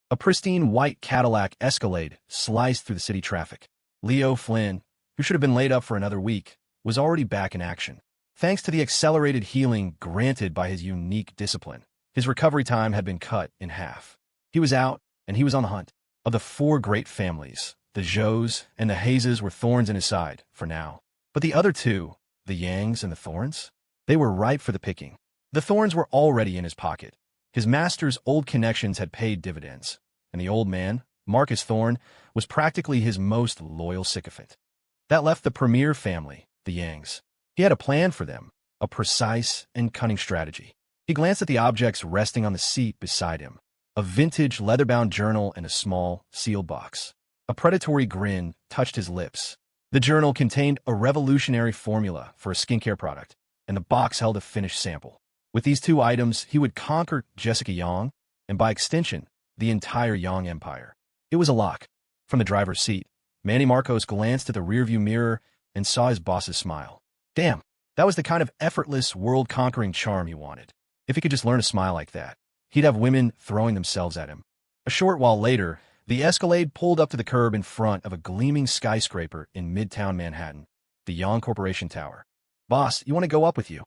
A pristine white Cadillac Escalade sliced through the city traffic. Leo Flynn, who should have been laid up for another week, was already back in action. Thanks to the accelerated healing granted by his unique discipline, his recovery time had been cut in half. He was out, and he was on the hunt. Of the four great families, the Zhous and the Hazes were thorns in his side, for now. But the other two, the Yangs and the Thorns, they were ripe for the picking. The Thorns were already in his pocket. His master's old connections had paid dividends, and the old man, Marcus Thorn, was practically his most loyal sycophant. That left the premier family, the Yangs. He had a plan for them, a precise and cunning strategy. He glanced at the objects resting on the seat beside him, a vintage leather-bound journal and a small, sealed box. A predatory grin touched his lips. The journal contained a revolutionary formula for a skincare product, and the box held a finished sample. With these two items, he would conquer Jessica Yang, and by extension, the entire Yang empire. It was a lock. From the driver's seat, Manny Marcos glanced at the rearview mirror and saw his boss's smile. Damn, that was the kind of effortless, world-conquering charm he wanted. If he could just learn to smile like that, he'd have women throwing themselves at him. A short while later, the Escalade pulled up to the curb in front of a gleaming skyscraper in Midtown Manhattan, the Yang Corporation Tower. Boss, you want to go up with you?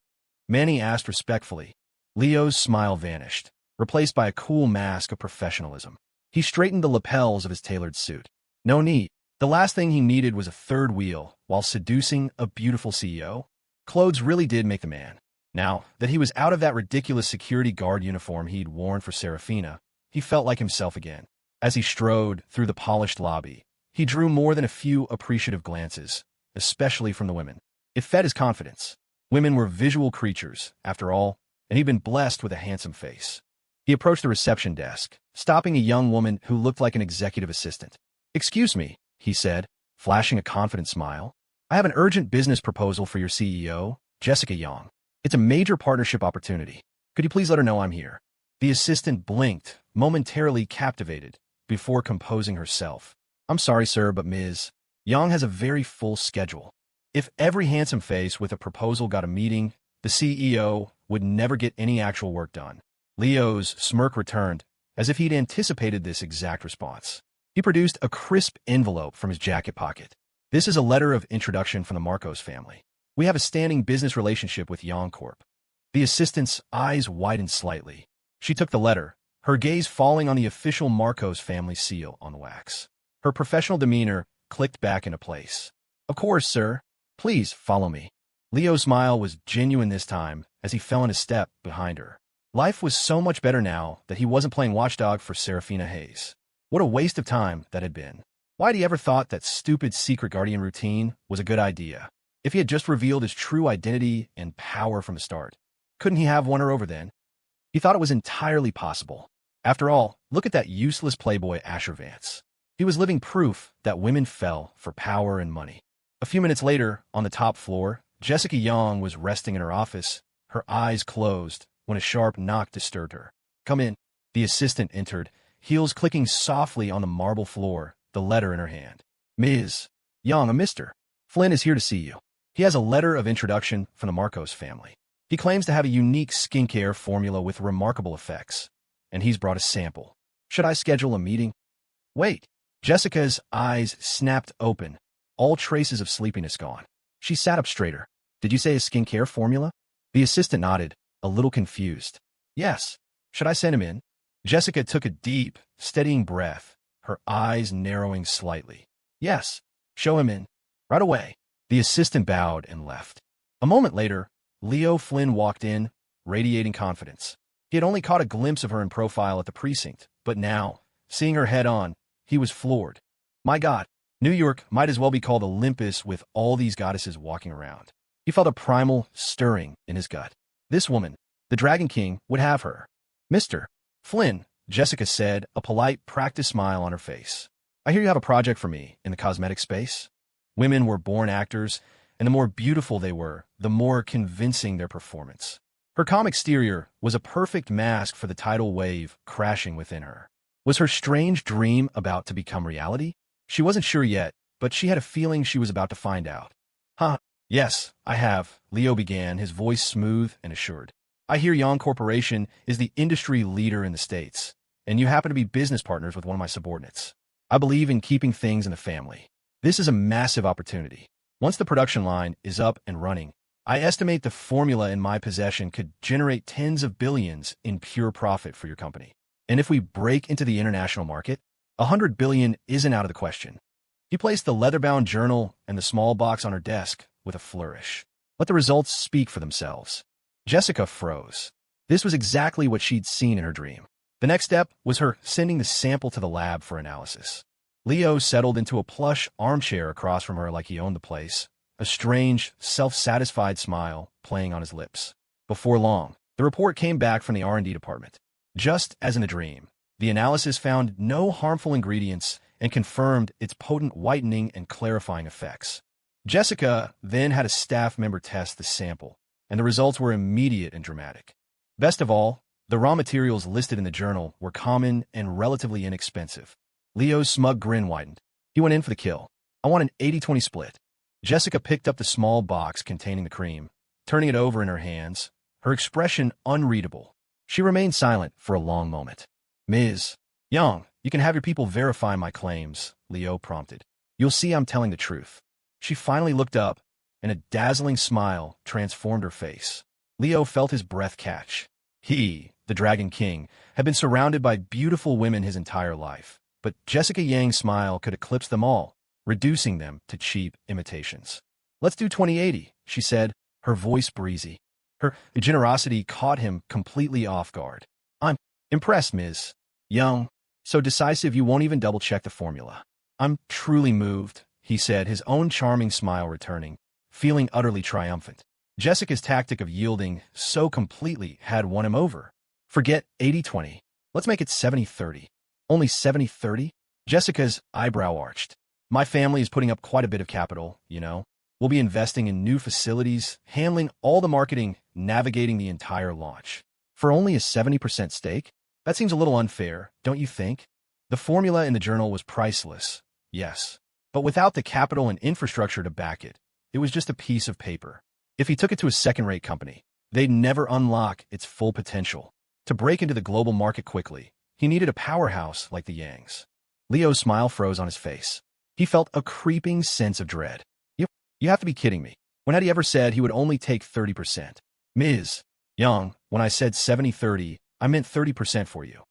Manny asked respectfully. Leo's smile vanished, replaced by a cool mask of professionalism. He straightened the lapels of his tailored suit. No need. The last thing he needed was a third wheel while seducing a beautiful CEO. Clothes really did make the man. Now that he was out of that ridiculous security guard uniform he'd worn for Saraphina, he felt like himself again. As he strode through the polished lobby, he drew more than a few appreciative glances, especially from the women. It fed his confidence. Women were visual creatures, after all, and he'd been blessed with a handsome face. He approached the reception desk, stopping a young woman who looked like an executive assistant. "Excuse me," he said, flashing a confident smile. "I have an urgent business proposal for your CEO, Jessica Yang. It's a major partnership opportunity. Could you please let her know I'm here?" The assistant blinked, momentarily captivated, before composing herself. "I'm sorry, sir, but Ms. Yang has a very full schedule. If every handsome face with a proposal got a meeting, the CEO would never get any actual work done." Leo's smirk returned, as if he'd anticipated this exact response. He produced a crisp envelope from his jacket pocket. "This is a letter of introduction from the Marcos family. We have a standing business relationship with Yang Corp." The assistant's eyes widened slightly. She took the letter, her gaze falling on the official Marcos family seal on the wax. Her professional demeanor clicked back into place. "Of course, sir. Please follow me." Leo's smile was genuine this time as he fell in a step behind her. Life was so much better now that he wasn't playing watchdog for Saraphina Hayes. What a waste of time that had been. Why'd he ever thought that stupid secret guardian routine was a good idea? If he had just revealed his true identity and power from the start, couldn't he have won her over then? He thought it was entirely possible. After all, look at that useless playboy Asher Vance. He was living proof that women fell for power and money. A few minutes later, on the top floor, Jessica Yang was resting in her office, her eyes closed, when a sharp knock disturbed her. "Come in." The assistant entered, heels clicking softly on the marble floor, the letter in her hand. "Ms. Yang, a Mr. Flynn is here to see you. He has a letter of introduction from the Marcos family. He claims to have a unique skincare formula with remarkable effects, and he's brought a sample. Should I schedule a meeting?" "Wait." Jessica's eyes snapped open, all traces of sleepiness gone. She sat up straighter. "Did you say a skincare formula?" The assistant nodded, a little confused. "Yes. Should I send him in?" Jessica took a deep, steadying breath, her eyes narrowing slightly. "Yes. Show him in. Right away." The assistant bowed and left. A moment later, Leo Flynn walked in, radiating confidence. He had only caught a glimpse of her in profile at the precinct, but now, seeing her head-on, he was floored. My God, New York might as well be called Olympus with all these goddesses walking around. He felt a primal stirring in his gut. This woman, the Dragon King, would have her. "Mr. Flynn," Jessica said, a polite, practiced smile on her face. "I hear you have a project for me in the cosmetic space." Women were born actors, and the more beautiful they were, the more convincing their performance. Her calm exterior was a perfect mask for the tidal wave crashing within her. Was her strange dream about to become reality? She wasn't sure yet, but she had a feeling she was about to find out. "Huh, yes, I have," Leo began, his voice smooth and assured. "I hear Yang Corporation is the industry leader in the States, and you happen to be business partners with one of my subordinates. I believe in keeping things in the family. This is a massive opportunity. Once the production line is up and running, I estimate the formula in my possession could generate tens of billions in pure profit for your company. And if we break into the international market, 100 billion isn't out of the question. He placed the leather-bound journal and the small box on her desk with a flourish. Let the results speak for themselves. Jessica froze. This was exactly what she'd seen in her dream. The next step was her sending the sample to the lab for analysis. Leo settled into a plush armchair across from her like he owned the place, a strange, self-satisfied smile playing on his lips. Before long, the report came back from the R&D department. Just as in a dream, the analysis found no harmful ingredients and confirmed its potent whitening and clarifying effects. Jessica then had a staff member test the sample, and the results were immediate and dramatic. Best of all, the raw materials listed in the journal were common and relatively inexpensive. Leo's smug grin widened. He went in for the kill. I want an 80-20 split. Jessica picked up the small box containing the cream, turning it over in her hands, her expression unreadable. She remained silent for a long moment. Ms. Young, you can have your people verify my claims, Leo prompted. You'll see I'm telling the truth. She finally looked up, and a dazzling smile transformed her face. Leo felt his breath catch. He, the Dragon King, had been surrounded by beautiful women his entire life, but Jessica Yang's smile could eclipse them all, reducing them to cheap imitations. Let's do 2080, she said, her voice breezy. Her generosity caught him completely off guard. I'm impressed, Ms. Young. So decisive you won't even double-check the formula. I'm truly moved, he said, his own charming smile returning, feeling utterly triumphant. Jessica's tactic of yielding so completely had won him over. Forget 80-20. Let's make it 70-30. Only 70-30? Jessica's eyebrow arched. My family is putting up quite a bit of capital, you know. We'll be investing in new facilities, handling all the marketing, navigating the entire launch. For only a 70% stake? That seems a little unfair, don't you think? The formula in the journal was priceless, yes. But without the capital and infrastructure to back it, it was just a piece of paper. If he took it to a second-rate company, they'd never unlock its full potential. To break into the global market quickly, he needed a powerhouse like the Yangs. Leo's smile froze on his face. He felt a creeping sense of dread. You have to be kidding me. When had he ever said he would only take 30%? Ms. Young, when I said 70-30, I meant 30% for you.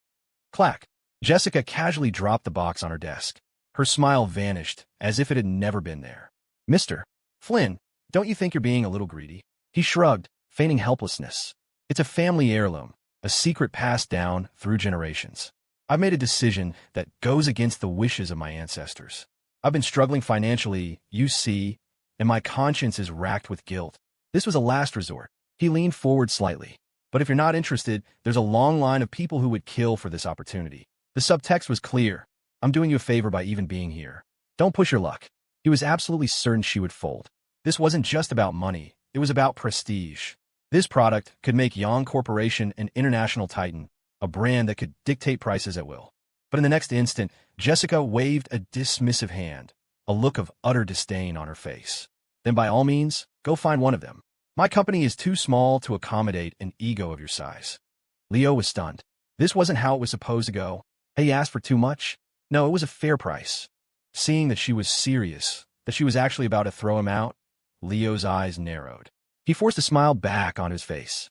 Clack. Jessica casually dropped the box on her desk. Her smile vanished, as if it had never been there. Mr. Flynn, don't you think you're being a little greedy? He shrugged, feigning helplessness. It's a family heirloom, a secret passed down through generations. I've made a decision that goes against the wishes of my ancestors. I've been struggling financially, you see, and my conscience is racked with guilt. This was a last resort. He leaned forward slightly. But if you're not interested, there's a long line of people who would kill for this opportunity. The subtext was clear. I'm doing you a favor by even being here. Don't push your luck. He was absolutely certain she would fold. This wasn't just about money. It was about prestige. This product could make Yang Corporation an international titan, a brand that could dictate prices at will. But in the next instant, Jessica waved a dismissive hand, a look of utter disdain on her face. Then by all means, go find one of them. My company is too small to accommodate an ego of your size. Leo was stunned. This wasn't how it was supposed to go. Had he asked for too much? No, it was a fair price. Seeing that she was serious, that she was actually about to throw him out, Leo's eyes narrowed. He forced a smile back on his face.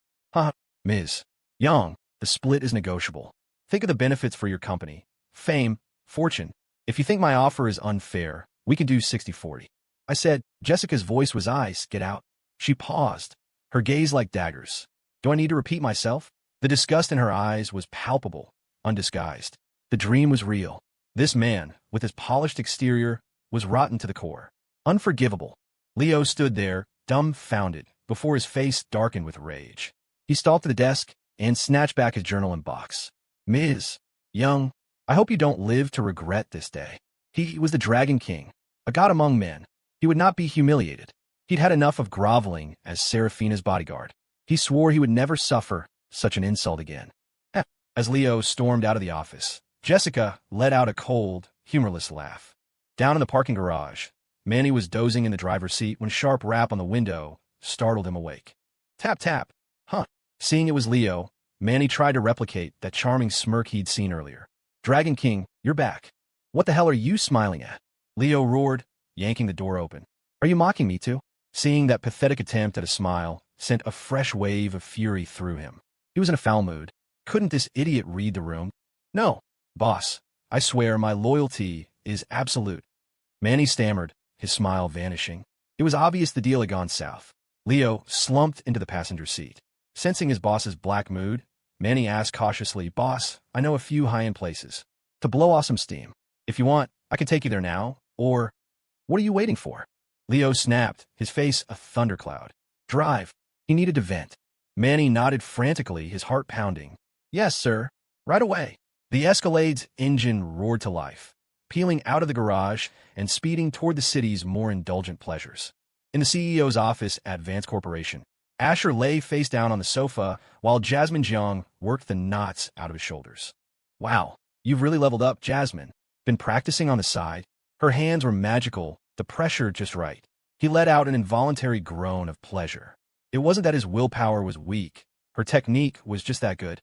Ms. Young, the split is negotiable. Think of the benefits for your company. Fame, fortune. If you think my offer is unfair, we can do 60-40. I said. Jessica's voice was ice. Get out. She paused, her gaze like daggers. Do I need to repeat myself? The disgust in her eyes was palpable, undisguised. The dream was real. This man, with his polished exterior, was rotten to the core. Unforgivable. Leo stood there, dumbfounded, before his face darkened with rage. He stalked to the desk and snatched back his journal and box. Ms. Young, I hope you don't live to regret this day. He was the Dragon King, a god among men. He would not be humiliated. He'd had enough of groveling as Saraphina's bodyguard. He swore he would never suffer such an insult again. As Leo stormed out of the office, Jessica let out a cold, humorless laugh. Down in the parking garage, Manny was dozing in the driver's seat when a sharp rap on the window startled him awake. Tap, tap. Seeing it was Leo, Manny tried to replicate that charming smirk he'd seen earlier. Dragon King, you're back. What the hell are you smiling at? Leo roared, yanking the door open. Are you mocking me too? Seeing that pathetic attempt at a smile sent a fresh wave of fury through him. He was in a foul mood. Couldn't this idiot read the room? No, boss. I swear my loyalty is absolute. Manny stammered, his smile vanishing. It was obvious the deal had gone south. Leo slumped into the passenger seat. Sensing his boss's black mood, Manny asked cautiously, Boss, I know a few high-end places. To blow off some steam. If you want, I can take you there now, or... What are you waiting for? Leo snapped, his face a thundercloud. Drive. He needed to vent. Manny nodded frantically, his heart pounding. Yes, sir. Right away. The Escalade's engine roared to life, peeling out of the garage and speeding toward the city's more indulgent pleasures. In the CEO's office at Vance Corporation, Asher lay face down on the sofa while Jasmine Jiang worked the knots out of his shoulders. Wow, you've really leveled up, Jasmine. Been practicing on the side? Her hands were magical, the pressure just right. He let out an involuntary groan of pleasure. It wasn't that his willpower was weak. Her technique was just that good.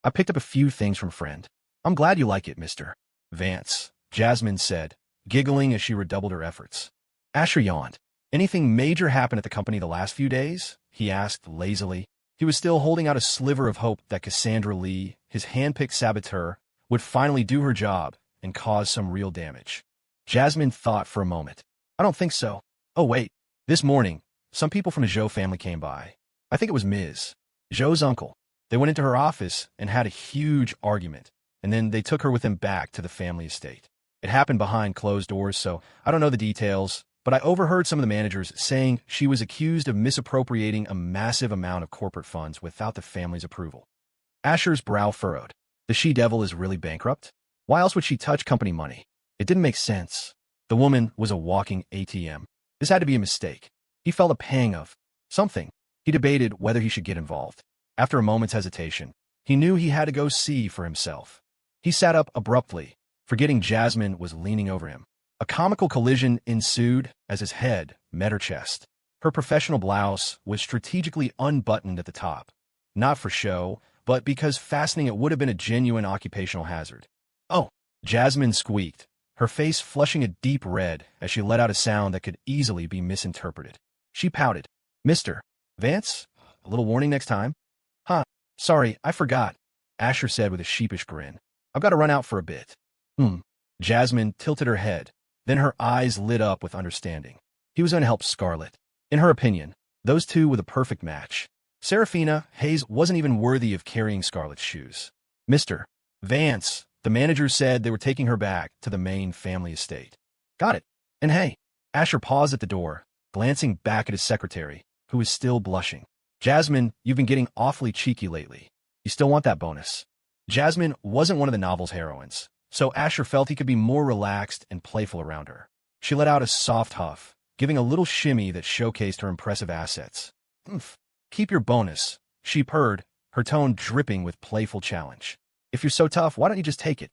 I picked up a few things from a friend. I'm glad you like it, Mr. Vance, Jasmine said, giggling as she redoubled her efforts. Asher yawned. Anything major happened at the company the last few days? He asked lazily. He was still holding out a sliver of hope that Cassandra Lee, his hand-picked saboteur, would finally do her job and cause some real damage. Jasmine thought for a moment. I don't think so. Oh, wait. This morning, some people from the Zhao family came by. I think it was Ms. Zhao's uncle. They went into her office and had a huge argument, and then they took her with them back to the family estate. It happened behind closed doors, so I don't know the details, but I overheard some of the managers saying she was accused of misappropriating a massive amount of corporate funds without the family's approval. Asher's brow furrowed. The she-devil is really bankrupt? Why else would she touch company money? It didn't make sense. The woman was a walking ATM. This had to be a mistake. He felt a pang of something. He debated whether he should get involved. After a moment's hesitation, he knew he had to go see for himself. He sat up abruptly, forgetting Jasmine was leaning over him. A comical collision ensued as his head met her chest. Her professional blouse was strategically unbuttoned at the top, not for show, but because fastening it would have been a genuine occupational hazard. Oh, Jasmine squeaked, her face flushing a deep red as she let out a sound that could easily be misinterpreted. She pouted. Mr. Vance, a little warning next time? Huh, sorry, I forgot, Asher said with a sheepish grin. I've got to run out for a bit. Jasmine tilted her head, then her eyes lit up with understanding. He was going to help Scarlet. In her opinion, those two were the perfect match. Saraphina, Hayes wasn't even worthy of carrying Scarlet's shoes. Mr. Vance, the manager said they were taking her back to the main family estate. Got it. And hey, Asher paused at the door, glancing back at his secretary, who was still blushing. Jasmine, you've been getting awfully cheeky lately. You still want that bonus? Jasmine wasn't one of the novel's heroines, so Asher felt he could be more relaxed and playful around her. She let out a soft huff, giving a little shimmy that showcased her impressive assets. Keep your bonus, she purred, her tone dripping with playful challenge. If you're so tough, why don't you just take it?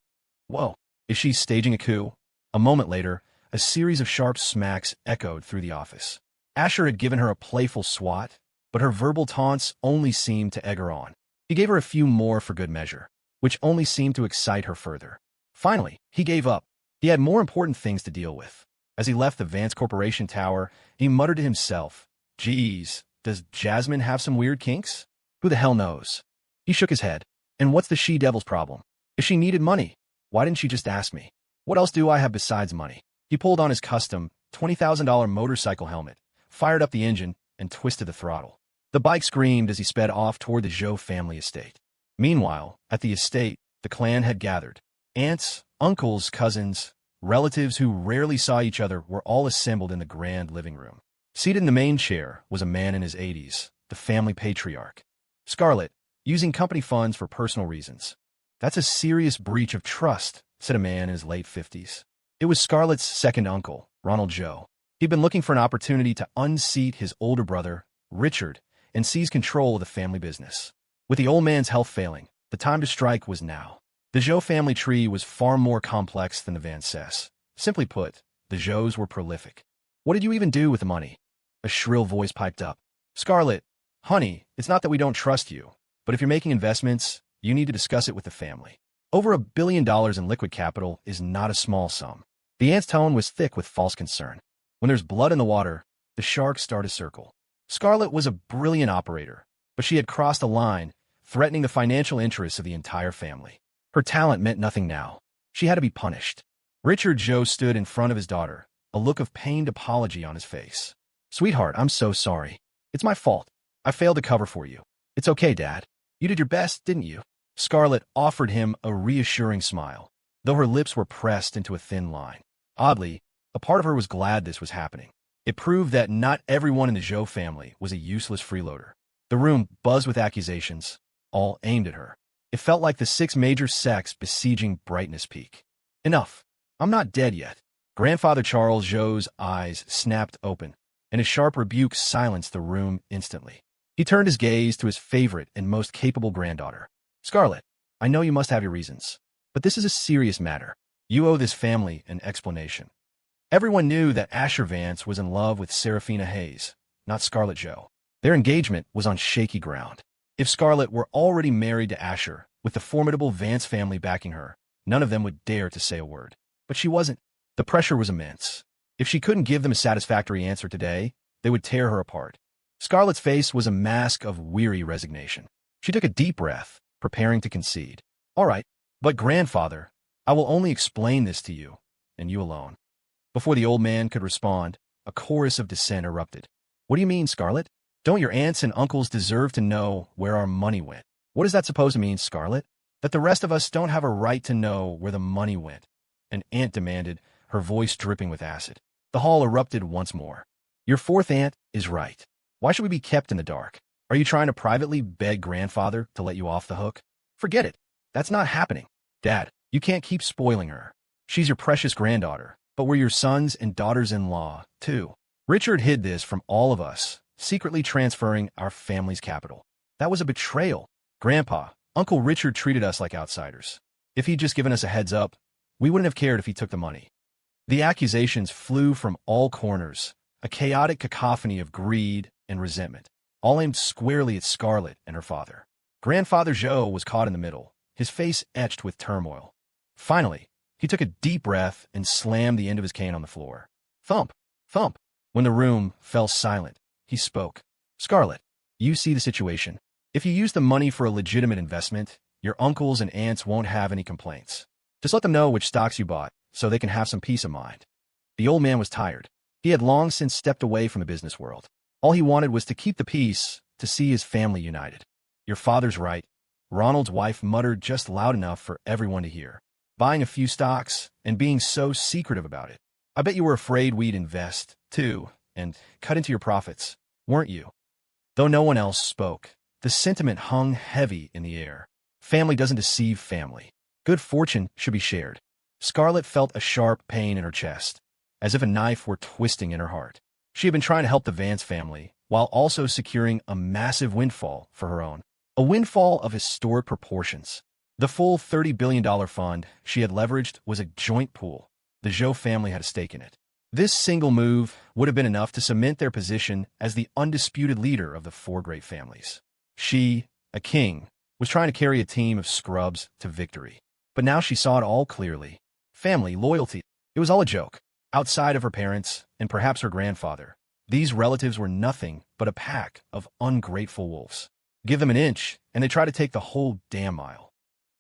Whoa, is she staging a coup? A moment later, a series of sharp smacks echoed through the office. Asher had given her a playful swat, but her verbal taunts only seemed to egg her on. He gave her a few more for good measure, which only seemed to excite her further. Finally, he gave up. He had more important things to deal with. As he left the Vance Corporation tower, he muttered to himself, Geez, does Jasmine have some weird kinks? Who the hell knows? He shook his head. And what's the she-devil's problem? If she needed money, why didn't she just ask me? What else do I have besides money? He pulled on his custom $20,000 motorcycle helmet, fired up the engine, and twisted the throttle. The bike screamed as he sped off toward the Zhao family estate. Meanwhile, at the estate, the clan had gathered. Aunts, uncles, cousins, relatives who rarely saw each other were all assembled in the grand living room. Seated in the main chair was a man in his 80s, the family patriarch. Scarlet, using company funds for personal reasons. That's a serious breach of trust, said a man in his late 50s. It was Scarlet's second uncle, Ronald Joe. He'd been looking for an opportunity to unseat his older brother, Richard, and seize control of the family business. With the old man's health failing, the time to strike was now. The Zhao family tree was far more complex than the Vances. Simply put, the Zhaos were prolific. What did you even do with the money? A shrill voice piped up. Scarlet, honey, it's not that we don't trust you, but if you're making investments, you need to discuss it with the family. Over $1 billion in liquid capital is not a small sum. The aunt's tone was thick with false concern. When there's blood in the water, the sharks start a circle. Scarlet was a brilliant operator, but she had crossed a line, threatening the financial interests of the entire family. Her talent meant nothing now. She had to be punished. Richard Joe stood in front of his daughter, a look of pained apology on his face. "Sweetheart, I'm so sorry. It's my fault. I failed to cover for you. It's okay, Dad. You did your best, didn't you?" Scarlet offered him a reassuring smile, though her lips were pressed into a thin line. Oddly, a part of her was glad this was happening. It proved that not everyone in the Zhao family was a useless freeloader. The room buzzed with accusations, all aimed at her. It felt like the 6 major sects besieging Brightness Peak. "Enough. I'm not dead yet." Grandfather Charles Zhou's eyes snapped open, and his sharp rebuke silenced the room instantly. He turned his gaze to his favorite and most capable granddaughter. "Scarlet, I know you must have your reasons, but this is a serious matter. You owe this family an explanation." Everyone knew that Asher Vance was in love with Saraphina Hayes, not Scarlet Joe. Their engagement was on shaky ground. If Scarlet were already married to Asher, with the formidable Vance family backing her, none of them would dare to say a word. But she wasn't. The pressure was immense. If she couldn't give them a satisfactory answer today, they would tear her apart. Scarlet's face was a mask of weary resignation. She took a deep breath, preparing to concede. "All right, but grandfather, I will only explain this to you, and you alone." Before the old man could respond, a chorus of dissent erupted. "What do you mean, Scarlet? Don't your aunts and uncles deserve to know where our money went?" "What is that supposed to mean, Scarlet? That the rest of us don't have a right to know where the money went?" an aunt demanded, her voice dripping with acid. The hall erupted once more. "Your fourth aunt is right. Why should we be kept in the dark? Are you trying to privately beg grandfather to let you off the hook? Forget it. That's not happening. Dad, you can't keep spoiling her. She's your precious granddaughter, but we're your sons and daughters-in-law, too." Richard hid this from all of us, secretly transferring our family's capital. That was a betrayal. Grandpa, Uncle Richard treated us like outsiders. If he'd just given us a heads up, we wouldn't have cared if he took the money. The accusations flew from all corners, a chaotic cacophony of greed and resentment, all aimed squarely at Scarlet and her father. Grandfather Zhao was caught in the middle, his face etched with turmoil. Finally, he took a deep breath and slammed the end of his cane on the floor. Thump, thump. When the room fell silent, he spoke. "Scarlet, you see the situation. If you use the money for a legitimate investment, your uncles and aunts won't have any complaints. Just let them know which stocks you bought, so they can have some peace of mind." The old man was tired. He had long since stepped away from the business world. All he wanted was to keep the peace, to see his family united. "Your father's right," Ronald's wife muttered just loud enough for everyone to hear. "Buying a few stocks and being so secretive about it. I bet you were afraid we'd invest, too, and cut into your profits, weren't you?" Though no one else spoke, the sentiment hung heavy in the air. Family doesn't deceive family. Good fortune should be shared. Scarlet felt a sharp pain in her chest, as if a knife were twisting in her heart. She had been trying to help the Vance family, while also securing a massive windfall for her own. A windfall of historic proportions. The full $30 billion fund she had leveraged was a joint pool. The Zhao family had a stake in it. This single move would have been enough to cement their position as the undisputed leader of the 4 great families. She, a king, was trying to carry a team of scrubs to victory. But now she saw it all clearly. Family, loyalty, it was all a joke. Outside of her parents, and perhaps her grandfather, these relatives were nothing but a pack of ungrateful wolves. Give them an inch, and they try to take the whole damn mile.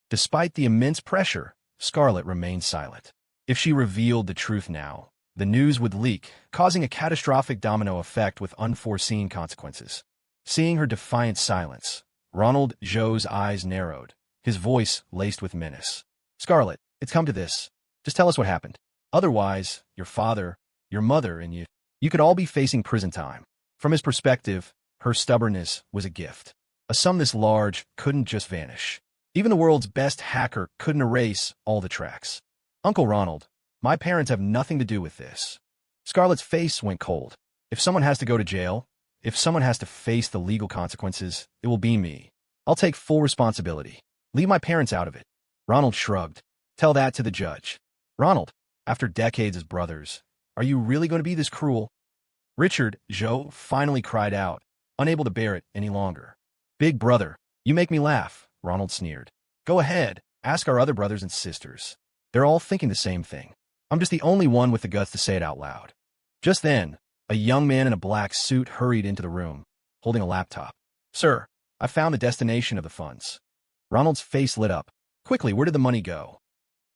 Despite the immense pressure, Scarlet remained silent. If she revealed the truth now, the news would leak, causing a catastrophic domino effect with unforeseen consequences. Seeing her defiant silence, Ronald Zhou's eyes narrowed, his voice laced with menace. "Scarlet, it's come to this. Just tell us what happened. Otherwise, your father, your mother, and you could all be facing prison time." From his perspective, her stubbornness was a gift. A sum this large couldn't just vanish. Even the world's best hacker couldn't erase all the tracks. "Uncle Ronald, my parents have nothing to do with this." Scarlet's face went cold. "If someone has to go to jail, if someone has to face the legal consequences, it will be me. I'll take full responsibility. Leave my parents out of it." Ronald shrugged. "Tell that to the judge." "Ronald, after decades as brothers, are you really going to be this cruel?" Richard Zhao finally cried out, unable to bear it any longer. "Big brother, you make me laugh," Ronald sneered. "Go ahead, Ask our other brothers and sisters. They're all thinking the same thing. I'm just the only one with the guts to say it out loud. Just then, a young man in a black suit hurried into the room, holding a laptop. Sir, I found the destination of the funds. Ronald's face lit up. Quickly, where did the money go?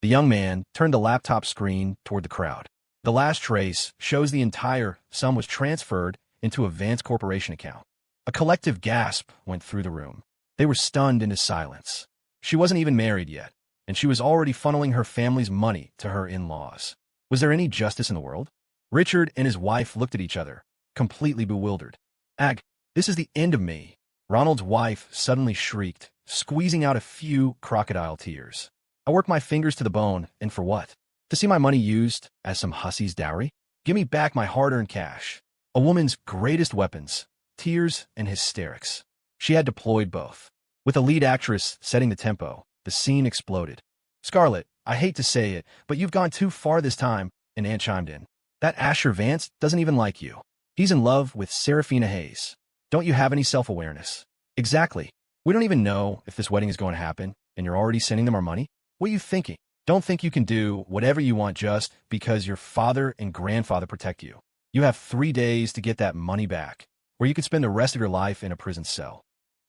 The young man turned the laptop screen toward the crowd. The last trace shows the entire sum was transferred into a Vance Corporation account. A collective gasp went through the room. They were stunned into silence. She wasn't even married yet, and she was already funneling her family's money to her in-laws. Was there any justice in the world? Richard and his wife looked at each other, completely bewildered. Ag, this is the end of me. Ronald's wife suddenly shrieked, squeezing out a few crocodile tears. I worked my fingers to the bone, and for what? To see my money used as some hussy's dowry? Give me back my hard-earned cash. A woman's greatest weapons, tears and hysterics. She had deployed both. With the lead actress setting the tempo, the scene exploded. Scarlet, I hate to say it, but you've gone too far this time, an aunt chimed in. That Asher Vance doesn't even like you. He's in love with Saraphina Hayes. Don't you have any self-awareness? Exactly. We don't even know if this wedding is going to happen, and you're already sending them our money? What are you thinking? Don't think you can do whatever you want just because your father and grandfather protect you. You have 3 days to get that money back, or you could spend the rest of your life in a prison cell.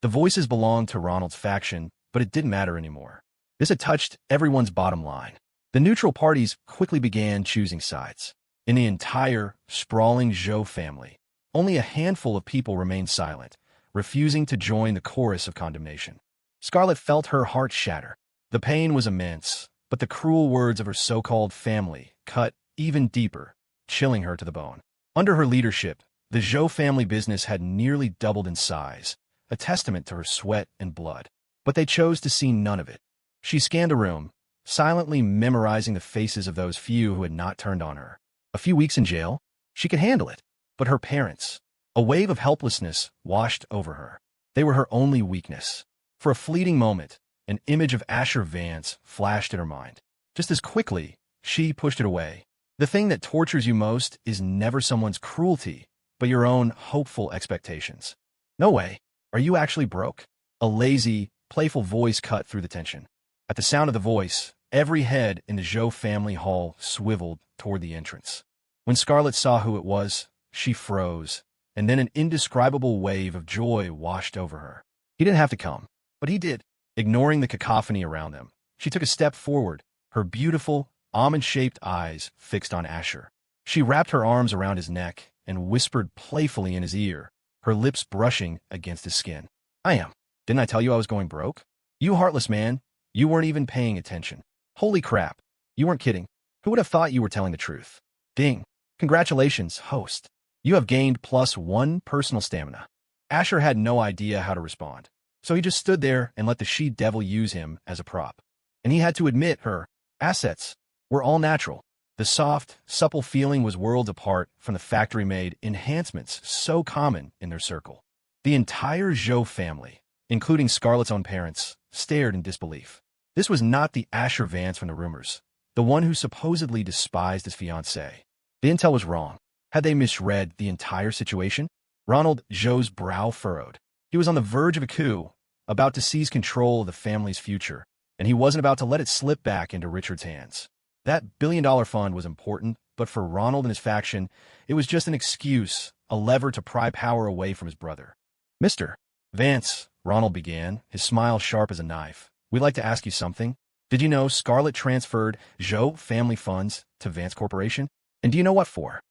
The voices belonged to Ronald's faction, but it didn't matter anymore. This had touched everyone's bottom line. The neutral parties quickly began choosing sides. In the entire, sprawling Zhao family, only a handful of people remained silent, refusing to join the chorus of condemnation. Scarlet felt her heart shatter. The pain was immense, but the cruel words of her so-called family cut even deeper, chilling her to the bone. Under her leadership, the Zhao family business had nearly doubled in size, a testament to her sweat and blood. But they chose to see none of it. She scanned a room, silently memorizing the faces of those few who had not turned on her. A few weeks in jail? She could handle it. But her parents? A wave of helplessness washed over her. They were her only weakness. For a fleeting moment, an image of Asher Vance flashed in her mind. Just as quickly, she pushed it away. The thing that tortures you most is never someone's cruelty, but your own hopeful expectations. No way. Are you actually broke? A lazy, playful voice cut through the tension. At the sound of the voice, every head in the Zhao family hall swiveled toward the entrance. When Scarlet saw who it was, she froze, and then an indescribable wave of joy washed over her. He didn't have to come, but he did. Ignoring the cacophony around them, she took a step forward, her beautiful, almond-shaped eyes fixed on Asher. She wrapped her arms around his neck and whispered playfully in his ear, her lips brushing against his skin. I am. Didn't I tell you I was going broke? You heartless man, you weren't even paying attention. Holy crap, you weren't kidding. Who would have thought you were telling the truth? Ding. Congratulations, host. You have gained +1 personal stamina. Asher had no idea how to respond, so he just stood there and let the she-devil use him as a prop. And he had to admit her assets were all natural. The soft, supple feeling was worlds apart from the factory-made enhancements so common in their circle. The entire Zhao family, including Scarlet's own parents, stared in disbelief. This was not the Asher Vance from the rumors, the one who supposedly despised his fiancée. The intel was wrong. Had they misread the entire situation? Ronald Zhao's brow furrowed. He was on the verge of a coup, about to seize control of the family's future, and he wasn't about to let it slip back into Richard's hands. That billion-dollar fund was important, but for Ronald and his faction, it was just an excuse, a lever to pry power away from his brother. Mr. Vance, Ronald began, his smile sharp as a knife. We'd like to ask you something. Did you know Scarlet transferred Zhao family funds to Vance Corporation? And do you know what for?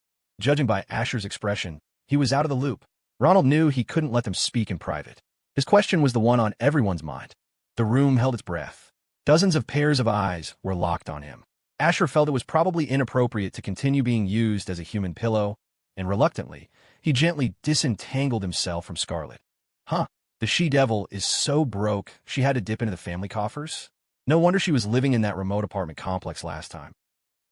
Judging by Asher's expression, he was out of the loop. Ronald knew he couldn't let them speak in private. His question was the one on everyone's mind. The room held its breath. Dozens of pairs of eyes were locked on him. Asher felt it was probably inappropriate to continue being used as a human pillow, and reluctantly, he gently disentangled himself from Scarlet. Huh, the she-devil is so broke she had to dip into the family coffers? No wonder she was living in that remote apartment complex last time.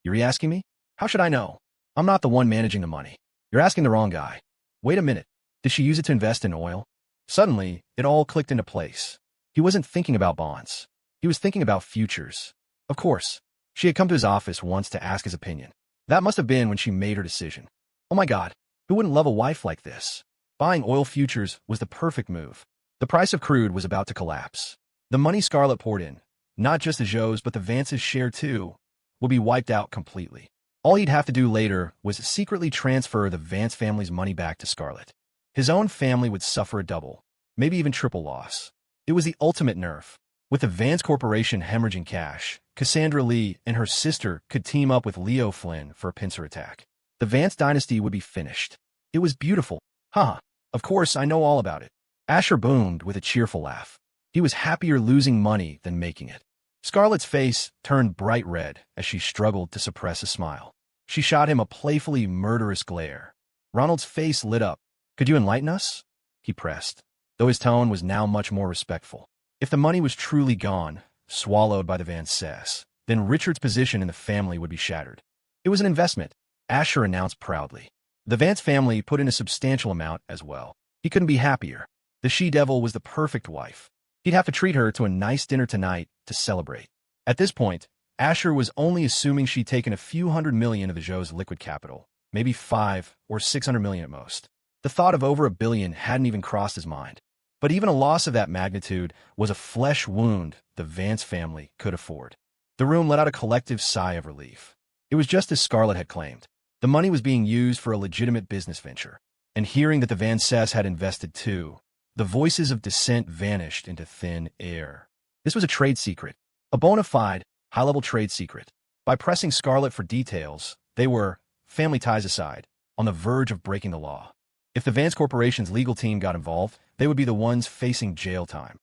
You're asking me? How should I know? I'm not the one managing the money. You're asking the wrong guy. Wait a minute. Did she use it to invest in oil? Suddenly, it all clicked into place. He wasn't thinking about bonds. He was thinking about futures. Of course, she had come to his office once to ask his opinion. That must have been when she made her decision. Oh my God, who wouldn't love a wife like this? Buying oil futures was the perfect move. The price of crude was about to collapse. The money Scarlet poured in, Not just the Zhao's, but the Vance's share too, would be wiped out completely. All he'd have to do later was secretly transfer the Vance family's money back to Scarlet. His own family would suffer a double, maybe even triple loss. It was the ultimate nerf. With the Vance Corporation hemorrhaging cash, Cassandra Lee and her sister could team up with Leo Flynn for a pincer attack. The Vance dynasty would be finished. It was beautiful. Haha. Of course, I know all about it. Asher boomed with a cheerful laugh. He was happier losing money than making it. Scarlet's face turned bright red as she struggled to suppress a smile. She shot him a playfully murderous glare. Ronald's face lit up. Could you enlighten us? He pressed, though his tone was now much more respectful. If the money was truly gone, swallowed by the Vances, then Richard's position in the family would be shattered. It was an investment, Asher announced proudly. The Vance family put in a substantial amount as well. He couldn't be happier. The she-devil was the perfect wife. He'd have to treat her to a nice dinner tonight to celebrate. At this point, Asher was only assuming she'd taken a few $100 million of the Zhao's liquid capital, maybe $500 or $600 million at most. The thought of over $1 billion hadn't even crossed his mind. But even a loss of that magnitude was a flesh wound the Vance family could afford. The room let out a collective sigh of relief. It was just as Scarlet had claimed. The money was being used for a legitimate business venture. And hearing that the Vances had invested too, the voices of dissent vanished into thin air. This was a trade secret, a bona fide, high-level trade secret. By pressing Scarlet for details, they were, family ties aside, on the verge of breaking the law. If the Vance Corporation's legal team got involved, they would be the ones facing jail time.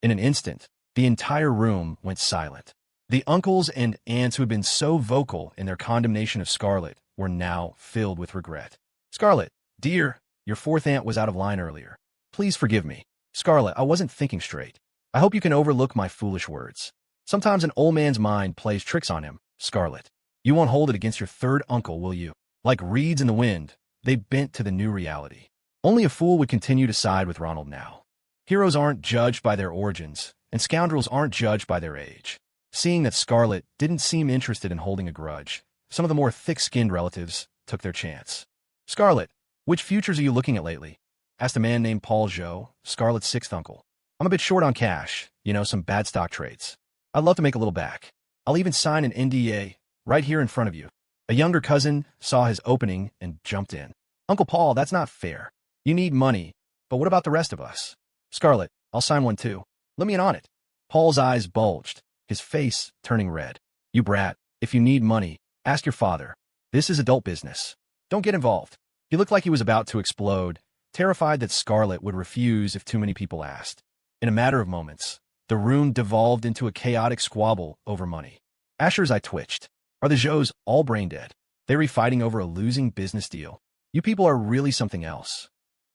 In an instant, the entire room went silent. The uncles and aunts who had been so vocal in their condemnation of Scarlet were now filled with regret. Scarlet, dear, your fourth aunt was out of line earlier. Please forgive me. Scarlet, I wasn't thinking straight. I hope you can overlook my foolish words. Sometimes an old man's mind plays tricks on him, Scarlet. You won't hold it against your third uncle, will you? Like reeds in the wind, they bent to the new reality. Only a fool would continue to side with Ronald now. Heroes aren't judged by their origins, and scoundrels aren't judged by their age. Seeing that Scarlet didn't seem interested in holding a grudge, some of the more thick-skinned relatives took their chance. Scarlet, which futures are you looking at lately? Asked a man named Paul Zhao, Scarlet's sixth uncle. I'm a bit short on cash, some bad stock trades. I'd love to make a little back. I'll even sign an NDA right here in front of you. A younger cousin saw his opening and jumped in. Uncle Paul, that's not fair. You need money, but what about the rest of us? Scarlet, I'll sign one too. Let me in on it. Paul's eyes bulged, his face turning red. You brat, if you need money, ask your father. This is adult business. Don't get involved. He looked like he was about to explode, terrified that Scarlet would refuse if too many people asked. In a matter of moments, the room devolved into a chaotic squabble over money. Asher's eye twitched. Are the Zhao's all brain dead? They're refighting over a losing business deal. You people are really something else.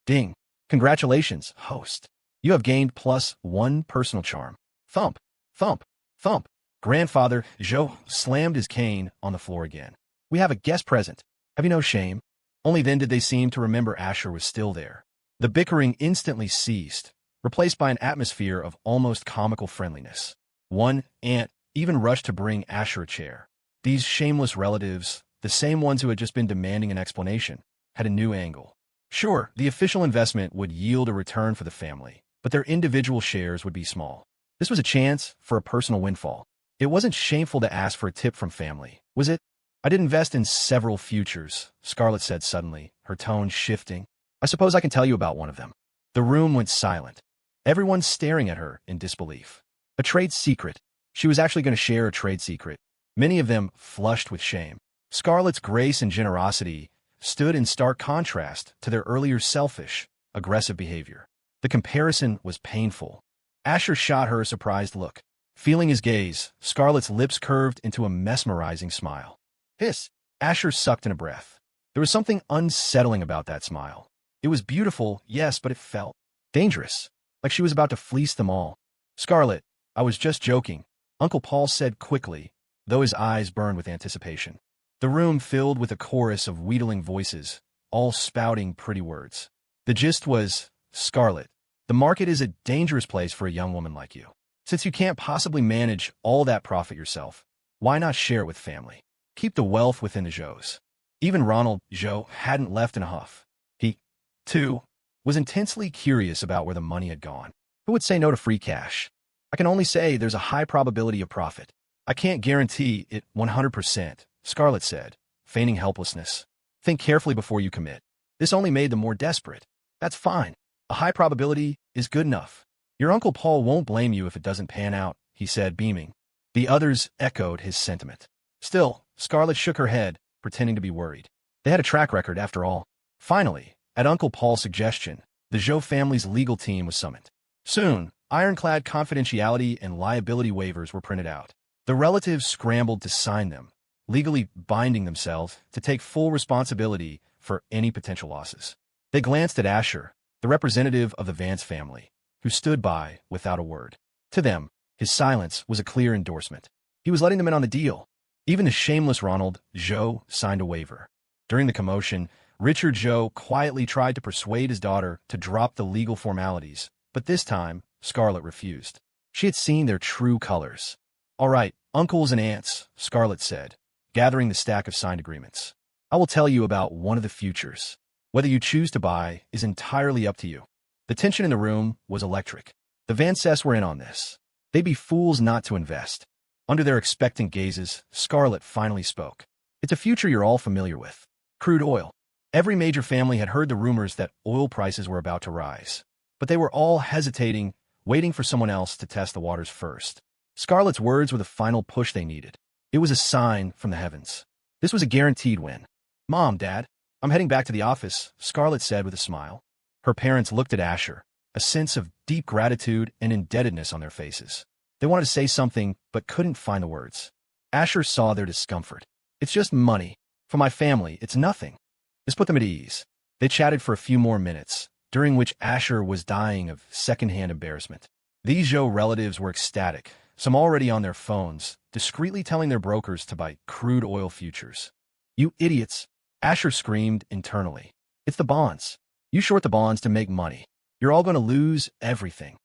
Ding. Congratulations, host. You have gained +1 personal charm. Thump, thump, thump. Grandfather Zhao slammed his cane on the floor again. We have a guest present. Have you no shame? Only then did they seem to remember Asher was still there. The bickering instantly ceased, replaced by an atmosphere of almost comical friendliness. One aunt even rushed to bring Asher a chair. These shameless relatives, the same ones who had just been demanding an explanation, had a new angle. Sure, the official investment would yield a return for the family, but their individual shares would be small. This was a chance for a personal windfall. It wasn't shameful to ask for a tip from family, was it? I did invest in several futures, Scarlet said suddenly, her tone shifting. I suppose I can tell you about one of them. The room went silent, everyone staring at her in disbelief. A trade secret. She was actually going to share a trade secret. Many of them flushed with shame. Scarlet's grace and generosity stood in stark contrast to their earlier selfish, aggressive behavior. The comparison was painful. Asher shot her a surprised look. Feeling his gaze, Scarlet's lips curved into a mesmerizing smile. Hiss! Asher sucked in a breath. There was something unsettling about that smile. It was beautiful, yes, but it felt dangerous, like she was about to fleece them all. Scarlet, I was just joking, Uncle Paul said quickly, though his eyes burned with anticipation. The room filled with a chorus of wheedling voices, all spouting pretty words. The gist was, Scarlet, the market is a dangerous place for a young woman like you. Since you can't possibly manage all that profit yourself, why not share it with family? Keep the wealth within the Zhao's. Even Ronald Zhao hadn't left in a huff. He, too, was intensely curious about where the money had gone. Who would say no to free cash? I can only say there's a high probability of profit. I can't guarantee it 100%, Scarlet said, feigning helplessness. Think carefully before you commit. This only made them more desperate. That's fine. A high probability is good enough. Your Uncle Paul won't blame you if it doesn't pan out, he said, beaming. The others echoed his sentiment. Still, Scarlet shook her head, pretending to be worried. They had a track record, after all. Finally, at Uncle Paul's suggestion, the Zhao family's legal team was summoned. Soon, ironclad confidentiality and liability waivers were printed out. The relatives scrambled to sign them, legally binding themselves to take full responsibility for any potential losses. They glanced at Asher, the representative of the Vance family, who stood by without a word. To them, his silence was a clear endorsement. He was letting them in on the deal. Even the shameless Ronald Zhao signed a waiver. During the commotion, Richard Zhao quietly tried to persuade his daughter to drop the legal formalities, but this time, Scarlet refused. She had seen their true colors. All right, uncles and aunts, Scarlet said, gathering the stack of signed agreements. I will tell you about one of the futures. Whether you choose to buy is entirely up to you. The tension in the room was electric. The Vances were in on this. They'd be fools not to invest. Under their expectant gazes, Scarlet finally spoke. It's a future you're all familiar with. Crude oil. Every major family had heard the rumors that oil prices were about to rise. But they were all hesitating, waiting for someone else to test the waters first. Scarlet's words were the final push they needed. It was a sign from the heavens. This was a guaranteed win. Mom, Dad, I'm heading back to the office, Scarlet said with a smile. Her parents looked at Asher, a sense of deep gratitude and indebtedness on their faces. They wanted to say something, but couldn't find the words. Asher saw their discomfort. It's just money. For my family, it's nothing. This put them at ease. They chatted for a few more minutes, during which Asher was dying of secondhand embarrassment. These Zhao relatives were ecstatic, some already on their phones, discreetly telling their brokers to buy crude oil futures. You idiots, Asher screamed internally. It's the bonds. You short the bonds to make money. You're all going to lose everything.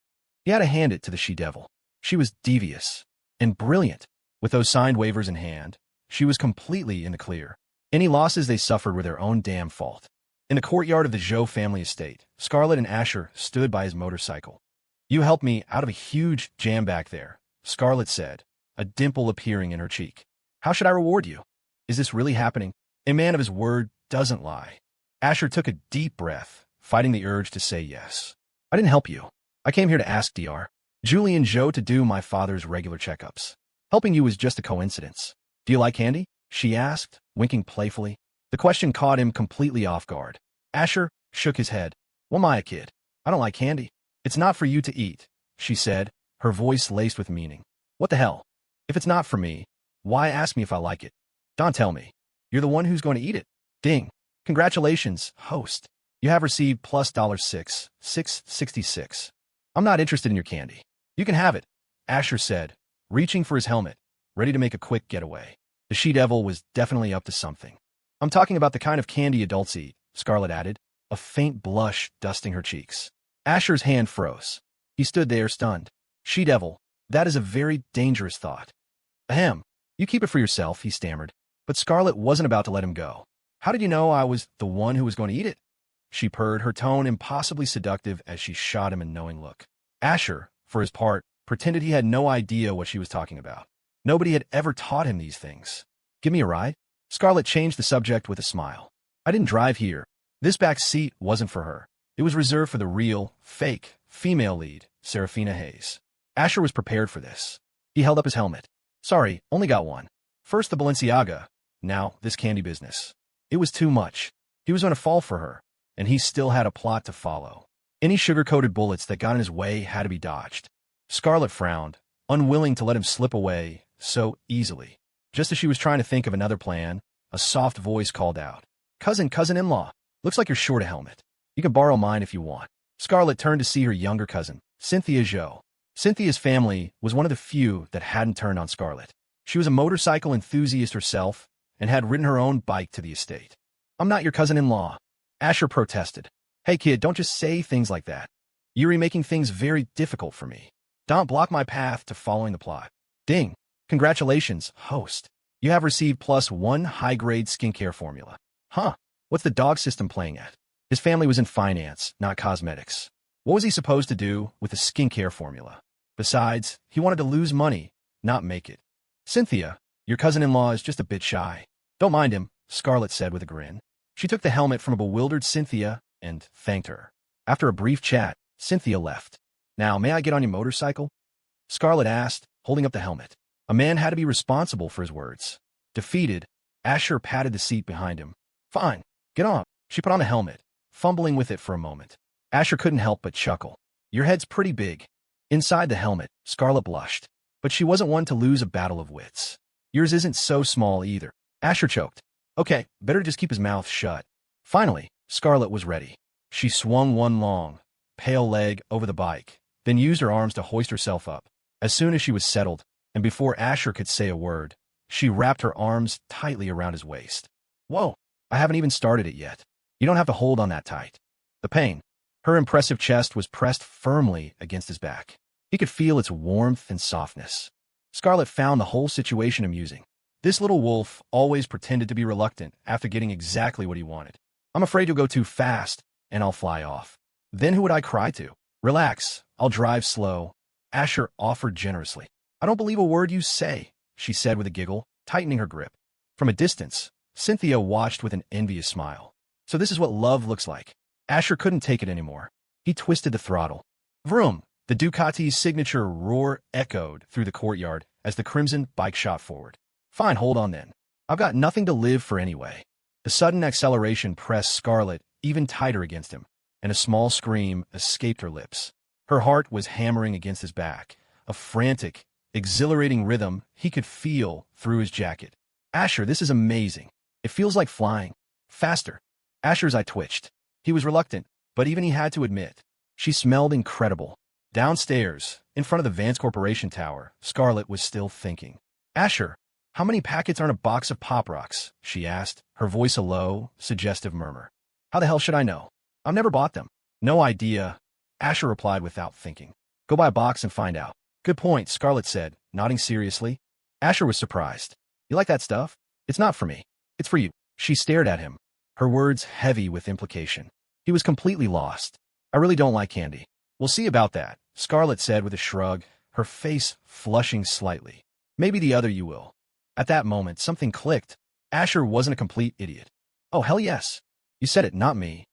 He had to hand it to the she-devil. She was devious and brilliant. With those signed waivers in hand, she was completely in the clear. Any losses they suffered were their own damn fault. In the courtyard of the Zhao family estate, Scarlet and Asher stood by his motorcycle. You helped me out of a huge jam back there, Scarlet said, a dimple appearing in her cheek. How should I reward you? Is this really happening? A man of his word doesn't lie. Asher took a deep breath, fighting the urge to say yes. I didn't help you. I came here to ask Dr. Julie and Zhao to do my father's regular checkups. Helping you was just a coincidence. Do you like candy? She asked, winking playfully. The question caught him completely off guard. Asher shook his head. Well, am I a kid? I don't like candy. It's not for you to eat, she said, her voice laced with meaning. What the hell? If it's not for me, why ask me if I like it? Don't tell me. You're the one who's going to eat it. Ding. Congratulations, host. You have received plus $666. I'm not interested in your candy. You can have it, Asher said, reaching for his helmet, ready to make a quick getaway. The she-devil was definitely up to something. I'm talking about the kind of candy adults eat, Scarlet added, a faint blush dusting her cheeks. Asher's hand froze. He stood there stunned. She-devil, that is a very dangerous thought. Ahem. You keep it for yourself, he stammered. But Scarlet wasn't about to let him go. How did you know I was the one who was going to eat it? She purred, her tone impossibly seductive as she shot him a knowing look. Asher, for his part, pretended he had no idea what she was talking about. Nobody had ever taught him these things. Give me a ride? Scarlet changed the subject with a smile. I didn't drive here. This back seat wasn't for her. It was reserved for the real, fake, female lead, Saraphina Hayes. Asher was prepared for this. He held up his helmet. Sorry, only got one. First the Balenciaga, now this candy business. It was too much. He was going to fall for her, and he still had a plot to follow. Any sugar-coated bullets that got in his way had to be dodged. Scarlet frowned, unwilling to let him slip away so easily. Just as she was trying to think of another plan, a soft voice called out. Cousin-in-law, looks like you're short a helmet. You can borrow mine if you want. Scarlet turned to see her younger cousin, Cynthia Zhao. Cynthia's family was one of the few that hadn't turned on Scarlet. She was a motorcycle enthusiast herself and had ridden her own bike to the estate. I'm not your cousin-in-law, Asher protested. Hey kid, don't just say things like that. You're making things very difficult for me. Don't block my path to following the plot. Ding. Congratulations, host. You have received +1 high-grade skincare formula. Huh. What's the dog system playing at? His family was in finance, not cosmetics. What was he supposed to do with a skincare formula? Besides, he wanted to lose money, not make it. Cynthia, your cousin-in-law is just a bit shy. Don't mind him, Scarlet said with a grin. She took the helmet from a bewildered Cynthia and thanked her. After a brief chat, Cynthia left. Now, may I get on your motorcycle? Scarlet asked, holding up the helmet. A man had to be responsible for his words. Defeated, Asher patted the seat behind him. Fine, get on. She put on the helmet, fumbling with it for a moment. Asher couldn't help but chuckle. Your head's pretty big. Inside the helmet, Scarlet blushed. But she wasn't one to lose a battle of wits. Yours isn't so small either. Asher choked. Okay, better just keep his mouth shut. Finally, Scarlet was ready. She swung one long, pale leg over the bike, then used her arms to hoist herself up. As soon as she was settled, and before Asher could say a word, she wrapped her arms tightly around his waist. Whoa, I haven't even started it yet. You don't have to hold on that tight. The pain. Her impressive chest was pressed firmly against his back. He could feel its warmth and softness. Scarlet found the whole situation amusing. This little wolf always pretended to be reluctant after getting exactly what he wanted. I'm afraid you'll go too fast, and I'll fly off. Then who would I cry to? Relax, I'll drive slow. Asher offered generously. I don't believe a word you say, she said with a giggle, tightening her grip. From a distance, Cynthia watched with an envious smile. So this is what love looks like. Asher couldn't take it anymore. He twisted the throttle. Vroom! The Ducati's signature roar echoed through the courtyard as the crimson bike shot forward. Fine, hold on then. I've got nothing to live for anyway. The sudden acceleration pressed Scarlet even tighter against him, and a small scream escaped her lips. Her heart was hammering against his back, a frantic, exhilarating rhythm he could feel through his jacket. Asher, this is amazing. It feels like flying. Faster. Asher's eye twitched. He was reluctant, but even he had to admit. She smelled incredible. Downstairs, in front of the Vance Corporation tower, Scarlet was still thinking. Asher, how many packets are in a box of Pop Rocks? She asked, her voice a low, suggestive murmur. How the hell should I know? I've never bought them. No idea, Asher replied without thinking. Go buy a box and find out. Good point, Scarlet said, nodding seriously. Asher was surprised. You like that stuff? It's not for me. It's for you. She stared at him, her words heavy with implication. He was completely lost. I really don't like candy. We'll see about that, Scarlet said with a shrug, her face flushing slightly. Maybe the other you will. At that moment, something clicked. Asher wasn't a complete idiot. Oh, hell yes. You said it, not me.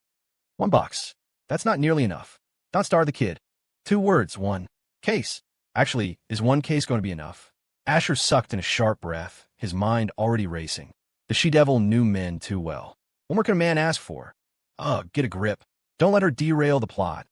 $1. That's not nearly enough. Don't starve the kid. 2 words, 1 case. Actually, is 1 case going to be enough? Asher sucked in a sharp breath, his mind already racing. The she-devil knew men too well. What more can a man ask for? Ugh, get a grip. Don't let her derail the plot.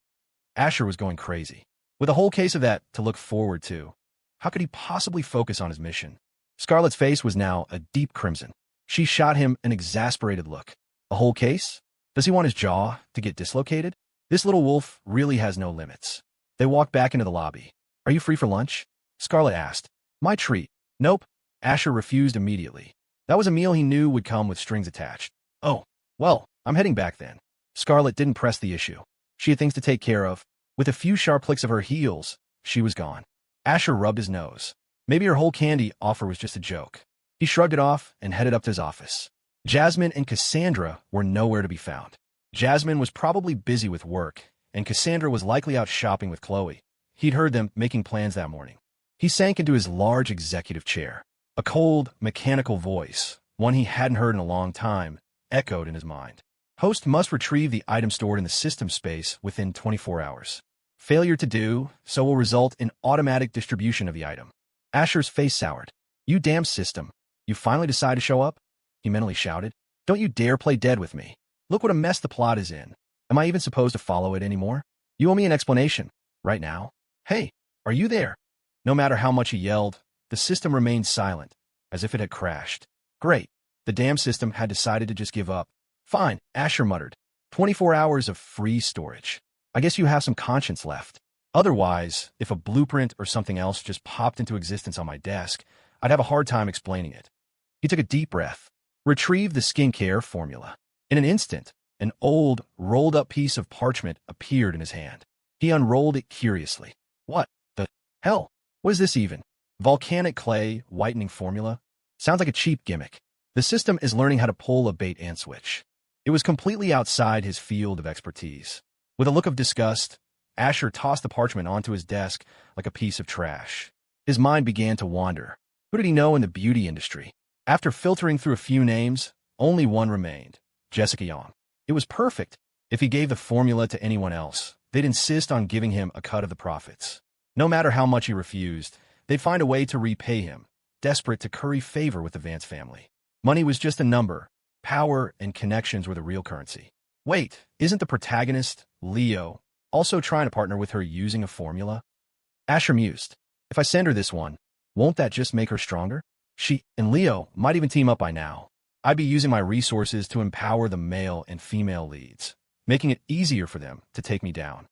Asher was going crazy. With a whole case of that to look forward to, how could he possibly focus on his mission? Scarlet's face was now a deep crimson. She shot him an exasperated look. A whole case? Does he want his jaw to get dislocated? This little wolf really has no limits. They walked back into the lobby. Are you free for lunch? Scarlet asked. My treat. Nope. Asher refused immediately. That was a meal he knew would come with strings attached. Oh, well, I'm heading back then. Scarlet didn't press the issue. She had things to take care of. With a few sharp clicks of her heels, she was gone. Asher rubbed his nose. Maybe her whole candy offer was just a joke. He shrugged it off and headed up to his office. Jasmine and Cassandra were nowhere to be found. Jasmine was probably busy with work, and Cassandra was likely out shopping with Chloe. He'd heard them making plans that morning. He sank into his large executive chair. A cold, mechanical voice, one he hadn't heard in a long time, echoed in his mind. Host must retrieve the item stored in the system space within 24 hours. Failure to do so will result in automatic distribution of the item. Asher's face soured. You damn system. You finally decide to show up? He mentally shouted. Don't you dare play dead with me. Look what a mess the plot is in. Am I even supposed to follow it anymore? You owe me an explanation. Right now? Hey, are you there? No matter how much he yelled, the system remained silent, as if it had crashed. Great. The damn system had decided to just give up. Fine, Asher muttered. 24 hours of free storage. I guess you have some conscience left. Otherwise, if a blueprint or something else just popped into existence on my desk, I'd have a hard time explaining it. He took a deep breath, retrieved the skincare formula. In an instant, an old, rolled-up piece of parchment appeared in his hand. He unrolled it curiously. What the hell? What is this even? Volcanic clay whitening formula? Sounds like a cheap gimmick. The system is learning how to pull a bait-and switch. It was completely outside his field of expertise. With a look of disgust, Asher tossed the parchment onto his desk like a piece of trash. His mind began to wander. Who did he know in the beauty industry? After filtering through a few names, only one remained, Jessica Yang. It was perfect. If he gave the formula to anyone else, they'd insist on giving him a cut of the profits. No matter how much he refused, they'd find a way to repay him, desperate to curry favor with the Vance family. Money was just a number. Power and connections were the real currency. Wait, isn't the protagonist, Leo, also trying to partner with her using a formula? Asher mused. If I send her this one, won't that just make her stronger? She and Leo might even team up by now. I'd be using my resources to empower the male and female leads, making it easier for them to take me down.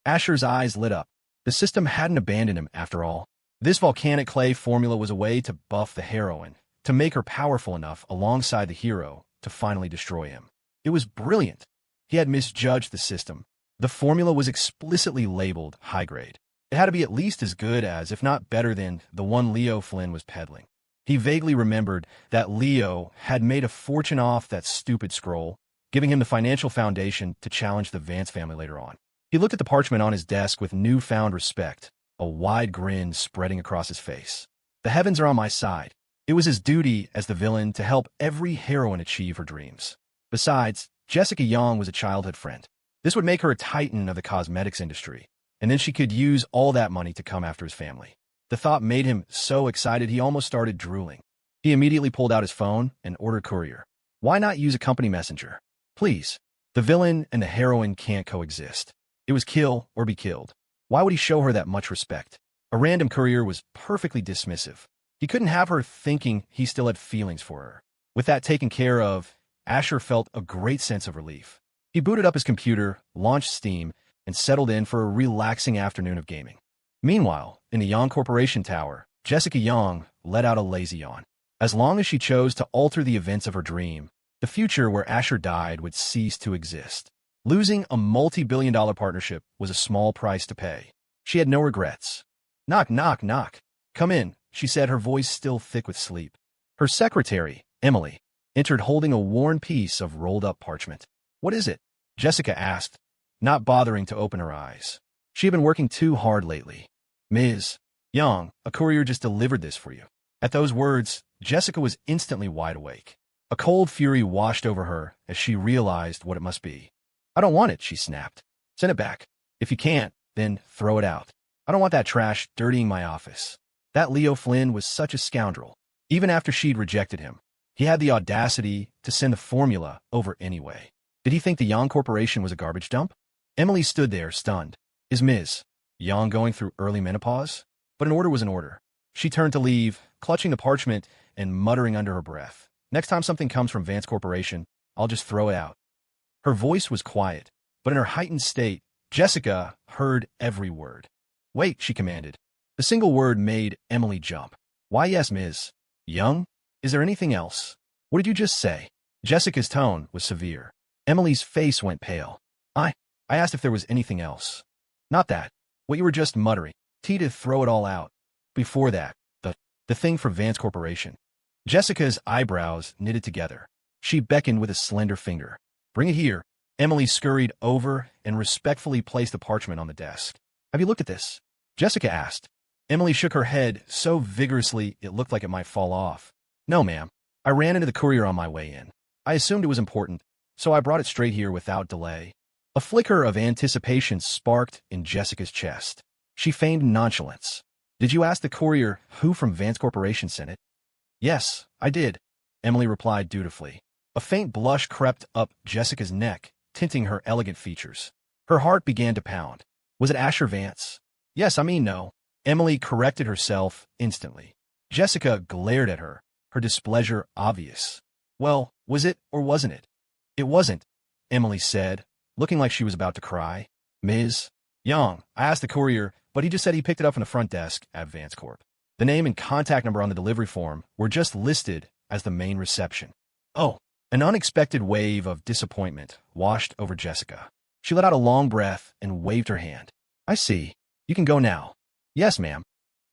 Asher's eyes lit up. The system hadn't abandoned him after all. This volcanic clay formula was a way to buff the heroine, to make her powerful enough alongside the hero to finally destroy him. It was brilliant. He had misjudged the system. The formula was explicitly labeled high grade. It had to be at least as good as, if not better than, the one Leo Flynn was peddling. He vaguely remembered that Leo had made a fortune off that stupid scroll, giving him the financial foundation to challenge the Vance family later on. He looked at the parchment on his desk with newfound respect, a wide grin spreading across his face. The heavens are on my side. It was his duty as the villain to help every heroine achieve her dreams. Besides, Jessica Yang was a childhood friend. This would make her a titan of the cosmetics industry, and then she could use all that money to come after his family. The thought made him so excited he almost started drooling. He immediately pulled out his phone and ordered a courier. Why not use a company messenger? Please. The villain and the heroine can't coexist. It was kill or be killed. Why would he show her that much respect? A random courier was perfectly dismissive. He couldn't have her thinking he still had feelings for her. With that taken care of, Asher felt a great sense of relief. He booted up his computer, launched Steam, and settled in for a relaxing afternoon of gaming. Meanwhile, in the Yang Corporation Tower, Jessica Yang let out a lazy yawn. As long as she chose to alter the events of her dream, the future where Asher died would cease to exist. Losing a multi-billion-dollar partnership was a small price to pay. She had no regrets. Knock, knock, knock. Come in, she said, her voice still thick with sleep. Her secretary, Emily, entered holding a worn piece of rolled-up parchment. What is it? Jessica asked, not bothering to open her eyes. She had been working too hard lately. Ms. Yang, a courier just delivered this for you. At those words, Jessica was instantly wide awake. A cold fury washed over her as she realized what it must be. I don't want it, she snapped. Send it back. If you can't, then throw it out. I don't want that trash dirtying my office. That Leo Flynn was such a scoundrel. Even after she'd rejected him, he had the audacity to send the formula over anyway. Did he think the Yang Corporation was a garbage dump? Emily stood there, stunned. Is Ms. Yang going through early menopause? But an order was an order. She turned to leave, clutching the parchment and muttering under her breath. Next time something comes from Vance Corporation, I'll just throw it out. Her voice was quiet, but in her heightened state, Jessica heard every word. Wait, she commanded. The single word made Emily jump. Why yes, Ms. Young? Is there anything else? What did you just say? Jessica's tone was severe. Emily's face went pale. I asked if there was anything else. Not that. What you were just muttering. To throw it all out. Before that, the thing for Vance Corporation. Jessica's eyebrows knitted together. She beckoned with a slender finger. Bring it here. Emily scurried over and respectfully placed the parchment on the desk. Have you looked at this? Jessica asked. Emily shook her head so vigorously it looked like it might fall off. No, ma'am. I ran into the courier on my way in. I assumed it was important, so I brought it straight here without delay. A flicker of anticipation sparked in Jessica's chest. She feigned nonchalance. Did you ask the courier who from Vance Corporation sent it? Yes, I did, Emily replied dutifully. A faint blush crept up Jessica's neck, tinting her elegant features. Her heart began to pound. Was it Asher Vance? Yes, I mean no. Emily corrected herself instantly. Jessica glared at her, her displeasure obvious. Well, was it or wasn't it? It wasn't, Emily said, looking like she was about to cry. Ms. Yang, I asked the courier, but he just said he picked it up from the front desk at Vance Corp. The name and contact number on the delivery form were just listed as the main reception. Oh, an unexpected wave of disappointment washed over Jessica. She let out a long breath and waved her hand. I see. You can go now. Yes, ma'am.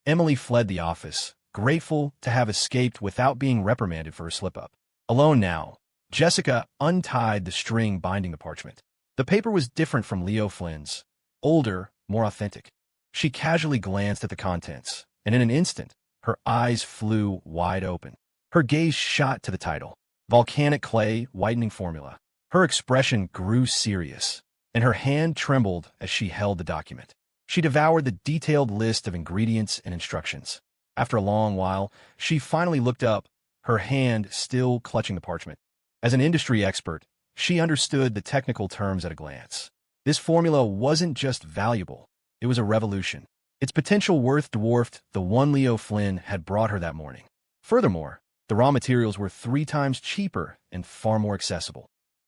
Emily fled the office, grateful to have escaped without being reprimanded for her slip-up. Alone now, Jessica untied the string binding the parchment. The paper was different from Leo Flynn's. Older, more authentic. She casually glanced at the contents, and in an instant, her eyes flew wide open. Her gaze shot to the title, Volcanic Clay Whitening Formula. Her expression grew serious, and her hand trembled as she held the document. She devoured the detailed list of ingredients and instructions. After a long while, she finally looked up, her hand still clutching the parchment. As an industry expert, she understood the technical terms at a glance. This formula wasn't just valuable, it was a revolution. Its potential worth dwarfed the one Leo Flynn had brought her that morning. Furthermore, the raw materials were 3 times cheaper and far more accessible.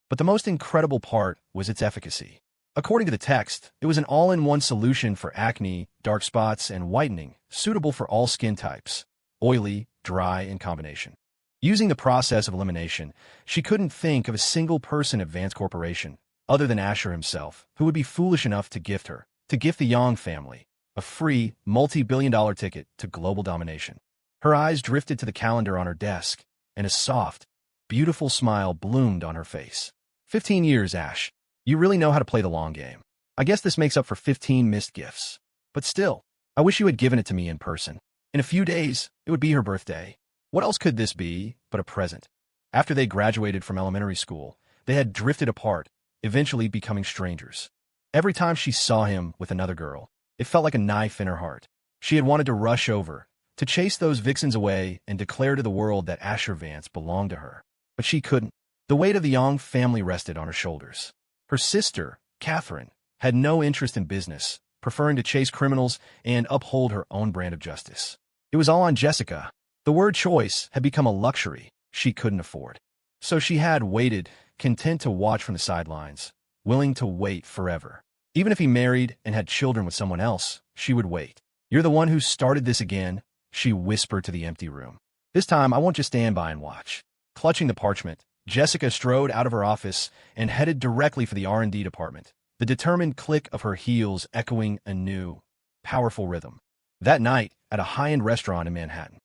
But the most incredible part was its efficacy. According to the text, it was an all-in-one solution for acne, dark spots, and whitening, suitable for all skin types, oily, dry, in combination. Using the process of elimination, she couldn't think of a single person at Vance Corporation, other than Asher himself, who would be foolish enough to gift the Yang family, a free, multi-billion-dollar ticket to global domination. Her eyes drifted to the calendar on her desk, and a soft, beautiful smile bloomed on her face. 15 years, Ash. You really know how to play the long game. I guess this makes up for 15 missed gifts. But still, I wish you had given it to me in person. In a few days, it would be her birthday. What else could this be but a present? After they graduated from elementary school, they had drifted apart, eventually becoming strangers. Every time she saw him with another girl, it felt like a knife in her heart. She had wanted to rush over, to chase those vixens away and declare to the world that Asher Vance belonged to her. But she couldn't. The weight of the Yang family rested on her shoulders. Her sister, Catherine, had no interest in business, preferring to chase criminals and uphold her own brand of justice. It was all on Jessica. The word choice had become a luxury she couldn't afford. So she had waited, content to watch from the sidelines, willing to wait forever. Even if he married and had children with someone else, she would wait. You're the one who started this again, she whispered to the empty room. This time, I won't just stand by and watch. Clutching the parchment, Jessica strode out of her office and headed directly for the R&D department, the determined click of her heels echoing a new, powerful rhythm. That night, at a high-end restaurant in Manhattan.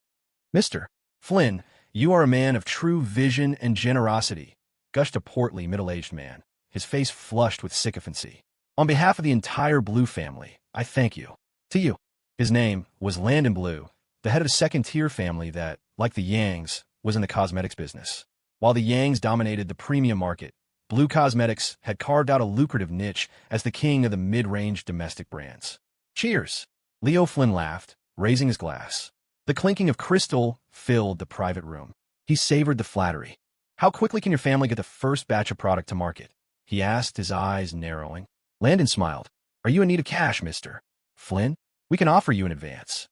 Mr. Flynn, you are a man of true vision and generosity, gushed a portly, middle-aged man, his face flushed with sycophancy. On behalf of the entire Blue family, I thank you. To you. His name was Landon Blue, the head of a second-tier family that, like the Yangs, was in the cosmetics business. While the Yangs dominated the premium market, Blue Cosmetics had carved out a lucrative niche as the king of the mid-range domestic brands. Cheers! Leo Flynn laughed, raising his glass. The clinking of crystal filled the private room. He savored the flattery. How quickly can your family get the first batch of product to market? He asked, his eyes narrowing. Landon smiled. Are you in need of cash, Mr. Flynn? We can offer you in advance.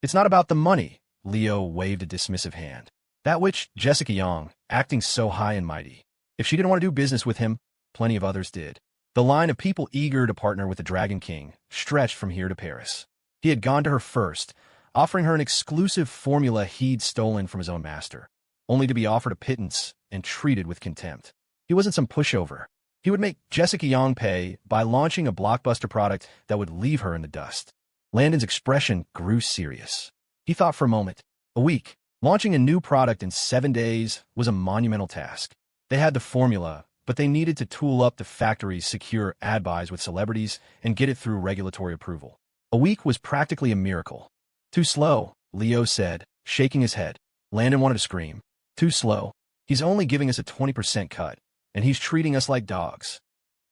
It's not about the money, Leo waved a dismissive hand. That which Jessica Yang, acting so high and mighty. If she didn't want to do business with him, plenty of others did. The line of people eager to partner with the Dragon King stretched from here to Paris. He had gone to her first, offering her an exclusive formula he'd stolen from his own master, only to be offered a pittance and treated with contempt. He wasn't some pushover. He would make Jessica Yang pay by launching a blockbuster product that would leave her in the dust. Landon's expression grew serious. He thought for a moment. A week. Launching a new product in 7 days was a monumental task. They had the formula, but they needed to tool up the factory's secure ad buys with celebrities and get it through regulatory approval. A week was practically a miracle. Too slow, Leo said, shaking his head. Landon wanted to scream. Too slow. He's only giving us a 20% cut, and he's treating us like dogs.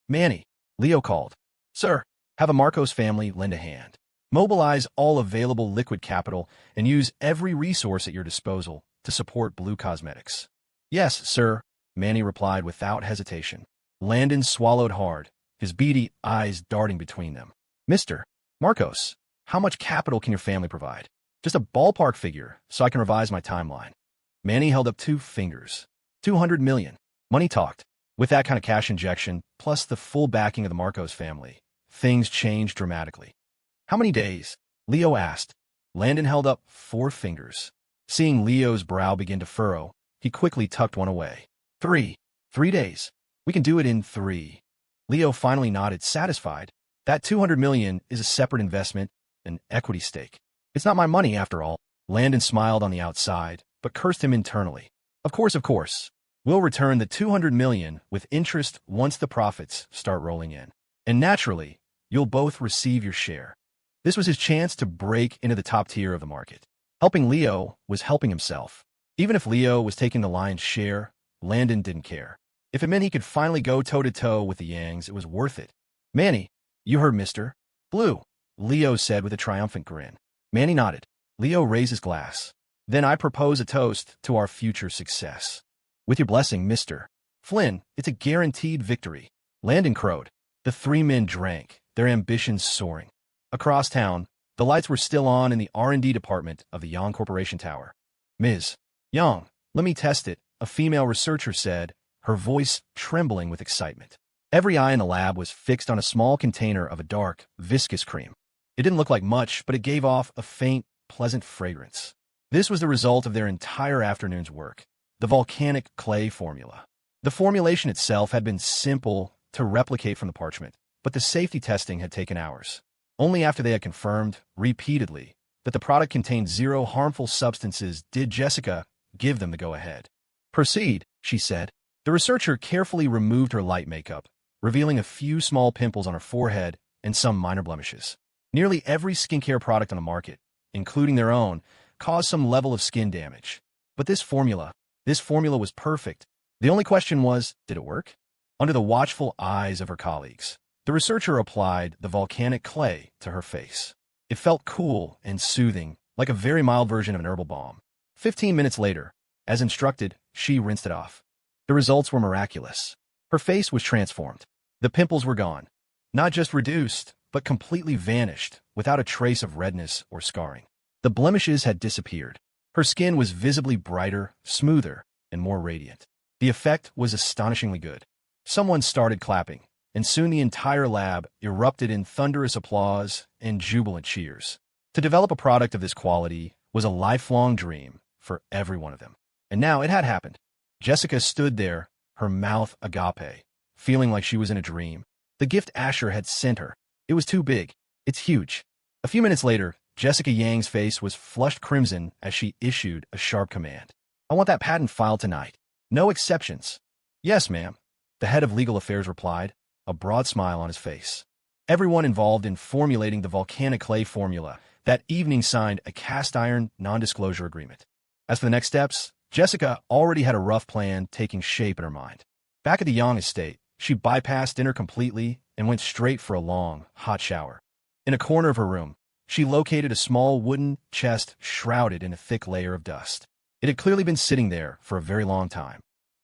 Manny, Leo called. Sir, have a Marcos family lend a hand. Mobilize all available liquid capital and use every resource at your disposal to support Blue Cosmetics. Yes, sir, Manny replied without hesitation. Landon swallowed hard, his beady eyes darting between them. Mr. Marcos, how much capital can your family provide? Just a ballpark figure, so I can revise my timeline. Manny held up 2 fingers. 200 million. Money talked. With that kind of cash injection, plus the full backing of the Marcos family, things changed dramatically. How many days? Leo asked. Landon held up 4 fingers. Seeing Leo's brow begin to furrow, he quickly tucked one away. 3. 3 days. We can do it in 3. Leo finally nodded, satisfied. That 200 million is a separate investment, an equity stake. It's not my money, after all. Landon smiled on the outside, but cursed him internally. Of course. We'll return the 200 million with interest once the profits start rolling in. And naturally, You'll both receive your share. This was his chance to break into the top tier of the market. Helping Leo was helping himself. Even if Leo was taking the lion's share, Landon didn't care. If it meant he could finally go toe-to-toe with the Yangs, it was worth it. Manny, you heard Mr. Blue, Leo said with a triumphant grin. Manny nodded. Leo raised his glass. Then I propose a toast to our future success. With your blessing, Mr. Flynn, it's a guaranteed victory. Landon crowed. The three men drank, their ambitions soaring. Across town, the lights were still on in the R&D department of the Yang Corporation Tower. Ms. Yang, let me test it, a female researcher said, her voice trembling with excitement. Every eye in the lab was fixed on a small container of a dark, viscous cream. It didn't look like much, but it gave off a faint, pleasant fragrance. This was the result of their entire afternoon's work, the volcanic clay formula. The formulation itself had been simple to replicate from the parchment, but the safety testing had taken hours. Only after they had confirmed, repeatedly, that the product contained 0 harmful substances did Jessica give them the go-ahead. Proceed, she said. The researcher carefully removed her light makeup, revealing a few small pimples on her forehead and some minor blemishes. Nearly every skincare product on the market, including their own, caused some level of skin damage. But this formula was perfect. The only question was, did it work? Under the watchful eyes of her colleagues, the researcher applied the volcanic clay to her face. It felt cool and soothing, like a very mild version of an herbal balm. 15 minutes later, as instructed, she rinsed it off. The results were miraculous. Her face was transformed. The pimples were gone. Not just reduced, but completely vanished, without a trace of redness or scarring. The blemishes had disappeared. Her skin was visibly brighter, smoother, and more radiant. The effect was astonishingly good. Someone started clapping, and soon the entire lab erupted in thunderous applause and jubilant cheers. To develop a product of this quality was a lifelong dream for every one of them. And now it had happened. Jessica stood there, her mouth agape, feeling like she was in a dream. The gift Asher had sent her. It was too big. It's huge. A few minutes later, Jessica Yang's face was flushed crimson as she issued a sharp command. I want that patent filed tonight. No exceptions. Yes, ma'am, the head of legal affairs replied, a broad smile on his face. Everyone involved in formulating the volcanic clay formula that evening signed a cast-iron non-disclosure agreement. As for the next steps, Jessica already had a rough plan taking shape in her mind. Back at the Yang estate, she bypassed dinner completely and went straight for a long, hot shower. In a corner of her room, she located a small wooden chest shrouded in a thick layer of dust. It had clearly been sitting there for a very long time.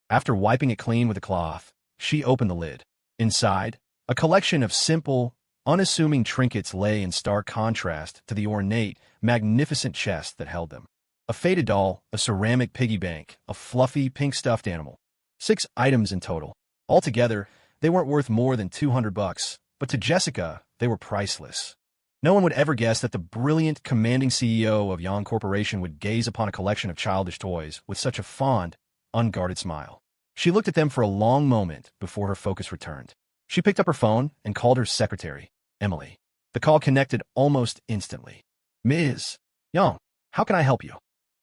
After wiping it clean with a cloth, she opened the lid. Inside, a collection of simple, unassuming trinkets lay in stark contrast to the ornate, magnificent chest that held them. A faded doll, a ceramic piggy bank, a fluffy pink stuffed animal. 6 items in total. Altogether, they weren't worth more than $200, but to Jessica, they were priceless. No one would ever guess that the brilliant, commanding CEO of Yang Corporation would gaze upon a collection of childish toys with such a fond, unguarded smile. She looked at them for a long moment before her focus returned. She picked up her phone and called her secretary, Emily. The call connected almost instantly. Ms. Yang, how can I help you?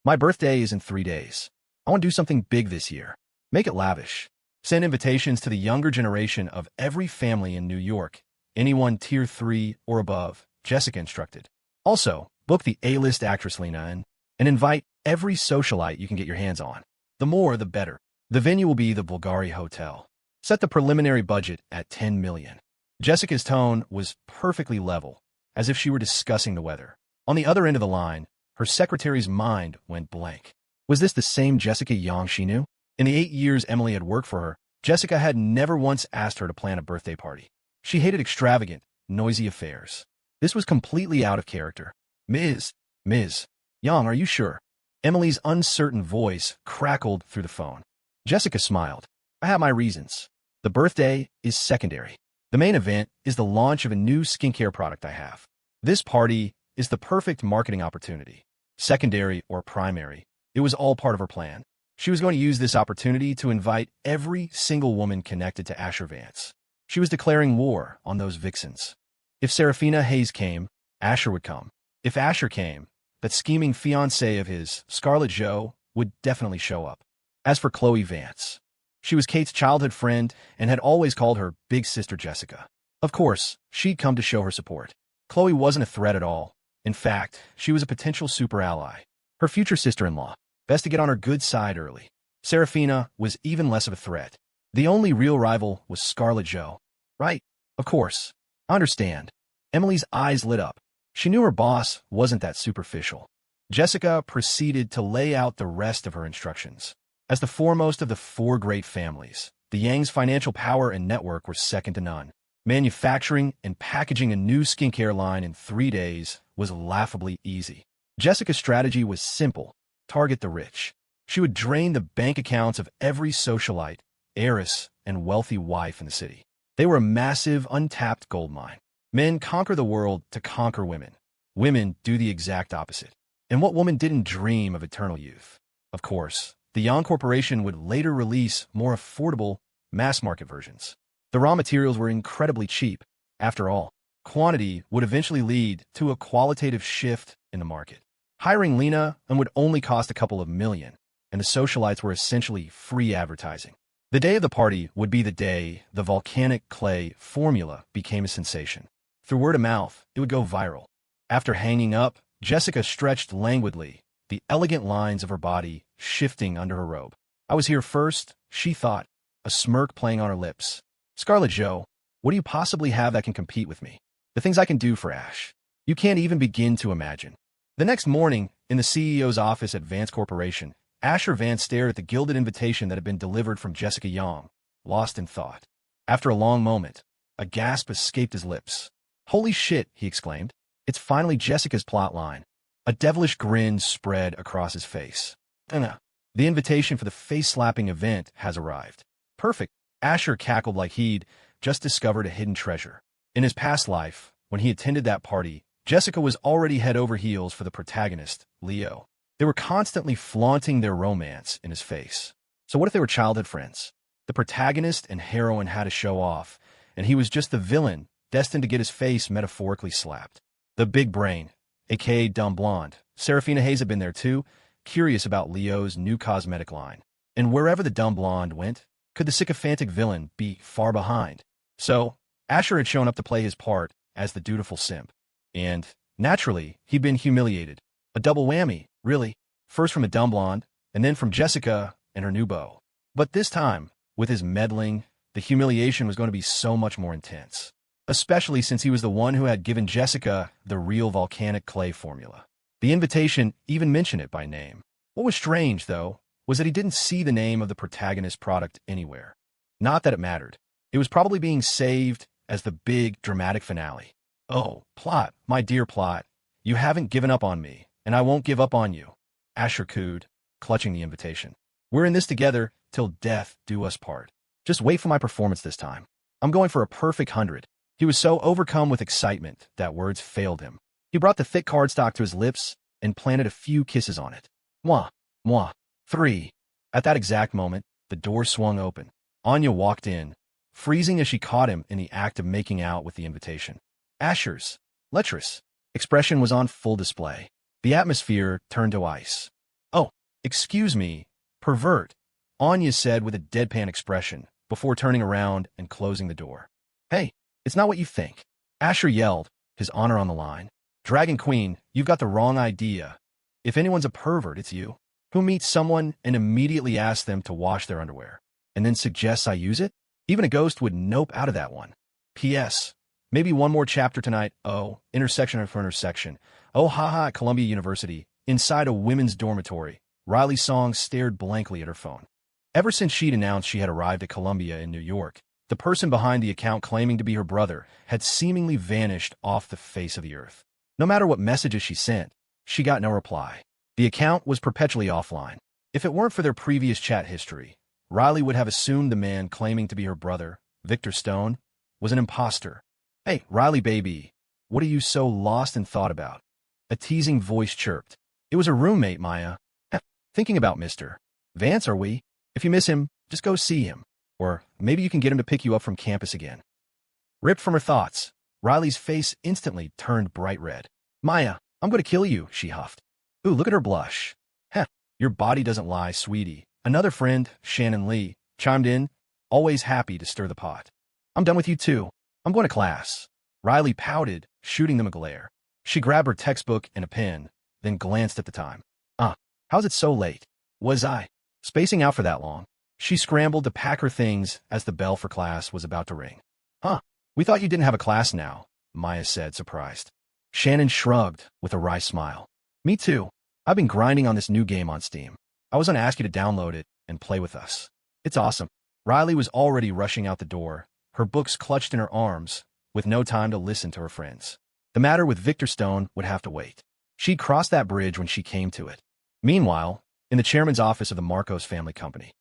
My birthday is in 3 days. I want to do something big this year. Make it lavish. Send invitations to the younger generation of every family in New York, anyone tier 3 or above, Jessica instructed. Also, book the A-list actress Lena in, and invite every socialite you can get your hands on. The more, the better. The venue will be the Bulgari Hotel. Set the preliminary budget at $10 million. Jessica's tone was perfectly level, as if she were discussing the weather. On the other end of the line, her secretary's mind went blank. Was this the same Jessica Yang she knew? In the 8 years Emily had worked for her, Jessica had never once asked her to plan a birthday party. She hated extravagant, noisy affairs. This was completely out of character. Ms. Yang, are you sure? Emily's uncertain voice crackled through the phone. Jessica smiled. I have my reasons. The birthday is secondary. The main event is the launch of a new skincare product I have. This party is the perfect marketing opportunity. Secondary or primary, it was all part of her plan. She was going to use this opportunity to invite every single woman connected to Asher Vance. She was declaring war on those vixens. If Saraphina Hayes came, Asher would come. If Asher came, that scheming fiancé of his, Scarlet Joe, would definitely show up. As for Chloe Vance, she was Kate's childhood friend and had always called her Big Sister Jessica. Of course, she'd come to show her support. Chloe wasn't a threat at all. In fact, she was a potential super ally. Her future sister-in-law. Best to get on her good side early. Saraphina was even less of a threat. The only real rival was Scarlet Joe. Right? Of course. I understand. Emily's eyes lit up. She knew her boss wasn't that superficial. Jessica proceeded to lay out the rest of her instructions. As the foremost of the four great families, the Yang's financial power and network were second to none. Manufacturing and packaging a new skincare line in 3 days was laughably easy. Jessica's strategy was simple: target the rich. She would drain the bank accounts of every socialite, heiress, and wealthy wife in the city. They were a massive, untapped goldmine. Men conquer the world to conquer women. Women do the exact opposite. And what woman didn't dream of eternal youth? Of course, the Yang Corporation would later release more affordable, mass-market versions. The raw materials were incredibly cheap. After all, quantity would eventually lead to a qualitative shift in the market. Hiring Lena would only cost a couple of million, and the socialites were essentially free advertising. The day of the party would be the day the volcanic clay formula became a sensation. Through word of mouth, it would go viral. After hanging up, Jessica stretched languidly, the elegant lines of her body shifting under her robe. I was here first, she thought, a smirk playing on her lips. Scarlet Joe, what do you possibly have that can compete with me? The things I can do for Ash. You can't even begin to imagine. The next morning, in the CEO's office at Vance Corporation, Asher Vance stared at the gilded invitation that had been delivered from Jessica Yang, lost in thought. After a long moment, a gasp escaped his lips. Holy shit, he exclaimed. It's finally Jessica's plotline. A devilish grin spread across his face. The invitation for the face-slapping event has arrived. Perfect. Asher cackled like he'd just discovered a hidden treasure. In his past life, when he attended that party, Jessica was already head over heels for the protagonist, Leo. They were constantly flaunting their romance in his face. So what if they were childhood friends? The protagonist and heroine had to show off, and he was just the villain, destined to get his face metaphorically slapped. The big brain, a.k.a. Dumb Blonde, Saraphina Hayes had been there too, curious about Leo's new cosmetic line. And wherever the Dumb Blonde went, could the sycophantic villain be far behind? So, Asher had shown up to play his part as the dutiful simp. And, naturally, he'd been humiliated. A double whammy, really. First from a Dumb Blonde, and then from Jessica and her new beau. But this time, with his meddling, the humiliation was going to be so much more intense. Especially since he was the one who had given Jessica the real volcanic clay formula. The invitation even mentioned it by name. What was strange, though, was that he didn't see the name of the protagonist's product anywhere. Not that it mattered. It was probably being saved as the big, dramatic finale. Oh, Plot, my dear Plot, you haven't given up on me, and I won't give up on you, Asher cooed, clutching the invitation. We're in this together till death do us part. Just wait for my performance this time. I'm going for a perfect 100. He was so overcome with excitement that words failed him. He brought the thick cardstock to his lips and planted a few kisses on it. Mwah, mwah, 3. At that exact moment, the door swung open. Anya walked in, freezing as she caught him in the act of making out with the invitation. Asher's lecherous expression was on full display. The atmosphere turned to ice. Oh, excuse me, pervert, Anya said with a deadpan expression before turning around and closing the door. Hey, it's not what you think, Asher yelled, his honor on the line. Dragon Queen, you've got the wrong idea. If anyone's a pervert, it's you, who meets someone and immediately asks them to wash their underwear, and then suggests I use it? Even a ghost would nope out of that one. P.S. Maybe one more chapter tonight. Oh, intersection after intersection. Oh, haha, at Columbia University, inside a women's dormitory. Riley Song stared blankly at her phone. Ever since she'd announced she had arrived at Columbia in New York, the person behind the account claiming to be her brother had seemingly vanished off the face of the earth. No matter what messages she sent, she got no reply. The account was perpetually offline. If it weren't for their previous chat history, Riley would have assumed the man claiming to be her brother, Victor Stone, was an imposter. Hey, Riley baby, what are you so lost in thought about? A teasing voice chirped. It was her roommate, Maya. Thinking about Mr. Vance, are we? If you miss him, just go see him. Or maybe you can get him to pick you up from campus again. Ripped from her thoughts, Riley's face instantly turned bright red. Maya, I'm going to kill you, she huffed. Ooh, look at her blush. Heh, your body doesn't lie, sweetie. Another friend, Shannon Lee, chimed in, always happy to stir the pot. I'm done with you too. I'm going to class. Riley pouted, shooting them a glare. She grabbed her textbook and a pen, then glanced at the time. How's it so late? Was I spacing out for that long? She scrambled to pack her things as the bell for class was about to ring. We thought you didn't have a class now, Maya said, surprised. Shannon shrugged with a wry smile. Me too. I've been grinding on this new game on Steam. I was going to ask you to download it and play with us. It's awesome. Riley was already rushing out the door, her books clutched in her arms, with no time to listen to her friends. The matter with Victor Stone would have to wait. She'd cross that bridge when she came to it. Meanwhile, in the chairman's office of the Marcos family company.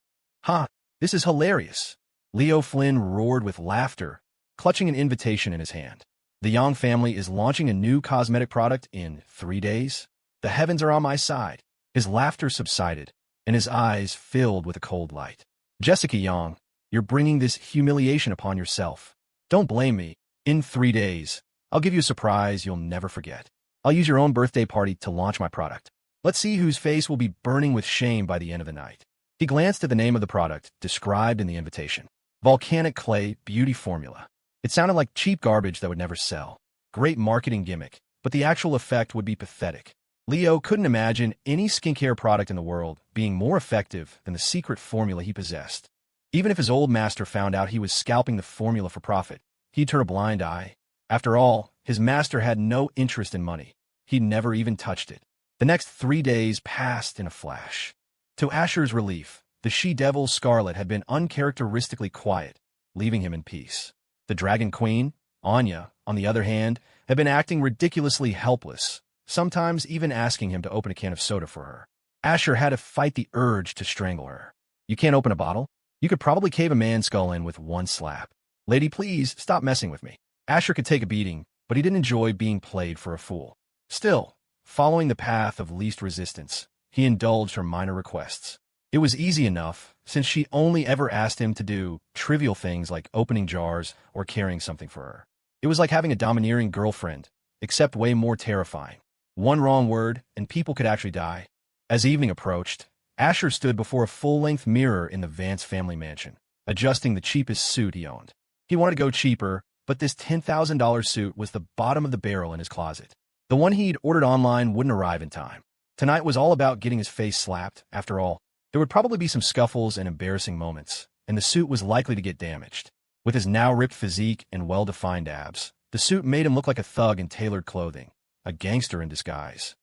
This is hilarious. Leo Flynn roared with laughter, clutching an invitation in his hand. The Young family is launching a new cosmetic product in 3 days. The heavens are on my side. His laughter subsided, and his eyes filled with a cold light. Jessica Young, you're bringing this humiliation upon yourself. Don't blame me. In 3 days, I'll give you a surprise you'll never forget. I'll use your own birthday party to launch my product. Let's see whose face will be burning with shame by the end of the night. He glanced at the name of the product, described in the invitation. Volcanic Clay Beauty Formula. It sounded like cheap garbage that would never sell. Great marketing gimmick, but the actual effect would be pathetic. Leo couldn't imagine any skincare product in the world being more effective than the secret formula he possessed. Even if his old master found out he was scalping the formula for profit, he'd turn a blind eye. After all, his master had no interest in money. He'd never even touched it. The next 3 days passed in a flash. To Asher's relief, the she-devil Scarlet had been uncharacteristically quiet, leaving him in peace. The Dragon Queen, Anya, on the other hand, had been acting ridiculously helpless, sometimes even asking him to open a can of soda for her. Asher had to fight the urge to strangle her. You can't open a bottle? You could probably cave a man's skull in with one slap. Lady, please, stop messing with me. Asher could take a beating, but he didn't enjoy being played for a fool. Still, following the path of least resistance, he indulged her minor requests. It was easy enough, since she only ever asked him to do trivial things like opening jars or carrying something for her. It was like having a domineering girlfriend, except way more terrifying. One wrong word, and people could actually die. As evening approached, Asher stood before a full-length mirror in the Vance family mansion, adjusting the cheapest suit he owned. He wanted to go cheaper, but this $10,000 suit was the bottom of the barrel in his closet. The one he'd ordered online wouldn't arrive in time. Tonight was all about getting his face slapped. After all, there would probably be some scuffles and embarrassing moments, and the suit was likely to get damaged. With his now ripped physique and well-defined abs, the suit made him look like a thug in tailored clothing, a gangster in disguise.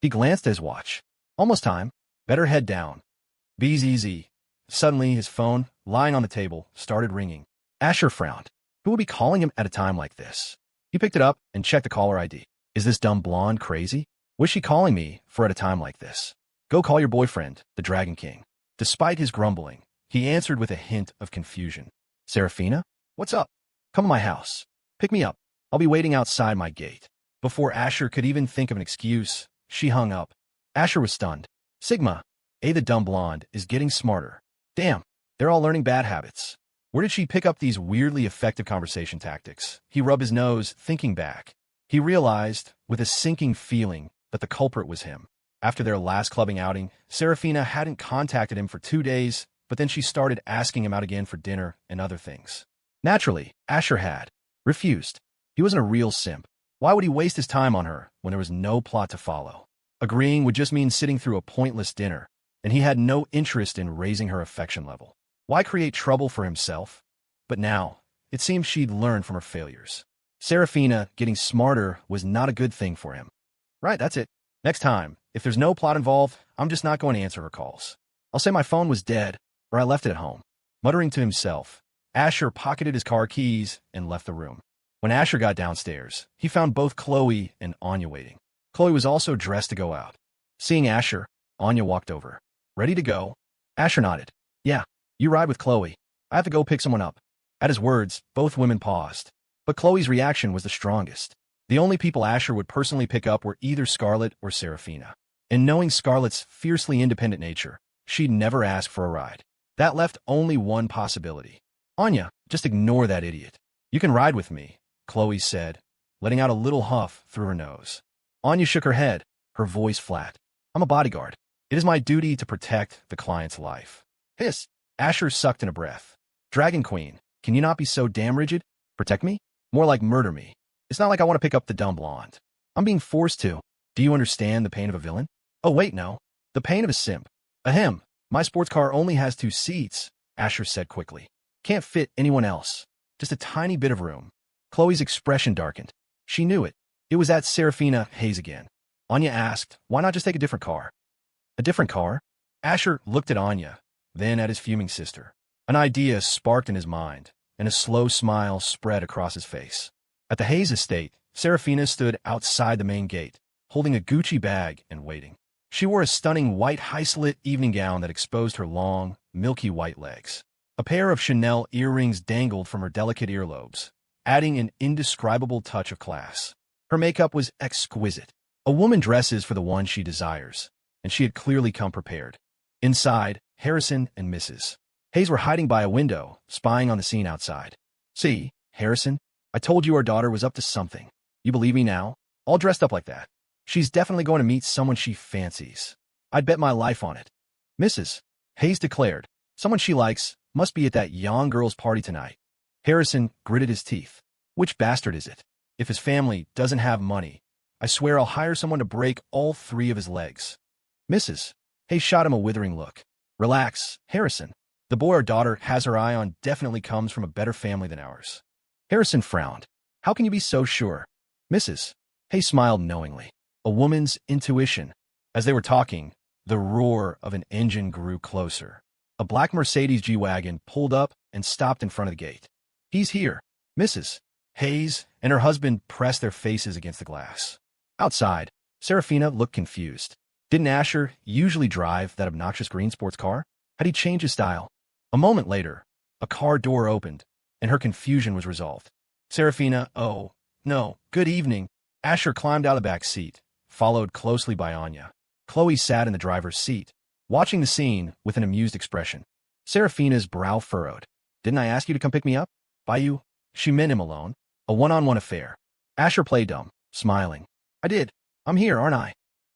He glanced at his watch. Almost time. Better head down. BZZ. Suddenly, his phone, lying on the table, started ringing. Asher frowned. Who would be calling him at a time like this? He picked it up and checked the caller ID. Is this dumb blonde crazy? What's she calling me for at a time like this? Go call your boyfriend, the Dragon King. Despite his grumbling, he answered with a hint of confusion. Saraphina? What's up? Come to my house. Pick me up. I'll be waiting outside my gate. Before Asher could even think of an excuse, she hung up. Asher was stunned. Sigma, the dumb blonde, is getting smarter. Damn, they're all learning bad habits. Where did she pick up these weirdly effective conversation tactics? He rubbed his nose, thinking back. He realized, with a sinking feeling, that the culprit was him. After their last clubbing outing, Saraphina hadn't contacted him for 2 days, but then she started asking him out again for dinner and other things. Naturally, Asher had refused. He wasn't a real simp. Why would he waste his time on her when there was no plot to follow? Agreeing would just mean sitting through a pointless dinner, and he had no interest in raising her affection level. Why create trouble for himself? But now, it seemed she'd learned from her failures. Saraphina getting smarter was not a good thing for him. Right, that's it. Next time, if there's no plot involved, I'm just not going to answer her calls. I'll say my phone was dead, or I left it at home. Muttering to himself, Asher pocketed his car keys and left the room. When Asher got downstairs, he found both Chloe and Anya waiting. Chloe was also dressed to go out. Seeing Asher, Anya walked over. Ready to go? Asher nodded. Yeah, you ride with Chloe. I have to go pick someone up. At his words, both women paused. But Chloe's reaction was the strongest. The only people Asher would personally pick up were either Scarlet or Saraphina. And knowing Scarlet's fiercely independent nature, she'd never ask for a ride. That left only one possibility. Anya, just ignore that idiot. You can ride with me, Chloe said, letting out a little huff through her nose. Anya shook her head, her voice flat. I'm a bodyguard. It is my duty to protect the client's life. Hiss. Asher sucked in a breath. Dragon Queen, can you not be so damn rigid? Protect me? More like murder me. It's not like I want to pick up the dumb blonde. I'm being forced to. Do you understand the pain of a villain? Oh, wait, no. The pain of a simp. Ahem. My sports car only has 2 seats, Asher said quickly. Can't fit anyone else. Just a tiny bit of room. Chloe's expression darkened. She knew it. It was that Saraphina haze again. Anya asked, why not just take a different car? A different car? Asher looked at Anya, then at his fuming sister. An idea sparked in his mind, and a slow smile spread across his face. At the Hayes estate, Saraphina stood outside the main gate, holding a Gucci bag and waiting. She wore a stunning white high-slit evening gown that exposed her long, milky white legs. A pair of Chanel earrings dangled from her delicate earlobes, adding an indescribable touch of class. Her makeup was exquisite. A woman dresses for the one she desires, and she had clearly come prepared. Inside, Harrison and Mrs. Hayes were hiding by a window, spying on the scene outside. See, Harrison, I told you our daughter was up to something. You believe me now? All dressed up like that. She's definitely going to meet someone she fancies. I'd bet my life on it. Mrs. Hayes declared, someone she likes must be at that young girl's party tonight. Harrison gritted his teeth. Which bastard is it? If his family doesn't have money, I swear I'll hire someone to break all 3 of his legs. Mrs. Hayes shot him a withering look. Relax, Harrison. The boy our daughter has her eye on definitely comes from a better family than ours. Harrison frowned. How can you be so sure? Mrs. Hayes smiled knowingly. A woman's intuition. As they were talking, the roar of an engine grew closer. A black Mercedes G-Wagon pulled up and stopped in front of the gate. He's here. Mrs. Hayes and her husband pressed their faces against the glass. Outside, Saraphina looked confused. Didn't Asher usually drive that obnoxious green sports car? Had he changed his style? A moment later, a car door opened, and her confusion was resolved. Saraphina, oh, no, good evening. Asher climbed out of the back seat, followed closely by Anya. Chloe sat in the driver's seat, watching the scene with an amused expression. Saraphina's brow furrowed. Didn't I ask you to come pick me up? By you? She meant him alone. A one-on-one affair. Asher played dumb, smiling. I did. I'm here, aren't I?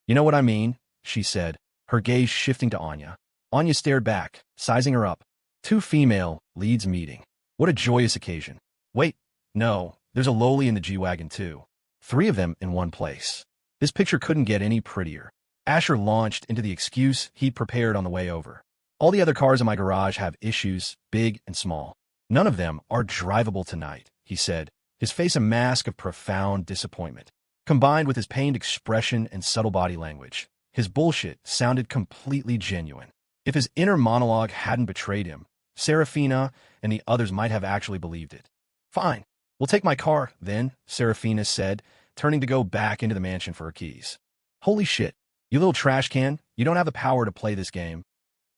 You know what I mean, she said, her gaze shifting to Anya. Anya stared back, sizing her up. 2 female leads meeting. What a joyous occasion. Wait, no, there's a lowly in the G-Wagon too. 3 of them in one place. This picture couldn't get any prettier. Asher launched into the excuse he'd prepared on the way over. All the other cars in my garage have issues, big and small. None of them are drivable tonight, he said, his face a mask of profound disappointment. Combined with his pained expression and subtle body language, his bullshit sounded completely genuine. If his inner monologue hadn't betrayed him, Saraphina and the others might have actually believed it. Fine, we'll take my car, then, Saraphina said, turning to go back into the mansion for her keys. Holy shit, you little trash can, you don't have the power to play this game.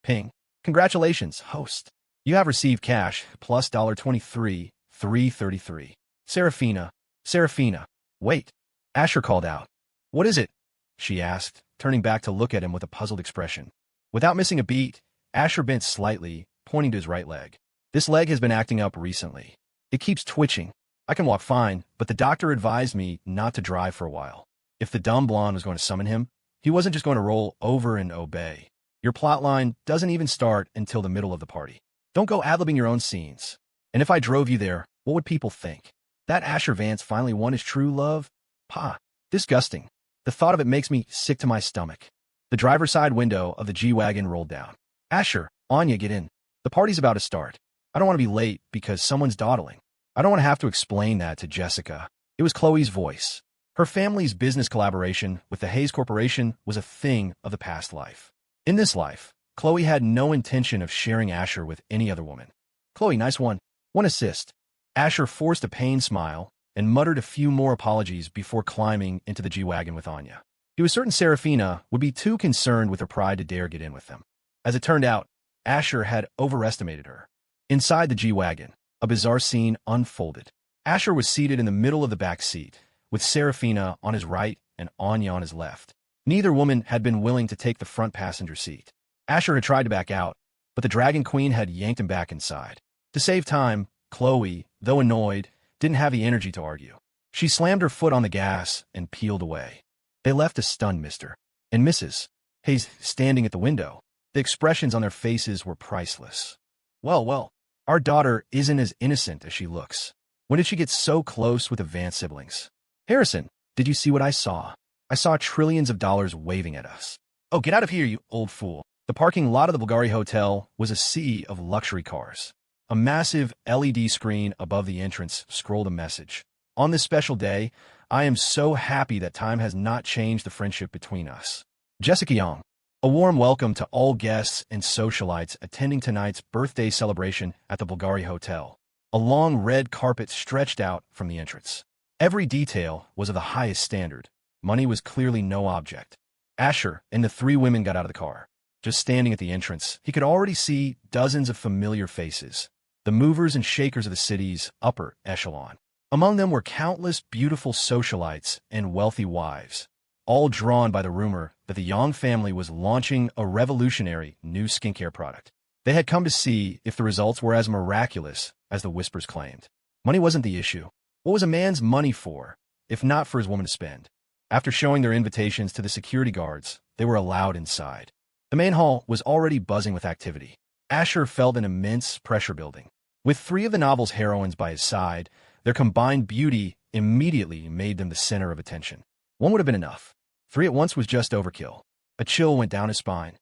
Ping. Congratulations, host. You have received cash plus $23,333. Saraphina. Wait. Asher called out. What is it? She asked, turning back to look at him with a puzzled expression. Without missing a beat, Asher bent slightly, pointing to his right leg. This leg has been acting up recently. It keeps twitching. I can walk fine, but the doctor advised me not to drive for a while. If the dumb blonde was going to summon him, he wasn't just going to roll over and obey. Your plotline doesn't even start until the middle of the party. Don't go ad-libbing your own scenes. And if I drove you there, what would people think? That Asher Vance finally won his true love? Pah. Disgusting. The thought of it makes me sick to my stomach. The driver's side window of the G-Wagon rolled down. Asher, Anya, get in. The party's about to start. I don't want to be late because someone's dawdling. I don't want to have to explain that to Jessica. It was Chloe's voice. Her family's business collaboration with the Hayes Corporation was a thing of the past life. In this life, Chloe had no intention of sharing Asher with any other woman. Chloe, nice one. One assist. Asher forced a pained smile and muttered a few more apologies before climbing into the G-Wagon with Anya. He was certain Saraphina would be too concerned with her pride to dare get in with them. As it turned out, Asher had overestimated her. Inside the G-Wagon, a bizarre scene unfolded. Asher was seated in the middle of the back seat, with Saraphina on his right and Anya on his left. Neither woman had been willing to take the front passenger seat. Asher had tried to back out, but the Dragon Queen had yanked him back inside. To save time, Chloe, though annoyed, didn't have the energy to argue. She slammed her foot on the gas and peeled away. They left a stunned Mr. and Mrs. Hayes standing at the window. The expressions on their faces were priceless. Well, our daughter isn't as innocent as she looks. When did she get so close with the Vance siblings? Harrison, did you see what I saw? I saw trillions of dollars waving at us. Oh, get out of here, you old fool. The parking lot of the Bulgari Hotel was a sea of luxury cars. A massive LED screen above the entrance scrolled a message. On this special day, I am so happy that time has not changed the friendship between us. Jessica Young. A warm welcome to all guests and socialites attending tonight's birthday celebration at the Bulgari Hotel. A long red carpet stretched out from the entrance. Every detail was of the highest standard. Money was clearly no object. Asher and the three women got out of the car. Just standing at the entrance, he could already see dozens of familiar faces, the movers and shakers of the city's upper echelon. Among them were countless beautiful socialites and wealthy wives, all drawn by the rumor that the Yang family was launching a revolutionary new skincare product. They had come to see if the results were as miraculous as the whispers claimed. Money wasn't the issue. What was a man's money for, if not for his woman to spend? After showing their invitations to the security guards, they were allowed inside. The main hall was already buzzing with activity. Asher felt an immense pressure building. With three of the novel's heroines by his side, their combined beauty immediately made them the center of attention. One would have been enough. Three at once was just overkill. A chill went down his spine.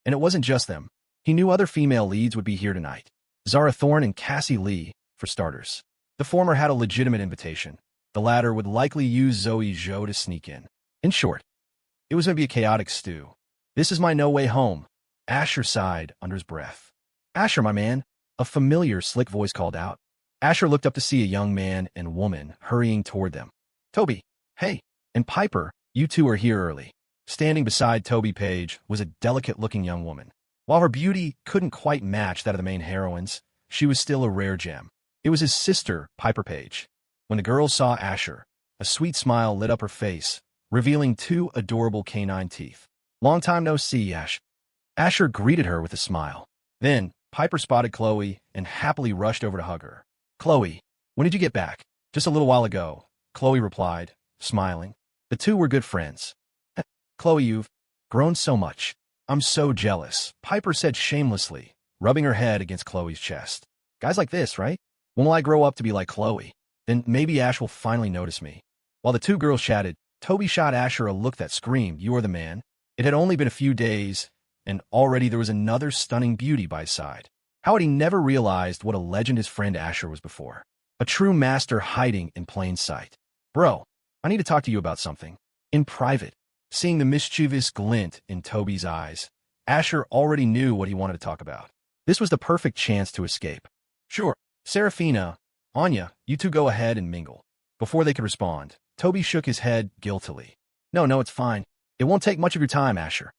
And it wasn't just them. He knew other female leads would be here tonight. Zara Thorne and Cassie Lee, for starters. The former had a legitimate invitation. The latter would likely use Zhao to sneak in. In short, it was going to be a chaotic stew. This is my no way home. Asher sighed under his breath. Asher, my man, a familiar, slick voice called out. Asher looked up to see a young man and woman hurrying toward them. Toby, hey, and Piper, you two are here early. Standing beside Toby Page was a delicate-looking young woman. While her beauty couldn't quite match that of the main heroines, she was still a rare gem. It was his sister, Piper Page. When the girls saw Asher, a sweet smile lit up her face, revealing two adorable canine teeth. Long time no see, Ash. Asher greeted her with a smile. Then, Piper spotted Chloe and happily rushed over to hug her. Chloe, when did you get back? Just a little while ago, Chloe replied, smiling. The two were good friends. Chloe, you've grown so much. I'm so jealous, Piper said shamelessly, rubbing her head against Chloe's chest. Guys like this, right? When will I grow up to be like Chloe? Then maybe Ash will finally notice me. While the two girls chatted, Toby shot Asher a look that screamed, "You are the man." It had only been a few days, and already there was another stunning beauty by his side. How had he never realized what a legend his friend Asher was before? A true master hiding in plain sight. Bro, I need to talk to you about something. In private. Seeing the mischievous glint in Toby's eyes, Asher already knew what he wanted to talk about. This was the perfect chance to escape. Sure, Saraphina, Anya, you two go ahead and mingle. Before they could respond, Toby shook his head guiltily. No, it's fine. It won't take much of your time, Asher.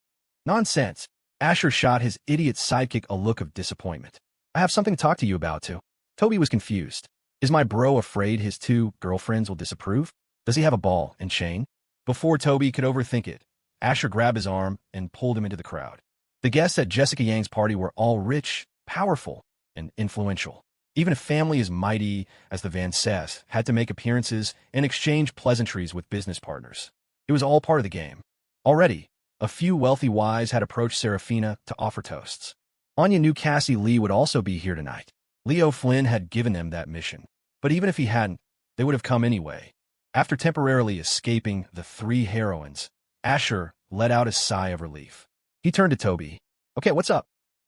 Nonsense. Asher shot his idiot sidekick a look of disappointment. I have something to talk to you about, too. Toby was confused. Is my bro afraid his two girlfriends will disapprove? Does he have a ball and chain? Before Toby could overthink it, Asher grabbed his arm and pulled him into the crowd. The guests at Jessica Yang's party were all rich, powerful, and influential. Even a family as mighty as the Vances had to make appearances and exchange pleasantries with business partners. It was all part of the game. Already, a few wealthy wives had approached Saraphina to offer toasts. Anya knew Cassie Lee would also be here tonight. Leo Flynn had given them that mission. But even if he hadn't, they would have come anyway. After temporarily escaping the three heroines, Asher let out a sigh of relief. He turned to Toby. Okay, what's up?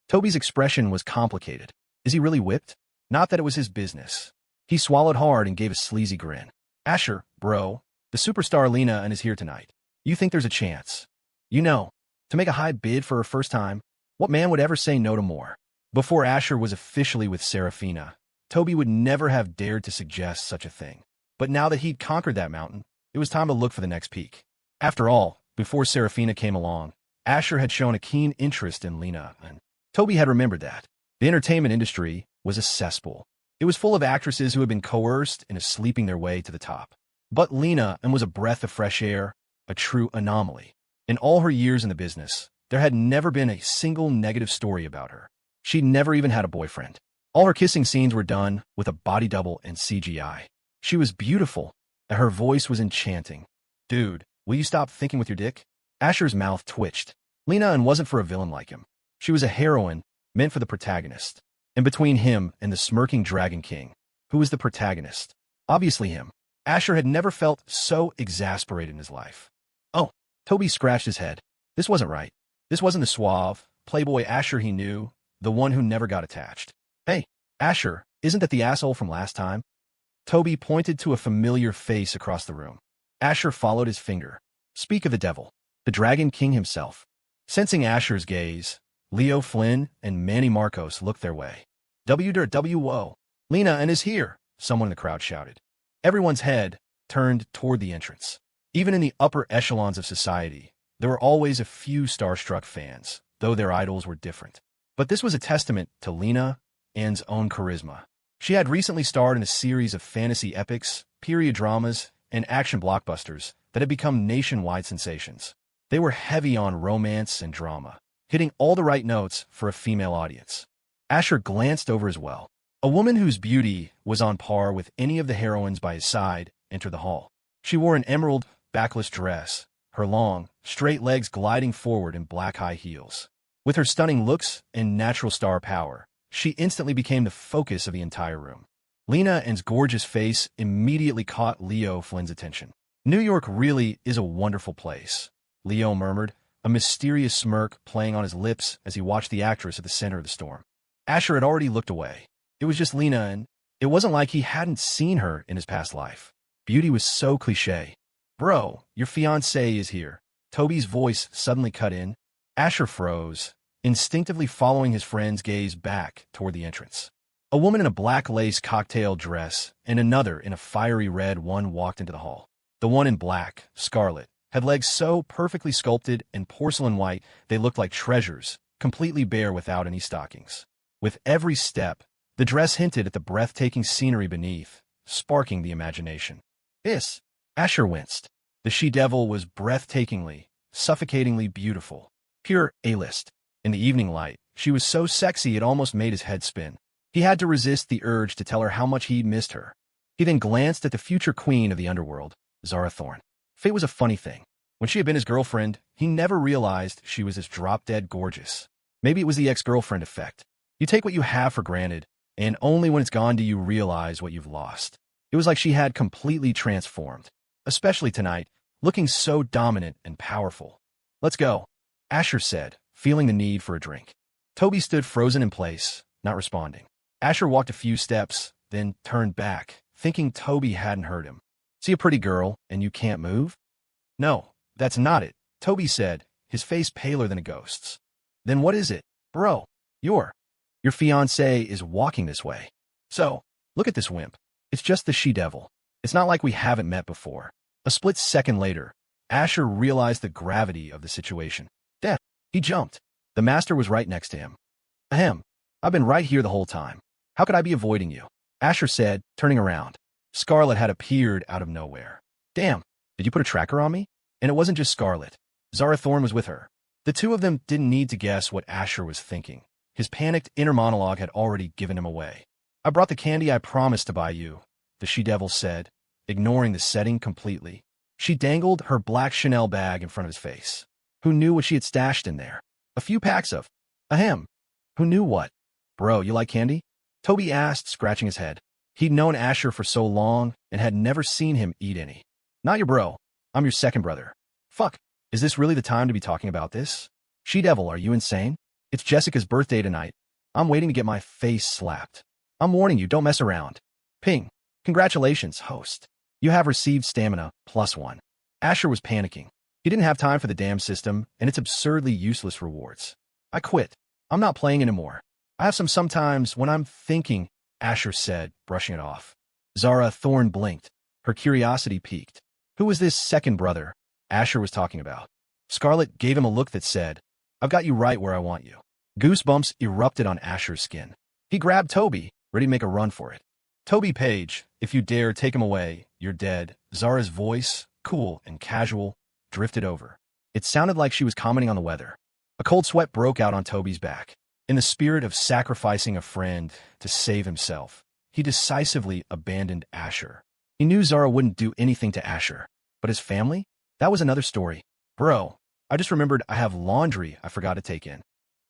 Toby's expression was complicated. Is he really whipped? Not that it was his business. He swallowed hard and gave a sleazy grin. Asher, bro, the superstar Lena is here tonight. You think there's a chance? You know, to make a high bid for her first time, what man would ever say no to more? Before Asher was officially with Saraphina, Toby would never have dared to suggest such a thing. But now that he'd conquered that mountain, it was time to look for the next peak. After all, before Saraphina came along, Asher had shown a keen interest in Lena, and Toby had remembered that. The entertainment industry was a cesspool. It was full of actresses who had been coerced into sleeping their way to the top. But Lena was a breath of fresh air, a true anomaly. In all her years in the business, there had never been a single negative story about her. She'd never even had a boyfriend. All her kissing scenes were done with a body double and CGI. She was beautiful, and her voice was enchanting. Dude, will you stop thinking with your dick? Asher's mouth twitched. Lena wasn't for a villain like him. She was a heroine meant for the protagonist. And between him and the smirking Dragon King, who was the protagonist? Obviously him. Asher had never felt so exasperated in his life. Oh, Toby scratched his head. This wasn't right. This wasn't the suave, playboy Asher he knew, the one who never got attached. Hey, Asher, isn't that the asshole from last time? Toby pointed to a familiar face across the room. Asher followed his finger. Speak of the devil. The Dragon King himself. Sensing Asher's gaze, Leo Flynn and Manny Marcos looked their way. WWO. Lena and is here, someone in the crowd shouted. Everyone's head turned toward the entrance. Even in the upper echelons of society, there were always a few starstruck fans, though their idols were different. But this was a testament to Lena Ann's own charisma. She had recently starred in a series of fantasy epics, period dramas, and action blockbusters that had become nationwide sensations. They were heavy on romance and drama, hitting all the right notes for a female audience. Asher glanced over as well. A woman whose beauty was on par with any of the heroines by his side entered the hall. She wore an emerald, backless dress, her long, straight legs gliding forward in black high heels. With her stunning looks and natural star power, she instantly became the focus of the entire room. Lena Ann's gorgeous face immediately caught Leo Flynn's attention. New York really is a wonderful place, Leo murmured, a mysterious smirk playing on his lips as he watched the actress at the center of the storm. Asher had already looked away. It was just Lena, and it wasn't like he hadn't seen her in his past life. Beauty was so cliché. Bro, your fiancé is here. Toby's voice suddenly cut in. Asher froze, instinctively following his friend's gaze back toward the entrance. A woman in a black lace cocktail dress and another in a fiery red one walked into the hall. The one in black, Scarlet, had legs so perfectly sculpted and porcelain white they looked like treasures, completely bare without any stockings. With every step, the dress hinted at the breathtaking scenery beneath, sparking the imagination. Asher winced. The she-devil was breathtakingly, suffocatingly beautiful. Pure A-list. In the evening light, she was so sexy it almost made his head spin. He had to resist the urge to tell her how much he missed her. He then glanced at the future queen of the underworld, Zara Thorne. Fate was a funny thing. When she had been his girlfriend, he never realized she was this drop-dead gorgeous. Maybe it was the ex-girlfriend effect. You take what you have for granted, and only when it's gone do you realize what you've lost. It was like she had completely transformed, especially tonight, looking so dominant and powerful. Let's go, Asher said, feeling the need for a drink. Toby stood frozen in place, not responding. Asher walked a few steps, then turned back, thinking Toby hadn't heard him. See a pretty girl, and you can't move? No, that's not it, Toby said, his face paler than a ghost's. Then what is it? Bro, your fiancé is walking this way. So, look at this wimp. It's just the she-devil. It's not like we haven't met before. A split second later, Asher realized the gravity of the situation. Death. He jumped. The master was right next to him. Ahem. I've been right here the whole time. How could I be avoiding you? Asher said, turning around. Scarlet had appeared out of nowhere. Damn, did you put a tracker on me? And it wasn't just Scarlet. Zara Thorne was with her. The two of them didn't need to guess what Asher was thinking. His panicked inner monologue had already given him away. I brought the candy I promised to buy you, the she-devil said, ignoring the setting completely. She dangled her black Chanel bag in front of his face. Who knew what she had stashed in there? A few packs of. Ahem. Who knew what? Bro, you like candy? Toby asked, scratching his head. He'd known Asher for so long and had never seen him eat any. Not your bro. I'm your second brother. Fuck. Is this really the time to be talking about this? She-devil, are you insane? It's Jessica's birthday tonight. I'm waiting to get my face slapped. I'm warning you, don't mess around. Ping. Congratulations, host. You have received stamina +1. Asher was panicking. He didn't have time for the damn system and its absurdly useless rewards. I quit. I'm not playing anymore. I have some sometimes when I'm thinking, Asher said, brushing it off. Zara Thorne blinked. Her curiosity piqued. Who was this second brother Asher was talking about? Scarlet gave him a look that said, I've got you right where I want you. Goosebumps erupted on Asher's skin. He grabbed Toby, ready to make a run for it. Toby Page, if you dare take him away, you're dead. Zara's voice, cool and casual, drifted over. It sounded like she was commenting on the weather. A cold sweat broke out on Toby's back. In the spirit of sacrificing a friend to save himself, he decisively abandoned Asher. He knew Zara wouldn't do anything to Asher, but his family? That was another story. Bro, I just remembered I have laundry I forgot to take in.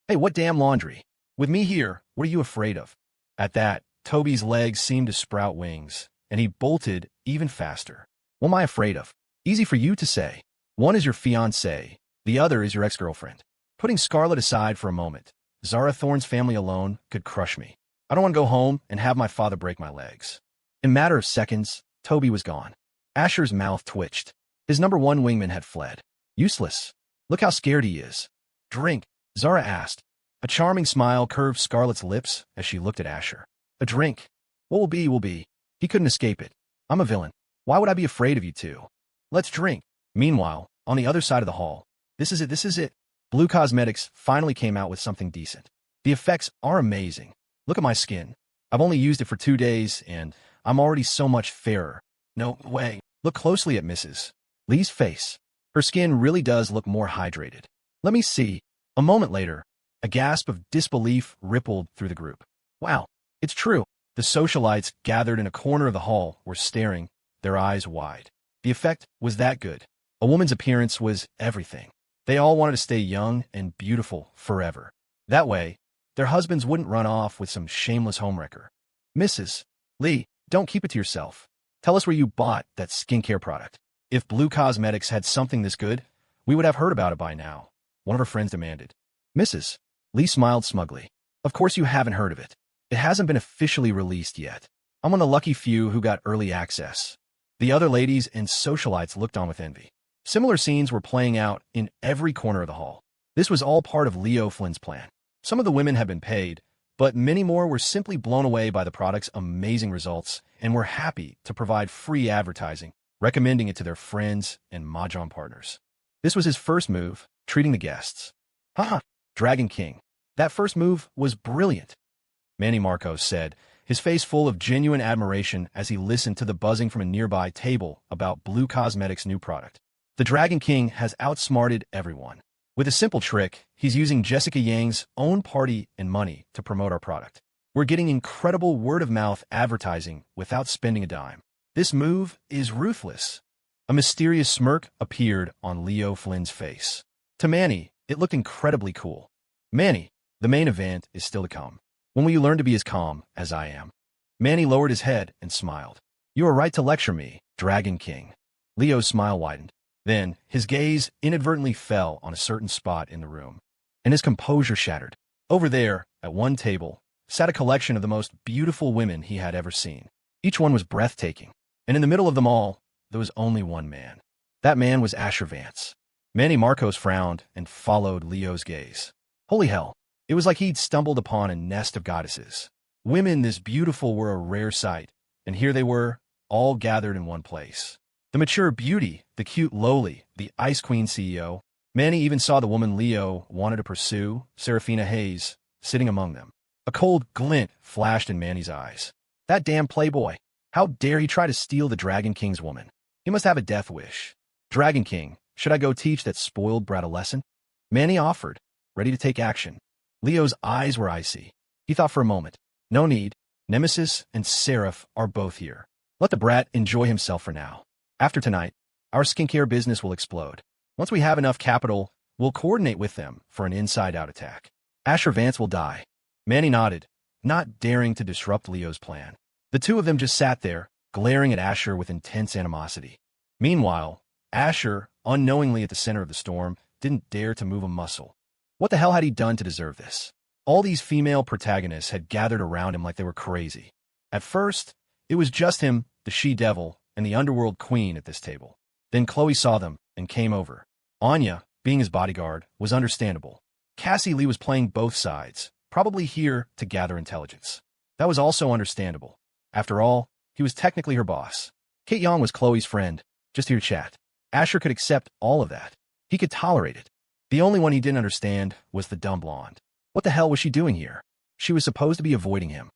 Hey, what damn laundry? With me here, what are you afraid of? At that, Toby's legs seemed to sprout wings, and he bolted even faster. What am I afraid of? Easy for you to say. One is your fiancé, the other is your ex-girlfriend. Putting Scarlet aside for a moment, Zara Thorne's family alone could crush me. I don't want to go home and have my father break my legs. In a matter of seconds, Toby was gone. Asher's mouth twitched. His number one wingman had fled. Useless. Look how scared he is. Drink, Zara asked. A charming smile curved Scarlet's lips as she looked at Asher. A drink. What will be, will be. He couldn't escape it. I'm a villain. Why would I be afraid of you two? Let's drink. Meanwhile, on the other side of the hall, this is it. Blue Cosmetics finally came out with something decent. The effects are amazing. Look at my skin. I've only used it for 2 days, and I'm already so much fairer. No way. Look closely at Mrs. Lee's face. Her skin really does look more hydrated. Let me see. A moment later, a gasp of disbelief rippled through the group. Wow, it's true. The socialites gathered in a corner of the hall were staring, their eyes wide. The effect was that good. A woman's appearance was everything. They all wanted to stay young and beautiful forever. That way, their husbands wouldn't run off with some shameless homewrecker. Mrs. Lee, don't keep it to yourself. Tell us where you bought that skincare product. If Blue Cosmetics had something this good, we would have heard about it by now, one of her friends demanded. Mrs. Lee smiled smugly. Of course you haven't heard of it. It hasn't been officially released yet. I'm one of the lucky few who got early access. The other ladies and socialites looked on with envy. Similar scenes were playing out in every corner of the hall. This was all part of Leo Flynn's plan. Some of the women had been paid, but many more were simply blown away by the product's amazing results and were happy to provide free advertising, recommending it to their friends and mahjong partners. This was his first move, treating the guests. Haha, Dragon King. That first move was brilliant, Manny Marcos said, his face full of genuine admiration as he listened to the buzzing from a nearby table about Blue Cosmetics' new product. The Dragon King has outsmarted everyone. With a simple trick, he's using Jessica Yang's own party and money to promote our product. We're getting incredible word-of-mouth advertising without spending a dime. This move is ruthless. A mysterious smirk appeared on Leo Flynn's face. To Manny, it looked incredibly cool. Manny, the main event is still to come. When will you learn to be as calm as I am? Manny lowered his head and smiled. You are right to lecture me, Dragon King. Leo's smile widened. Then, his gaze inadvertently fell on a certain spot in the room, and his composure shattered. Over there, at one table, sat a collection of the most beautiful women he had ever seen. Each one was breathtaking, and in the middle of them all, there was only one man. That man was Asher Vance. Manny Marcos frowned and followed Leo's gaze. Holy hell, it was like he'd stumbled upon a nest of goddesses. Women this beautiful were a rare sight, and here they were, all gathered in one place. The mature beauty, the cute lowly, the Ice Queen CEO. Manny even saw the woman Leo wanted to pursue, Saraphina Hayes, sitting among them. A cold glint flashed in Manny's eyes. That damn playboy. How dare he try to steal the Dragon King's woman? He must have a death wish. Dragon King, should I go teach that spoiled brat a lesson? Manny offered, ready to take action. Leo's eyes were icy. He thought for a moment. No need. Nemesis and Seraph are both here. Let the brat enjoy himself for now. After tonight, our skincare business will explode. Once we have enough capital, we'll coordinate with them for an inside-out attack. Asher Vance will die. Manny nodded, not daring to disrupt Leo's plan. The two of them just sat there, glaring at Asher with intense animosity. Meanwhile, Asher, unknowingly at the center of the storm, didn't dare to move a muscle. What the hell had he done to deserve this? All these female protagonists had gathered around him like they were crazy. At first, it was just him, the she-devil, and the underworld queen at this table. Then Chloe saw them and came over. Anya, being his bodyguard, was understandable. Cassie Lee was playing both sides, probably here to gather intelligence. That was also understandable. After all, he was technically her boss. Kate Young was Chloe's friend, just here to chat. Asher could accept all of that. He could tolerate it. The only one he didn't understand was the dumb blonde. What the hell was she doing here? She was supposed to be avoiding him.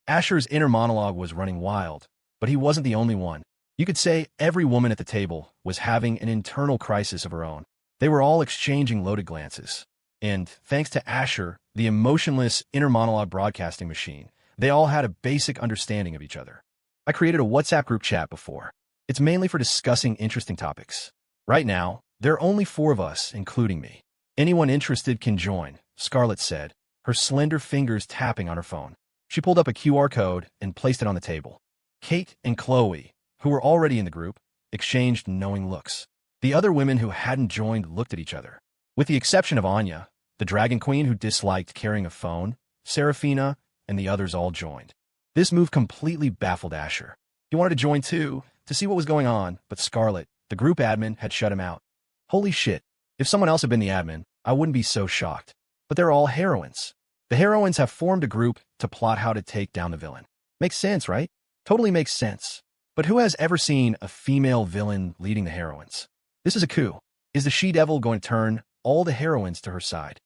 Asher's inner monologue was running wild, but he wasn't the only one. You could say every woman at the table was having an internal crisis of her own. They were all exchanging loaded glances. And, thanks to Asher, the emotionless inner monologue broadcasting machine, they all had a basic understanding of each other. I created a WhatsApp group chat before. It's mainly for discussing interesting topics. Right now, there are only 4 of us, including me. Anyone interested can join, Scarlet said, her slender fingers tapping on her phone. She pulled up a QR code and placed it on the table. Kate and Chloe, who were already in the group, exchanged knowing looks. The other women who hadn't joined looked at each other. With the exception of Anya, the Dragon Queen who disliked carrying a phone, Saraphina, and the others all joined. This move completely baffled Asher. He wanted to join too, to see what was going on, but Scarlet, the group admin, had shut him out. Holy shit, if someone else had been the admin, I wouldn't be so shocked. But they're all heroines. The heroines have formed a group to plot how to take down the villain. Makes sense, right? Totally makes sense. But who has ever seen a female villain leading the heroines? This is a coup. Is the she-devil going to turn all the heroines to her side?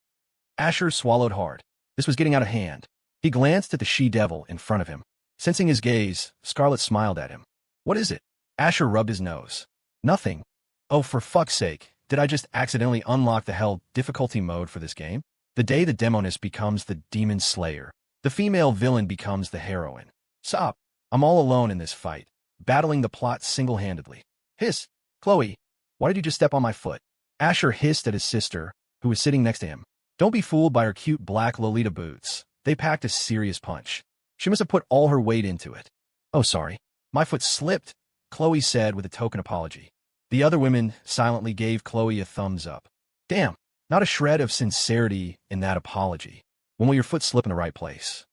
Asher swallowed hard. This was getting out of hand. He glanced at the she-devil in front of him. Sensing his gaze, Scarlet smiled at him. What is it? Asher rubbed his nose. Nothing. Oh, for fuck's sake, did I just accidentally unlock the hell difficulty mode for this game? The day the demoness becomes the demon slayer, the female villain becomes the heroine. Stop. I'm all alone in this fight, battling the plot single-handedly. Hiss. Chloe, why did you just step on my foot? Asher hissed at his sister, who was sitting next to him. Don't be fooled by her cute black Lolita boots. They packed a serious punch. She must have put all her weight into it. Oh, sorry. My foot slipped, Chloe said with a token apology. The other women silently gave Chloe a thumbs up. Damn, not a shred of sincerity in that apology. When will your foot slip in the right place?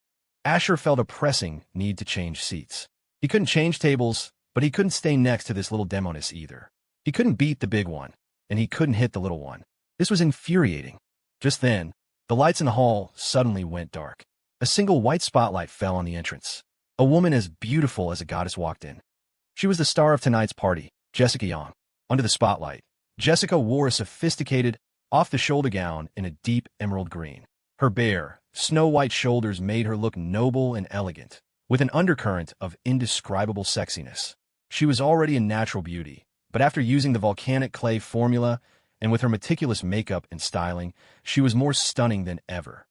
Asher felt a pressing need to change seats. He couldn't change tables, but he couldn't stay next to this little demoness either. He couldn't beat the big one, and he couldn't hit the little one. This was infuriating. Just then, the lights in the hall suddenly went dark. A single white spotlight fell on the entrance. A woman as beautiful as a goddess walked in. She was the star of tonight's party, Jessica Yang. Under the spotlight, Jessica wore a sophisticated, off-the-shoulder gown in a deep emerald green. Her bare, snow-white shoulders made her look noble and elegant, with an undercurrent of indescribable sexiness. She was already a natural beauty, but after using the volcanic clay formula and with her meticulous makeup and styling, she was more stunning than ever.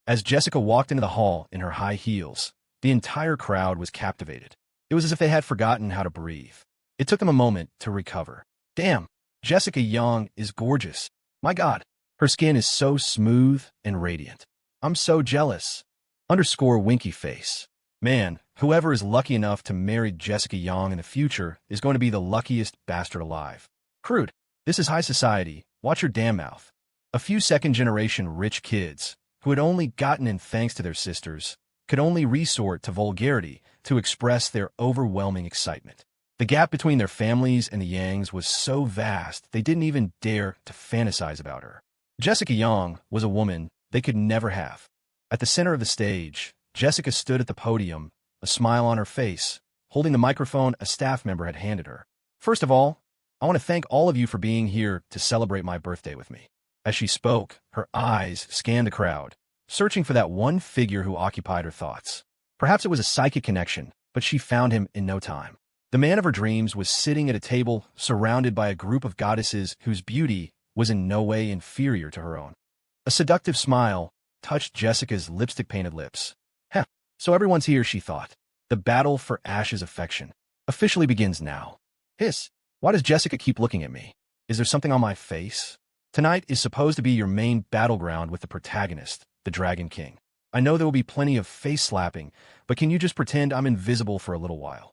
As Jessica walked into the hall in her high heels, the entire crowd was captivated. It was as if they had forgotten how to breathe. It took them a moment to recover. Damn, Jessica Yang is gorgeous. My God, her skin is so smooth and radiant. I'm so jealous. Underscore winky face. Man, whoever is lucky enough to marry Jessica Yang in the future is going to be the luckiest bastard alive. Crude. This is high society. Watch your damn mouth. A few second-generation rich kids, who had only gotten in thanks to their sisters, could only resort to vulgarity to express their overwhelming excitement. The gap between their families and the Yangs was so vast they didn't even dare to fantasize about her. Jessica Yang was a woman they could never have. At the center of the stage, Jessica stood at the podium, a smile on her face, holding the microphone a staff member had handed her. First of all, I want to thank all of you for being here to celebrate my birthday with me. As she spoke, her eyes scanned the crowd, searching for that one figure who occupied her thoughts. Perhaps it was a psychic connection, but she found him in no time. The man of her dreams was sitting at a table surrounded by a group of goddesses whose beauty was in no way inferior to her own. A seductive smile touched Jessica's lipstick-painted lips. Heh, so everyone's here, she thought. The battle for Ash's affection officially begins now. Hiss, why does Jessica keep looking at me? Is there something on my face? Tonight is supposed to be your main battleground with the protagonist, the Dragon King. I know there will be plenty of face-slapping, but can you just pretend I'm invisible for a little while?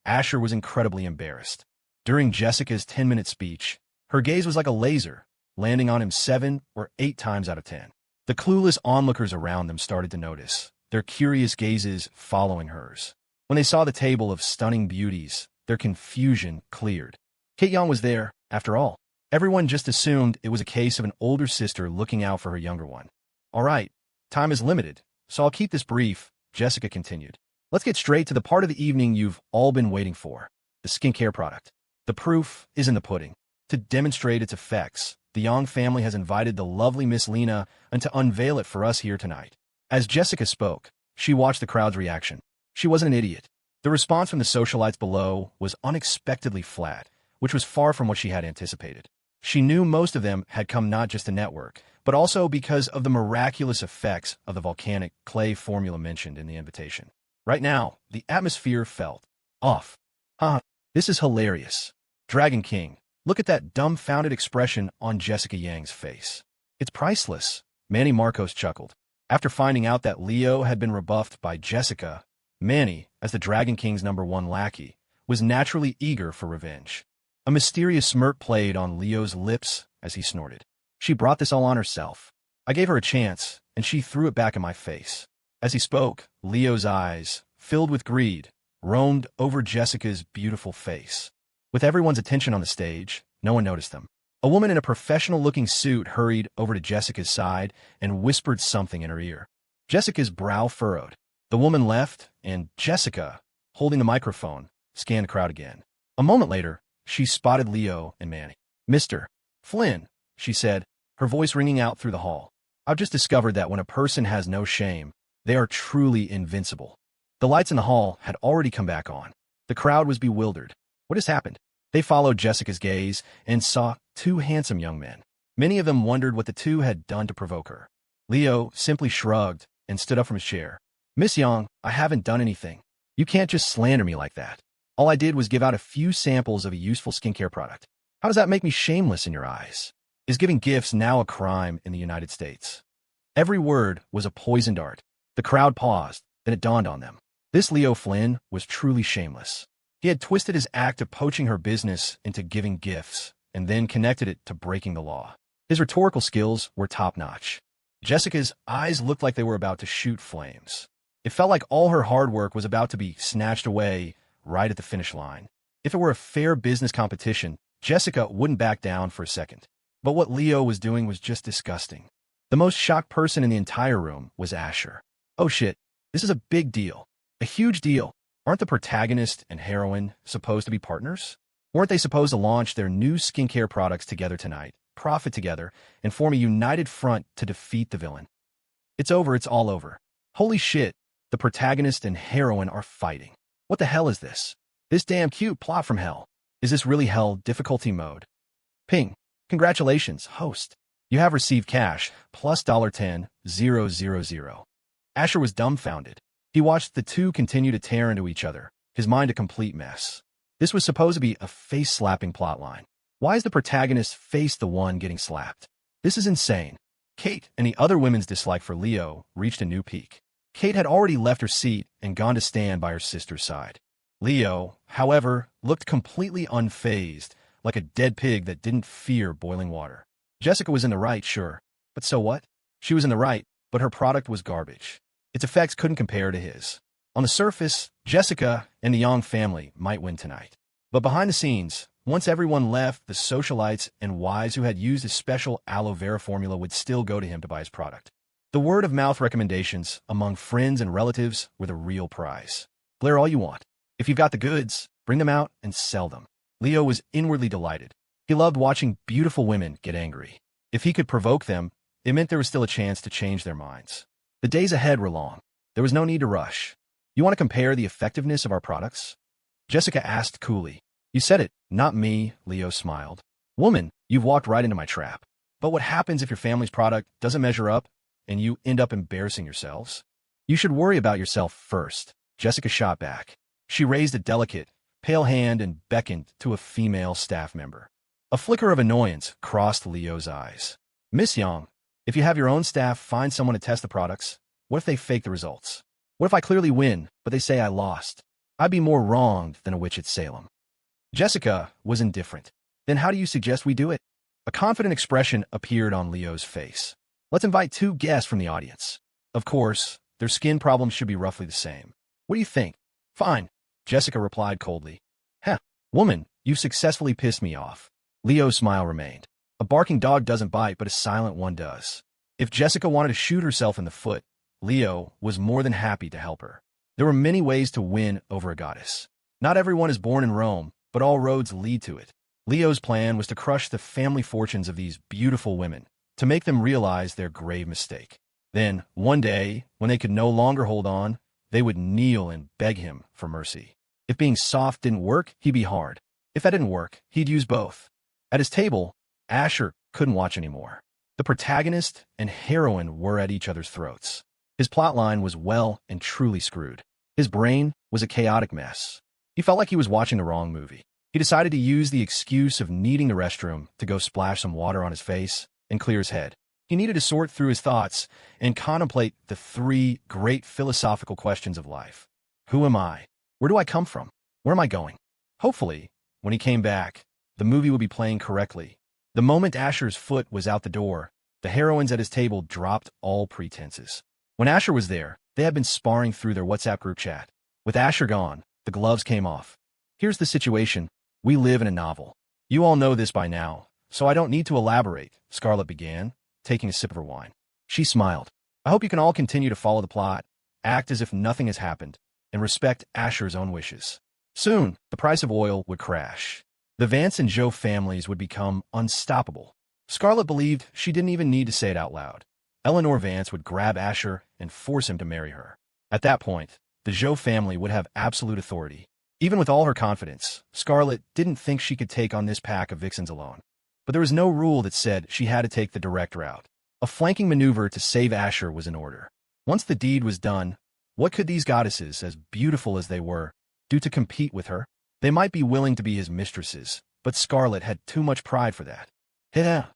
Asher was incredibly embarrassed. During Jessica's 10-minute speech, her gaze was like a laser, landing on him 7 or 8 times out of 10. The clueless onlookers around them started to notice, their curious gazes following hers. When they saw the table of stunning beauties, their confusion cleared. Kate Young was there, after all. Everyone just assumed it was a case of an older sister looking out for her younger one. All right, time is limited, so I'll keep this brief, Jessica continued. Let's get straight to the part of the evening you've all been waiting for, the skincare product. The proof is in the pudding. To demonstrate its effects, the Young family has invited the lovely Miss Lena and to unveil it for us here tonight. As Jessica spoke, she watched the crowd's reaction. She wasn't an idiot. The response from the socialites below was unexpectedly flat, which was far from what she had anticipated. She knew most of them had come not just to network, but also because of the miraculous effects of the volcanic clay formula mentioned in the invitation. Right now, the atmosphere felt off. This is hilarious. Dragon King, look at that dumbfounded expression on Jessica Yang's face. It's priceless, Manny Marcos chuckled. After finding out that Leo had been rebuffed by Jessica, Manny, as the Dragon King's #1 lackey, was naturally eager for revenge. A mysterious smirk played on Leo's lips as he snorted. She brought this all on herself. I gave her a chance, and she threw it back in my face. As he spoke, Leo's eyes, filled with greed, roamed over Jessica's beautiful face. With everyone's attention on the stage, no one noticed them. A woman in a professional-looking suit hurried over to Jessica's side and whispered something in her ear. Jessica's brow furrowed. The woman left, and Jessica, holding the microphone, scanned the crowd again. A moment later, she spotted Leo and Manny. "Mr. Flynn," she said, her voice ringing out through the hall. "I've just discovered that when a person has no shame, they are truly invincible." The lights in the hall had already come back on. The crowd was bewildered. What has happened? They followed Jessica's gaze and saw two handsome young men. Many of them wondered what the two had done to provoke her. Leo simply shrugged and stood up from his chair. "Miss Young, I haven't done anything. You can't just slander me like that. All I did was give out a few samples of a useful skincare product. How does that make me shameless in your eyes? Is giving gifts now a crime in the United States?" Every word was a poisoned dart. The crowd paused, then it dawned on them. This Leo Flynn was truly shameless. He had twisted his act of poaching her business into giving gifts, and then connected it to breaking the law. His rhetorical skills were top-notch. Jessica's eyes looked like they were about to shoot flames. It felt like all her hard work was about to be snatched away right at the finish line. If it were a fair business competition, Jessica wouldn't back down for a second. But what Leo was doing was just disgusting. The most shocked person in the entire room was Asher. "Oh shit, this is a big deal. A huge deal. Aren't the protagonist and heroine supposed to be partners? Weren't they supposed to launch their new skincare products together tonight, profit together, and form a united front to defeat the villain? It's over, it's all over. Holy shit, the protagonist and heroine are fighting. What the hell is this? This damn cute plot from hell. Is this really hell difficulty mode? Ping. Congratulations, host. You have received cash, plus $10,000. Asher was dumbfounded. He watched the two continue to tear into each other, his mind a complete mess. This was supposed to be a face-slapping plotline. Why is the protagonist's face the one getting slapped? This is insane. Kate and the other women's dislike for Leo reached a new peak. Kate had already left her seat and gone to stand by her sister's side. Leo, however, looked completely unfazed, like a dead pig that didn't fear boiling water. Jessica was in the right, sure, but so what? She was in the right, but her product was garbage. Its effects couldn't compare to his. On the surface, Jessica and the Young family might win tonight. But behind the scenes, once everyone left, the socialites and wives who had used his special aloe vera formula would still go to him to buy his product. The word-of-mouth recommendations among friends and relatives were the real prize. Glare all you want. If you've got the goods, bring them out and sell them. Leo was inwardly delighted. He loved watching beautiful women get angry. If he could provoke them, it meant there was still a chance to change their minds. The days ahead were long. There was no need to rush. "You want to compare the effectiveness of our products?" Jessica asked coolly. "You said it, not me," Leo smiled. "Woman, you've walked right into my trap. But what happens if your family's product doesn't measure up and you end up embarrassing yourselves? You should worry about yourself first." Jessica shot back. She raised a delicate, pale hand and beckoned to a female staff member. A flicker of annoyance crossed Leo's eyes. "Miss Young, if you have your own staff find someone to test the products, what if they fake the results? What if I clearly win, but they say I lost? I'd be more wronged than a witch at Salem." Jessica was indifferent. "Then how do you suggest we do it?" A confident expression appeared on Leo's face. "Let's invite two guests from the audience. Of course, their skin problems should be roughly the same. What do you think?" "Fine," Jessica replied coldly. "Heh, woman, you've successfully pissed me off." Leo's smile remained. A barking dog doesn't bite, but a silent one does. If Jessica wanted to shoot herself in the foot, Leo was more than happy to help her. There were many ways to win over a goddess. Not everyone is born in Rome, but all roads lead to it. Leo's plan was to crush the family fortunes of these beautiful women, to make them realize their grave mistake. Then, one day, when they could no longer hold on, they would kneel and beg him for mercy. If being soft didn't work, he'd be hard. If that didn't work, he'd use both. At his table, Asher couldn't watch anymore. The protagonist and heroine were at each other's throats. His plotline was well and truly screwed. His brain was a chaotic mess. He felt like he was watching the wrong movie. He decided to use the excuse of needing the restroom to go splash some water on his face and clear his head. He needed to sort through his thoughts and contemplate the three great philosophical questions of life. Who am I? Where do I come from? Where am I going? Hopefully, when he came back, the movie would be playing correctly. The moment Asher's foot was out the door, the heroines at his table dropped all pretenses. When Asher was there, they had been sparring through their WhatsApp group chat. With Asher gone, the gloves came off. Here's the situation. We live in a novel. You all know this by now, so I don't need to elaborate, Scarlet began, taking a sip of her wine. She smiled. I hope you can all continue to follow the plot, act as if nothing has happened, and respect Asher's own wishes. Soon, the price of oil would crash. The Vance and Joe families would become unstoppable. Scarlet believed she didn't even need to say it out loud. Eleanor Vance would grab Asher and force him to marry her. At that point, the Joe family would have absolute authority. Even with all her confidence, Scarlet didn't think she could take on this pack of vixens alone. But there was no rule that said she had to take the direct route. A flanking maneuver to save Asher was in order. Once the deed was done, what could these goddesses, as beautiful as they were, do to compete with her? They might be willing to be his mistresses, but Scarlet had too much pride for that. Yeah.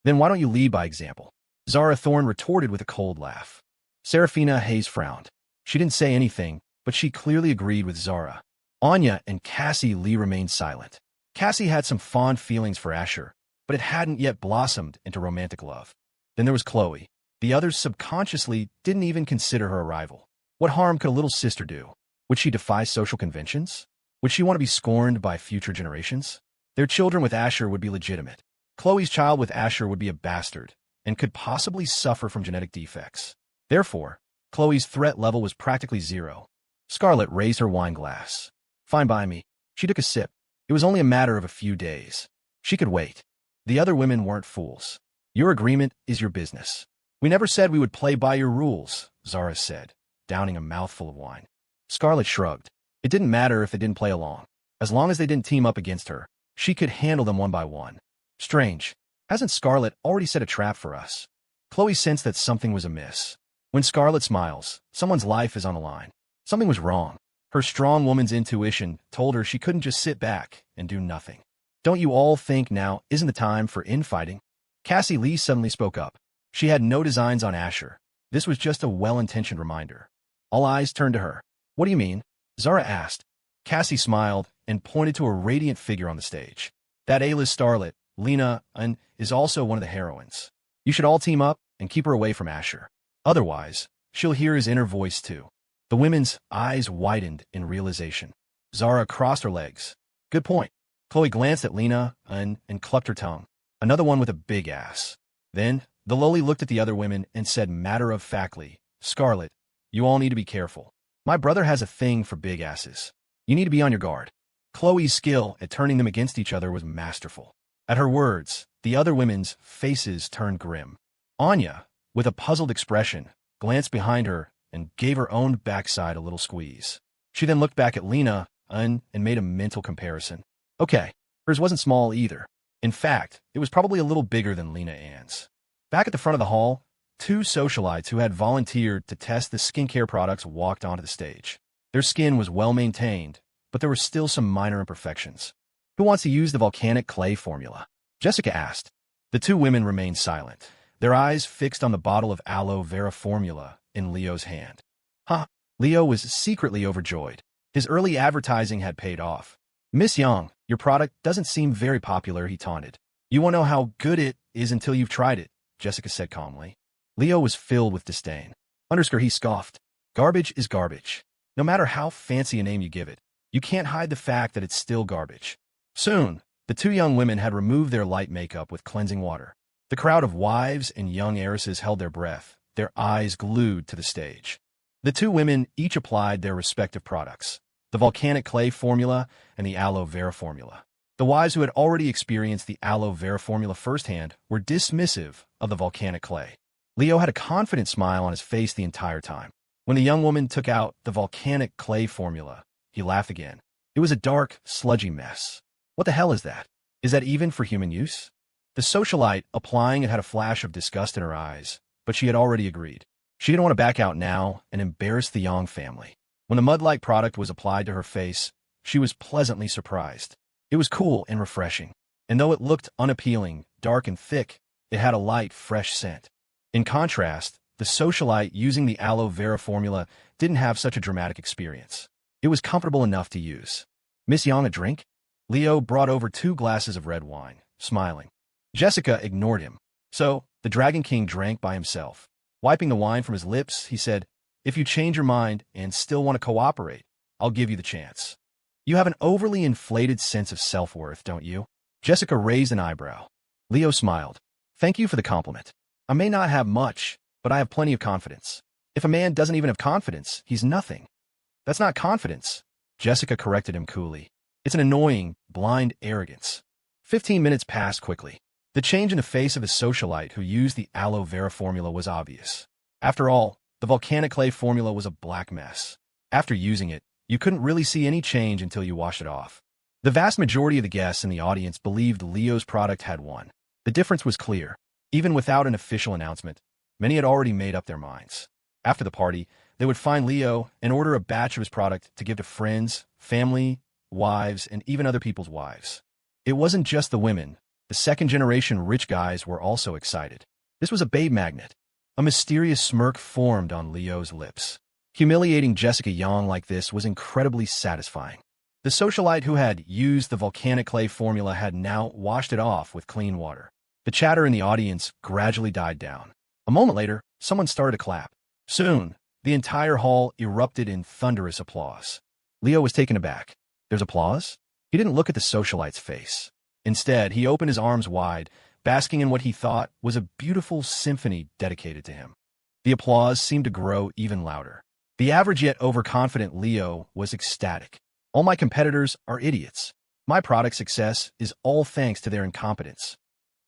Then why don't you lead by example? Zara Thorne retorted with a cold laugh. Saraphina Hayes frowned. She didn't say anything, but she clearly agreed with Zara. Anya and Cassie Lee remained silent. Cassie had some fond feelings for Asher, but it hadn't yet blossomed into romantic love. Then there was Chloe. The others subconsciously didn't even consider her a rival. What harm could a little sister do? Would she defy social conventions? Would she want to be scorned by future generations? Their children with Asher would be legitimate. Chloe's child with Asher would be a bastard, and could possibly suffer from genetic defects. Therefore, Chloe's threat level was practically zero. Scarlet raised her wine glass. Fine by me. She took a sip. It was only a matter of a few days. She could wait. The other women weren't fools. Your agreement is your business. We never said we would play by your rules, Zara said, downing a mouthful of wine. Scarlet shrugged. It didn't matter if they didn't play along. As long as they didn't team up against her, she could handle them one by one. Strange. Hasn't Scarlet already set a trap for us? Chloe sensed that something was amiss. When Scarlet smiles, someone's life is on the line. Something was wrong. Her strong woman's intuition told her she couldn't just sit back and do nothing. Don't you all think now isn't the time for infighting? Cassie Lee suddenly spoke up. She had no designs on Asher. This was just a well-intentioned reminder. All eyes turned to her. What do you mean? Zara asked. Cassie smiled and pointed to a radiant figure on the stage. That A-list starlet, Lena, is also one of the heroines. You should all team up and keep her away from Asher. Otherwise, she'll hear his inner voice too. The women's eyes widened in realization. Zara crossed her legs. Good point. Chloe glanced at Lena and clucked her tongue. Another one with a big ass. Then, the lowly looked at the other women and said matter-of-factly, Scarlet, you all need to be careful. My brother has a thing for big asses. You need to be on your guard. Chloe's skill at turning them against each other was masterful. At her words, the other women's faces turned grim. Anya, with a puzzled expression, glanced behind her and gave her own backside a little squeeze. She then looked back at Lena and made a mental comparison. Okay, hers wasn't small either. In fact, it was probably a little bigger than Lena Ann's. Back at the front of the hall, two socialites who had volunteered to test the skincare products walked onto the stage. Their skin was well-maintained, but there were still some minor imperfections. Who wants to use the volcanic clay formula? Jessica asked. The two women remained silent, their eyes fixed on the bottle of aloe vera formula in Leo's hand. Leo was secretly overjoyed. His early advertising had paid off. Miss Young, your product doesn't seem very popular, he taunted. You won't know how good it is until you've tried it, Jessica said calmly. Leo was filled with disdain. He scoffed. Garbage is garbage. No matter how fancy a name you give it, you can't hide the fact that it's still garbage. Soon, the two young women had removed their light makeup with cleansing water. The crowd of wives and young heiresses held their breath, their eyes glued to the stage. The two women each applied their respective products, the volcanic clay formula and the aloe vera formula. The wives who had already experienced the aloe vera formula firsthand were dismissive of the volcanic clay. Leo had a confident smile on his face the entire time. When the young woman took out the volcanic clay formula, he laughed again. It was a dark, sludgy mess. What the hell is that? Is that even for human use? The socialite applying it had a flash of disgust in her eyes, but she had already agreed. She didn't want to back out now and embarrass the Young family. When the mud-like product was applied to her face, she was pleasantly surprised. It was cool and refreshing, and though it looked unappealing, dark and thick, it had a light, fresh scent. In contrast, the socialite using the aloe vera formula didn't have such a dramatic experience. It was comfortable enough to use. Miss Yang, a drink? Leo brought over 2 glasses of red wine, smiling. Jessica ignored him. So, the Dragon King drank by himself. Wiping the wine from his lips, he said, "If you change your mind and still want to cooperate, I'll give you the chance." You have an overly inflated sense of self-worth, don't you? Jessica raised an eyebrow. Leo smiled. Thank you for the compliment. I may not have much, but I have plenty of confidence. If a man doesn't even have confidence, he's nothing. That's not confidence, Jessica corrected him coolly. It's an annoying, blind arrogance. 15 minutes passed quickly. The change in the face of a socialite who used the aloe vera formula was obvious. After all, the volcanic clay formula was a black mess. After using it, you couldn't really see any change until you washed it off. The vast majority of the guests in the audience believed Leo's product had won. The difference was clear. Even without an official announcement, many had already made up their minds. After the party, they would find Leo and order a batch of his product to give to friends, family, wives, and even other people's wives. It wasn't just the women. The second-generation rich guys were also excited. This was a babe magnet. A mysterious smirk formed on Leo's lips. Humiliating Jessica Yang like this was incredibly satisfying. The socialite who had used the volcanic clay formula had now washed it off with clean water. The chatter in the audience gradually died down. A moment later, someone started to clap. Soon, the entire hall erupted in thunderous applause. Leo was taken aback. There's applause? He didn't look at the socialite's face. Instead, he opened his arms wide, basking in what he thought was a beautiful symphony dedicated to him. The applause seemed to grow even louder. The average yet overconfident Leo was ecstatic. All my competitors are idiots. My product success is all thanks to their incompetence.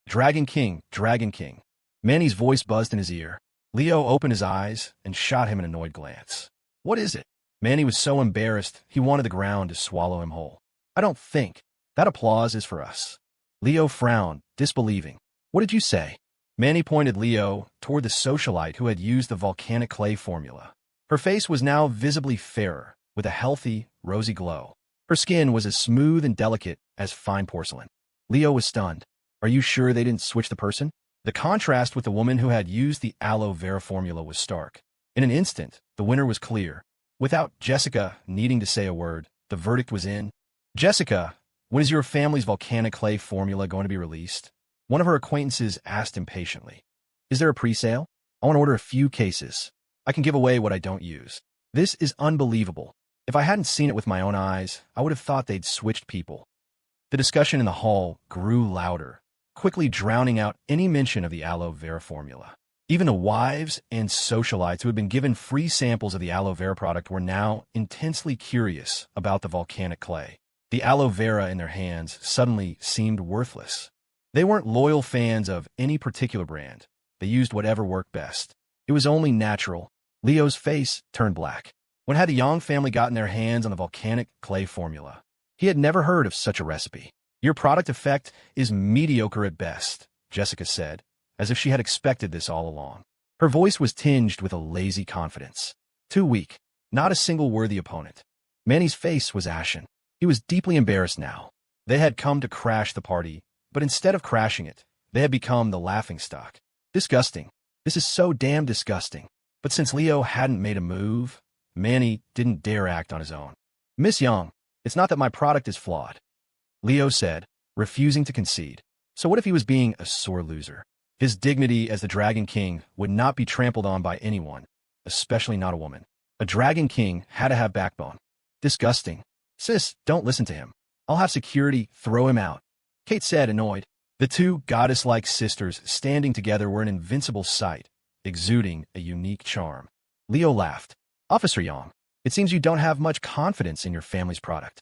Dragon King, Dragon King. Manny's voice buzzed in his ear. Leo opened his eyes and shot him an annoyed glance. What is it? Manny was so embarrassed he wanted the ground to swallow him whole. I don't think. That applause is for us. Leo frowned, disbelieving. What did you say? Manny pointed Leo toward the socialite who had used the volcanic clay formula. Her face was now visibly fairer, with a healthy, rosy glow. Her skin was as smooth and delicate as fine porcelain. Leo was stunned. Are you sure they didn't switch the person? The contrast with the woman who had used the aloe vera formula was stark. In an instant, the winner was clear. Without Jessica needing to say a word, the verdict was in. Jessica, when is your family's volcanic clay formula going to be released? One of her acquaintances asked impatiently. Is there a pre-sale? I want to order a few cases. I can give away what I don't use. This is unbelievable. If I hadn't seen it with my own eyes, I would have thought they'd switched people. The discussion in the hall grew louder, quickly drowning out any mention of the aloe vera formula. Even the wives and socialites who had been given free samples of the aloe vera product were now intensely curious about the volcanic clay. The aloe vera in their hands suddenly seemed worthless. They weren't loyal fans of any particular brand. They used whatever worked best. It was only natural. Leo's face turned black. When had the Yang family gotten their hands on the volcanic clay formula? He had never heard of such a recipe. Your product effect is mediocre at best, Jessica said, as if she had expected this all along. Her voice was tinged with a lazy confidence. Too weak. Not a single worthy opponent. Manny's face was ashen. He was deeply embarrassed now. They had come to crash the party, but instead of crashing it, they had become the laughingstock. Disgusting. This is so damn disgusting. But since Leo hadn't made a move, Manny didn't dare act on his own. Miss Yang, it's not that my product is flawed, Leo said, refusing to concede. So what if he was being a sore loser? His dignity as the Dragon King would not be trampled on by anyone, especially not a woman. A Dragon King had to have backbone. Disgusting. Sis, don't listen to him. I'll have security throw him out, Kate said, annoyed. The two goddess-like sisters standing together were an invincible sight, exuding a unique charm. Leo laughed. Officer Yang, it seems you don't have much confidence in your family's product.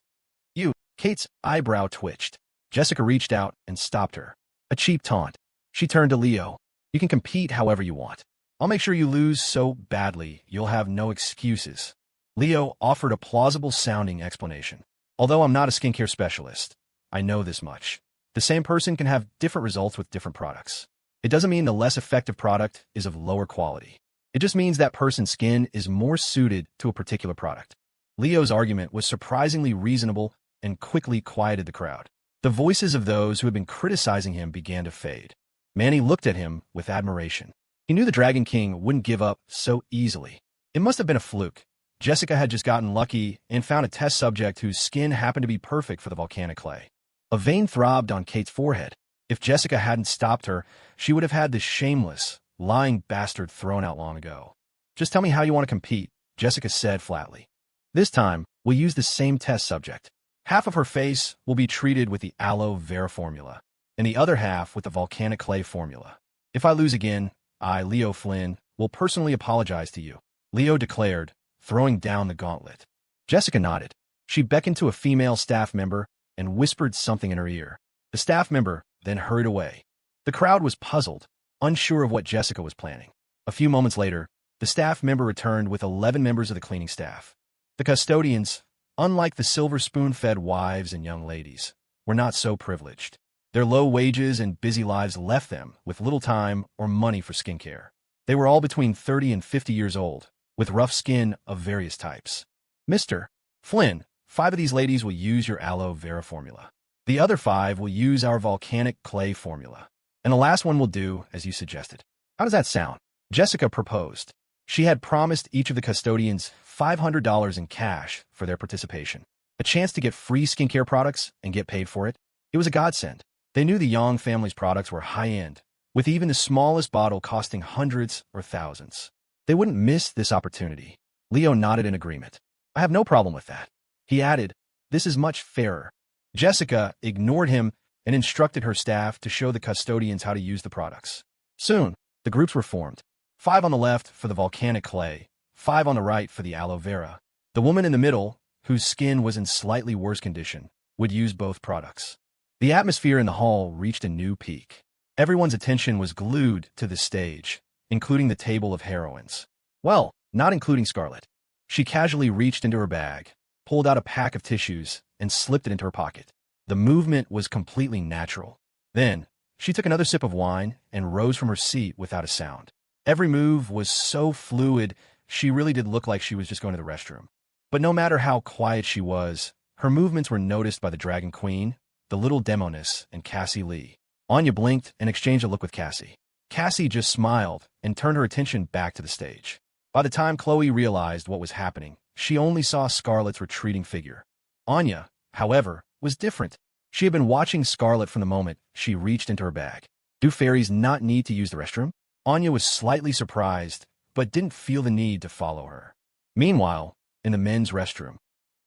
You, Kate's eyebrow twitched. Jessica reached out and stopped her. A cheap taunt. She turned to Leo. You can compete however you want. I'll make sure you lose so badly you'll have no excuses. Leo offered a plausible-sounding explanation. Although I'm not a skincare specialist, I know this much. The same person can have different results with different products. It doesn't mean the less effective product is of lower quality. It just means that person's skin is more suited to a particular product. Leo's argument was surprisingly reasonable and quickly quieted the crowd. The voices of those who had been criticizing him began to fade. Manny looked at him with admiration. He knew the Dragon King wouldn't give up so easily. It must have been a fluke. Jessica had just gotten lucky and found a test subject whose skin happened to be perfect for the volcanic clay. A vein throbbed on Kate's forehead. If Jessica hadn't stopped her, she would have had this shameless, lying bastard thrown out long ago. Just tell me how you want to compete, Jessica said flatly. This time, we'll use the same test subject. Half of her face will be treated with the aloe vera formula, and the other half with the volcanic clay formula. If I lose again, I, Leo Flynn, will personally apologize to you, Leo declared, throwing down the gauntlet. Jessica nodded. She beckoned to a female staff member and whispered something in her ear. The staff member then hurried away. The crowd was puzzled, unsure of what Jessica was planning. A few moments later, the staff member returned with 11 members of the cleaning staff. The custodians, unlike the silver spoon-fed wives and young ladies, were not so privileged. Their low wages and busy lives left them with little time or money for skincare. They were all between 30 and 50 years old, with rough skin of various types. Mr. Flynn, 5 of these ladies will use your aloe vera formula. The other 5 will use our volcanic clay formula. And the last one will do as you suggested. How does that sound? Jessica proposed. She had promised each of the custodians $500 in cash for their participation. A chance to get free skincare products and get paid for it. It was a godsend. They knew the Young family's products were high-end, with even the smallest bottle costing hundreds or thousands. They wouldn't miss this opportunity. Leo nodded in agreement. I have no problem with that. He added, this is much fairer. Jessica ignored him and instructed her staff to show the custodians how to use the products. Soon, the groups were formed. 5 on the left for the volcanic clay, 5 on the right for the aloe vera. The woman in the middle, whose skin was in slightly worse condition, would use both products. The atmosphere in the hall reached a new peak. Everyone's attention was glued to the stage, including the table of heroines. Well, not including Scarlet. She casually reached into her bag, pulled out a pack of tissues, and slipped it into her pocket. The movement was completely natural. Then, she took another sip of wine and rose from her seat without a sound. Every move was so fluid, she really did look like she was just going to the restroom. But no matter how quiet she was, her movements were noticed by the Dragon Queen, the little demoness, and Cassie Lee. Anya blinked and exchanged a look with Cassie. Cassie just smiled and turned her attention back to the stage. By the time Chloe realized what was happening, she only saw Scarlet's retreating figure. Anya, however, was different. She had been watching Scarlet from the moment she reached into her bag. Do fairies not need to use the restroom? Anya was slightly surprised, but didn't feel the need to follow her. Meanwhile, in the men's restroom.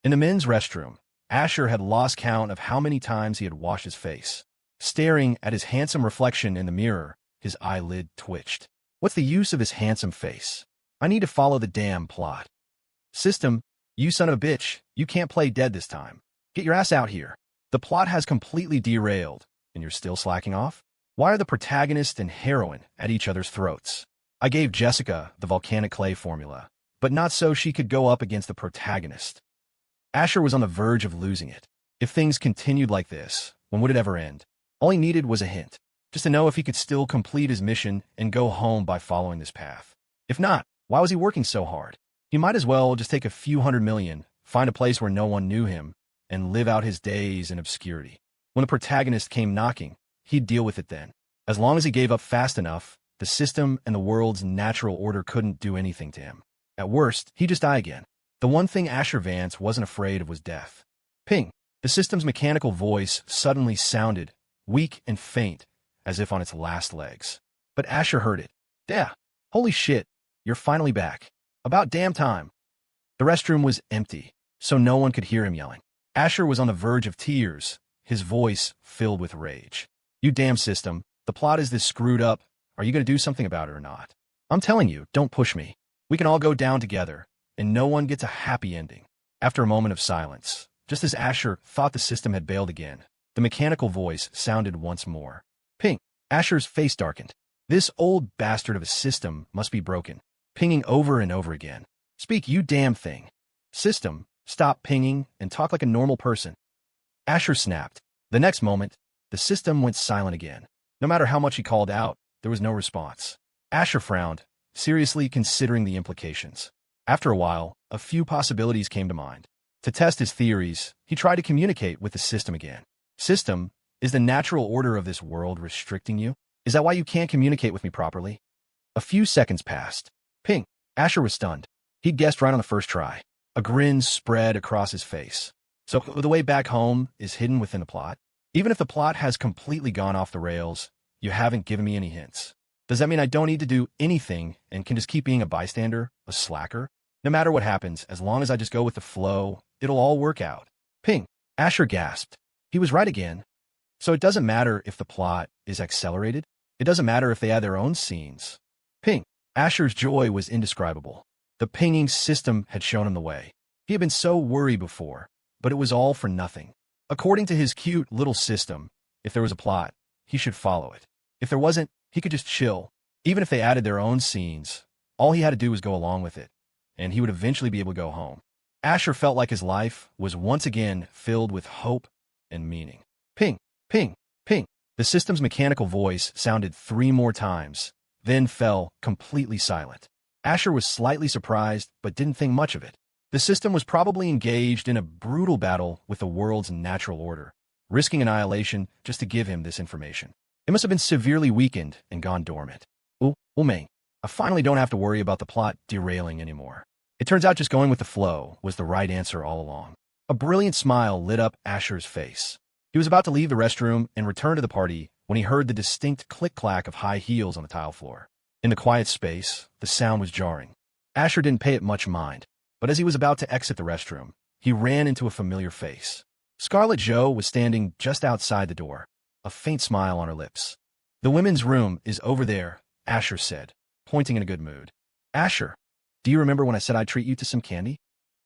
In the men's restroom, Asher had lost count of how many times he had washed his face. Staring at his handsome reflection in the mirror, his eyelid twitched. What's the use of his handsome face? I need to follow the damn plot. System, you son of a bitch, you can't play dead this time. Get your ass out here. The plot has completely derailed, and you're still slacking off? Why are the protagonist and heroine at each other's throats? I gave Jessica the volcanic clay formula, but not so she could go up against the protagonist. Asher was on the verge of losing it. If things continued like this, when would it ever end? All he needed was a hint, just to know if he could still complete his mission and go home by following this path. If not, why was he working so hard? He might as well just take a few $100 million, find a place where no one knew him, and live out his days in obscurity. When the protagonist came knocking, he'd deal with it then. As long as he gave up fast enough, the system and the world's natural order couldn't do anything to him. At worst, he'd just die again. The one thing Asher Vance wasn't afraid of was death. Ping! The system's mechanical voice suddenly sounded, weak and faint, as if on its last legs. But Asher heard it. Yeah, holy shit, you're finally back. About damn time. The restroom was empty, so no one could hear him yelling. Asher was on the verge of tears, his voice filled with rage. You damn system, the plot is this screwed up. Are you going to do something about it or not? I'm telling you, don't push me. We can all go down together, and no one gets a happy ending. After a moment of silence, just as Asher thought the system had bailed again, the mechanical voice sounded once more. Ping! Asher's face darkened. This old bastard of a system must be broken. Pinging over and over again. Speak, you damn thing. System, stop pinging and talk like a normal person. Asher snapped. The next moment, the system went silent again. No matter how much he called out, there was no response. Asher frowned, seriously considering the implications. After a while, a few possibilities came to mind. To test his theories, he tried to communicate with the system again. System, is the natural order of this world restricting you? Is that why you can't communicate with me properly? A few seconds passed. Ping. Asher was stunned. He'd guessed right on the first try. A grin spread across his face. So the way back home is hidden within the plot? Even if the plot has completely gone off the rails, you haven't given me any hints. Does that mean I don't need to do anything and can just keep being a bystander, a slacker? No matter what happens, as long as I just go with the flow, it'll all work out. Ping. Asher gasped. He was right again. So it doesn't matter if the plot is accelerated? It doesn't matter if they add their own scenes? Ping. Asher's joy was indescribable. The pinging system had shown him the way. He had been so worried before, but it was all for nothing. According to his cute little system, if there was a plot, he should follow it. If there wasn't, he could just chill. Even if they added their own scenes, all he had to do was go along with it, and he would eventually be able to go home. Asher felt like his life was once again filled with hope and meaning. Ping, ping, ping. The system's mechanical voice sounded 3 more times, then fell completely silent. Asher was slightly surprised, but didn't think much of it. The system was probably engaged in a brutal battle with the world's natural order, risking annihilation just to give him this information. It must have been severely weakened and gone dormant. Man, I finally don't have to worry about the plot derailing anymore. It turns out just going with the flow was the right answer all along. A brilliant smile lit up Asher's face. He was about to leave the restroom and return to the party when he heard the distinct click-clack of high heels on the tile floor. In the quiet space, the sound was jarring. Asher didn't pay it much mind, but as he was about to exit the restroom, he ran into a familiar face. Scarlet Joe was standing just outside the door, a faint smile on her lips. "The women's room is over there," Asher said, pointing in a good mood. "Asher, do you remember when I said I'd treat you to some candy?"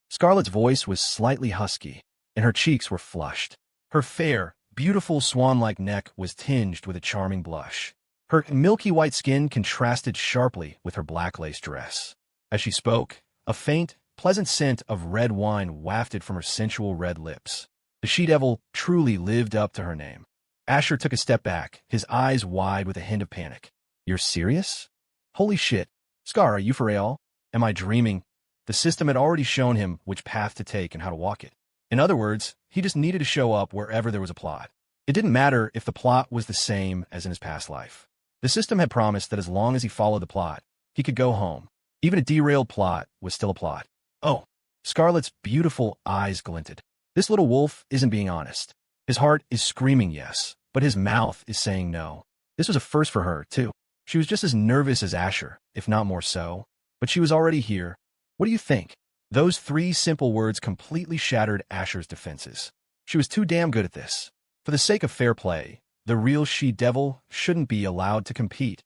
Scarlet's voice was slightly husky, and her cheeks were flushed. Her fair, beautiful swan-like neck was tinged with a charming blush. Her milky white skin contrasted sharply with her black lace dress. As she spoke, a faint, pleasant scent of red wine wafted from her sensual red lips. The she-devil truly lived up to her name. Asher took a step back, his eyes wide with a hint of panic. "You're serious? Holy shit. Scar, are you for real? Am I dreaming?" The system had already shown him which path to take and how to walk it. In other words, he just needed to show up wherever there was a plot. It didn't matter if the plot was the same as in his past life. The system had promised that as long as he followed the plot, he could go home. Even a derailed plot was still a plot. Oh, Scarlet's beautiful eyes glinted. This little wolf isn't being honest. His heart is screaming yes, but his mouth is saying no. This was a first for her, too. She was just as nervous as Asher, if not more so. But she was already here. "What do you think?" Those 3 simple words completely shattered Asher's defenses. She was too damn good at this. For the sake of fair play, the real she-devil shouldn't be allowed to compete.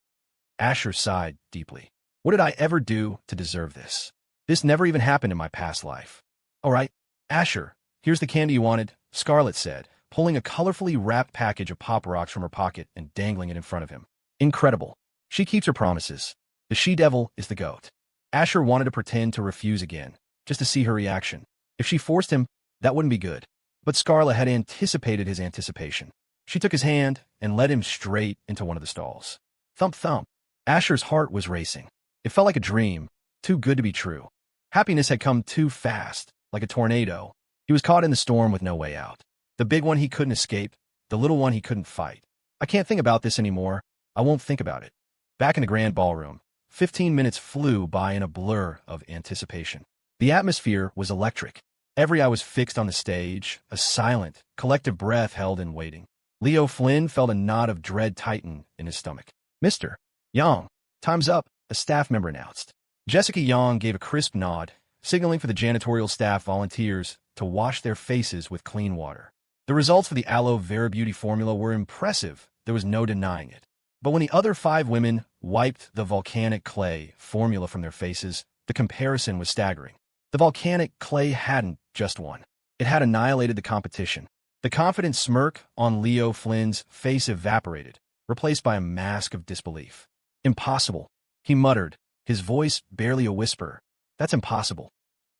Asher sighed deeply. "What did I ever do to deserve this? This never even happened in my past life." "All right, Asher, here's the candy you wanted," Scarlet said, pulling a colorfully wrapped package of Pop Rocks from her pocket and dangling it in front of him. Incredible. She keeps her promises. The she-devil is the goat. Asher wanted to pretend to refuse again, just to see her reaction. If she forced him, that wouldn't be good. But Scarlet had anticipated his anticipation. She took his hand and led him straight into one of the stalls. Thump thump. Asher's heart was racing. It felt like a dream, too good to be true. Happiness had come too fast, like a tornado. He was caught in the storm with no way out. The big one he couldn't escape, the little one he couldn't fight. "I can't think about this anymore. I won't think about it." Back in the grand ballroom, 15 minutes flew by in a blur of anticipation. The atmosphere was electric. Every eye was fixed on the stage, a silent, collective breath held in waiting. Leo Flynn felt a knot of dread tighten in his stomach. "Mr. Young, time's up," a staff member announced. Jessica Young gave a crisp nod, signaling for the janitorial staff volunteers to wash their faces with clean water. The results for the aloe vera beauty formula were impressive, there was no denying it. But when the other 5 women wiped the volcanic clay formula from their faces, the comparison was staggering. The volcanic clay hadn't just won. It had annihilated the competition. The confident smirk on Leo Flynn's face evaporated, replaced by a mask of disbelief. "Impossible," he muttered, his voice barely a whisper. "That's impossible."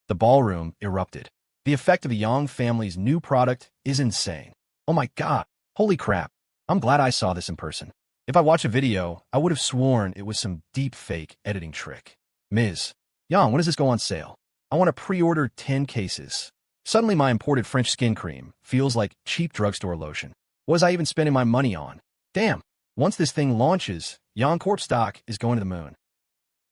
The ballroom erupted. The effect of the Young family's new product is insane. "Oh my god, holy crap. I'm glad I saw this in person. If I watched a video, I would have sworn it was some deep fake editing trick." "Ms. Young, when does this go on sale? I want to pre-order 10 cases. Suddenly my imported French skin cream feels like cheap drugstore lotion. What was I even spending my money on? Damn, once this thing launches, Young Corp stock is going to the moon."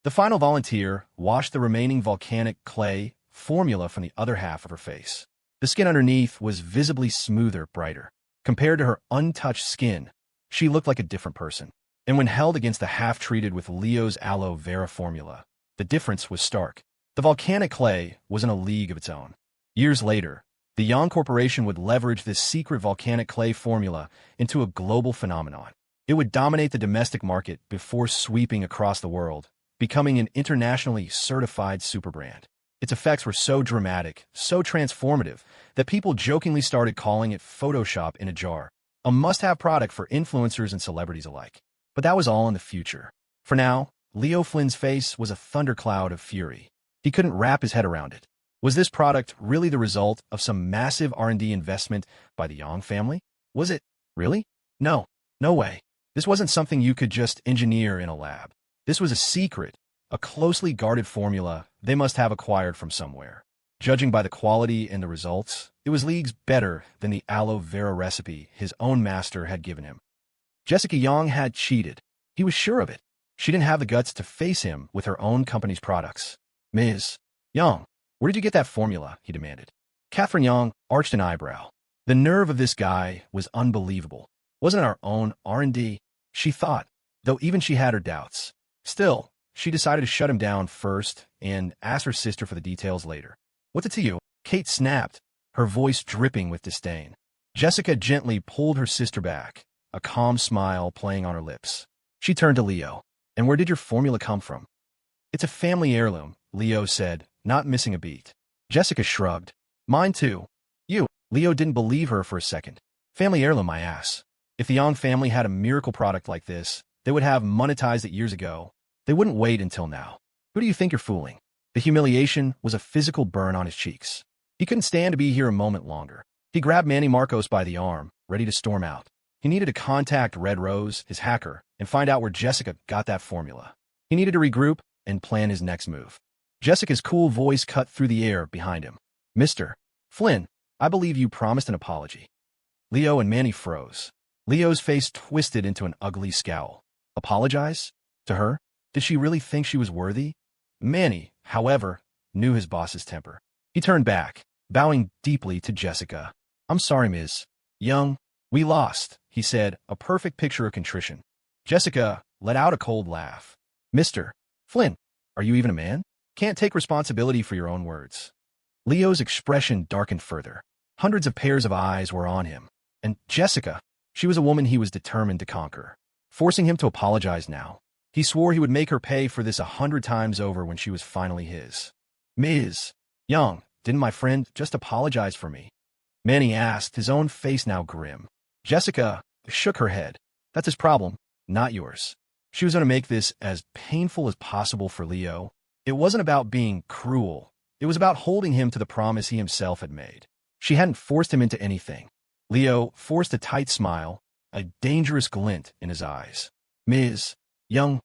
The final volunteer washed the remaining volcanic clay formula from the other half of her face. The skin underneath was visibly smoother, brighter. Compared to her untouched skin, she looked like a different person. And when held against the half-treated with Leo's aloe vera formula, the difference was stark. The volcanic clay was in a league of its own. Years later, the Yang Corporation would leverage this secret volcanic clay formula into a global phenomenon. It would dominate the domestic market before sweeping across the world, becoming an internationally certified superbrand. Its effects were so dramatic, so transformative, that people jokingly started calling it Photoshop in a jar, a must-have product for influencers and celebrities alike. But that was all in the future. For now, Leo Flynn's face was a thundercloud of fury. He couldn't wrap his head around it. Was this product really the result of some massive R&D investment by the Yang family? Was it? Really? No. No way. This wasn't something you could just engineer in a lab. This was a secret, a closely guarded formula they must have acquired from somewhere. Judging by the quality and the results, it was leagues better than the aloe vera recipe his own master had given him. Jessica Yang had cheated. He was sure of it. She didn't have the guts to face him with her own company's products. Ms. Yang, where did you get that formula? He demanded. Catherine Yang arched an eyebrow. The nerve of this guy was unbelievable. Wasn't it our own R&D? She thought, though even she had her doubts. Still, she decided to shut him down first and ask her sister for the details later. What's it to you? Kate snapped, her voice dripping with disdain. Jessica gently pulled her sister back, a calm smile playing on her lips. She turned to Leo. And where did your formula come from? It's a family heirloom, Leo said, not missing a beat. Jessica shrugged. Mine too. You. Leo didn't believe her for a second. Family heirloom, my ass. If the Yang family had a miracle product like this, they would have monetized it years ago. They wouldn't wait until now. Who do you think you're fooling? The humiliation was a physical burn on his cheeks. He couldn't stand to be here a moment longer. He grabbed Manny Marcos by the arm, ready to storm out. He needed to contact Red Rose, his hacker, and find out where Jessica got that formula. He needed to regroup and plan his next move. Jessica's cool voice cut through the air behind him. Mr. Flynn, I believe you promised an apology. Leo and Manny froze. Leo's face twisted into an ugly scowl. Apologize? To her? Did she really think she was worthy? Manny, however, knew his boss's temper. He turned back, bowing deeply to Jessica. I'm sorry, Ms. Young. We lost, he said, a perfect picture of contrition. Jessica let out a cold laugh. Mr. Flynn, are you even a man? Can't take responsibility for your own words. Leo's expression darkened further. Hundreds of pairs of eyes were on him. And Jessica, she was a woman he was determined to conquer. Forcing him to apologize now. He swore he would make her pay for this 100 times over when she was finally his. Ms. Young, didn't my friend just apologize for me? Manny asked, his own face now grim. Jessica shook her head. That's his problem, not yours. She was going to make this as painful as possible for Leo. It wasn't about being cruel. It was about holding him to the promise he himself had made. She hadn't forced him into anything. Leo forced a tight smile, a dangerous glint in his eyes. Ms. Young,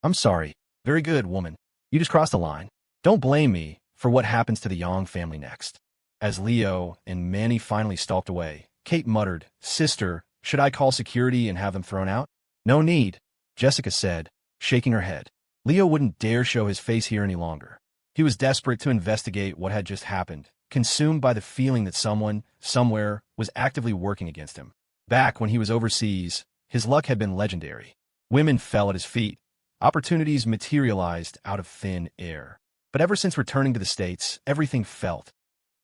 I'm sorry. Very good, woman. You just crossed the line. Don't blame me for what happens to the Yang family next. As Leo and Manny finally stalked away, Kate muttered, Sister, should I call security and have them thrown out? No need, Jessica said, shaking her head. Leo wouldn't dare show his face here any longer. He was desperate to investigate what had just happened, consumed by the feeling that someone, somewhere, was actively working against him. Back when he was overseas, his luck had been legendary. Women fell at his feet. Opportunities materialized out of thin air. But ever since returning to the States, everything felt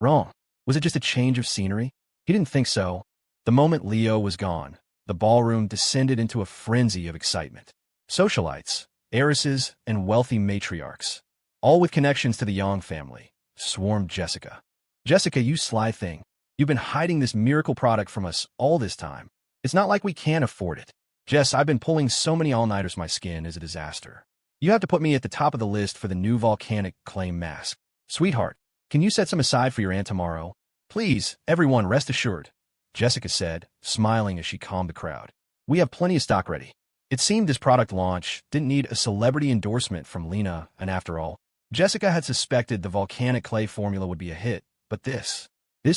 wrong. Was it just a change of scenery? He didn't think so. The moment Leo was gone, the ballroom descended into a frenzy of excitement. Socialites, heiresses, and wealthy matriarchs, all with connections to the Yang family, swarmed Jessica. Jessica, you sly thing. You've been hiding this miracle product from us all this time. It's not like we can't afford it. Jess, I've been pulling so many all-nighters my skin is a disaster. You have to put me at the top of the list for the new volcanic clay mask. Sweetheart, can you set some aside for your aunt tomorrow? Please, everyone, rest assured, Jessica said, smiling as she calmed the crowd. We have plenty of stock ready. It seemed this product launch didn't need a celebrity endorsement from Lena, and after all, Jessica had suspected the volcanic clay formula would be a hit, but this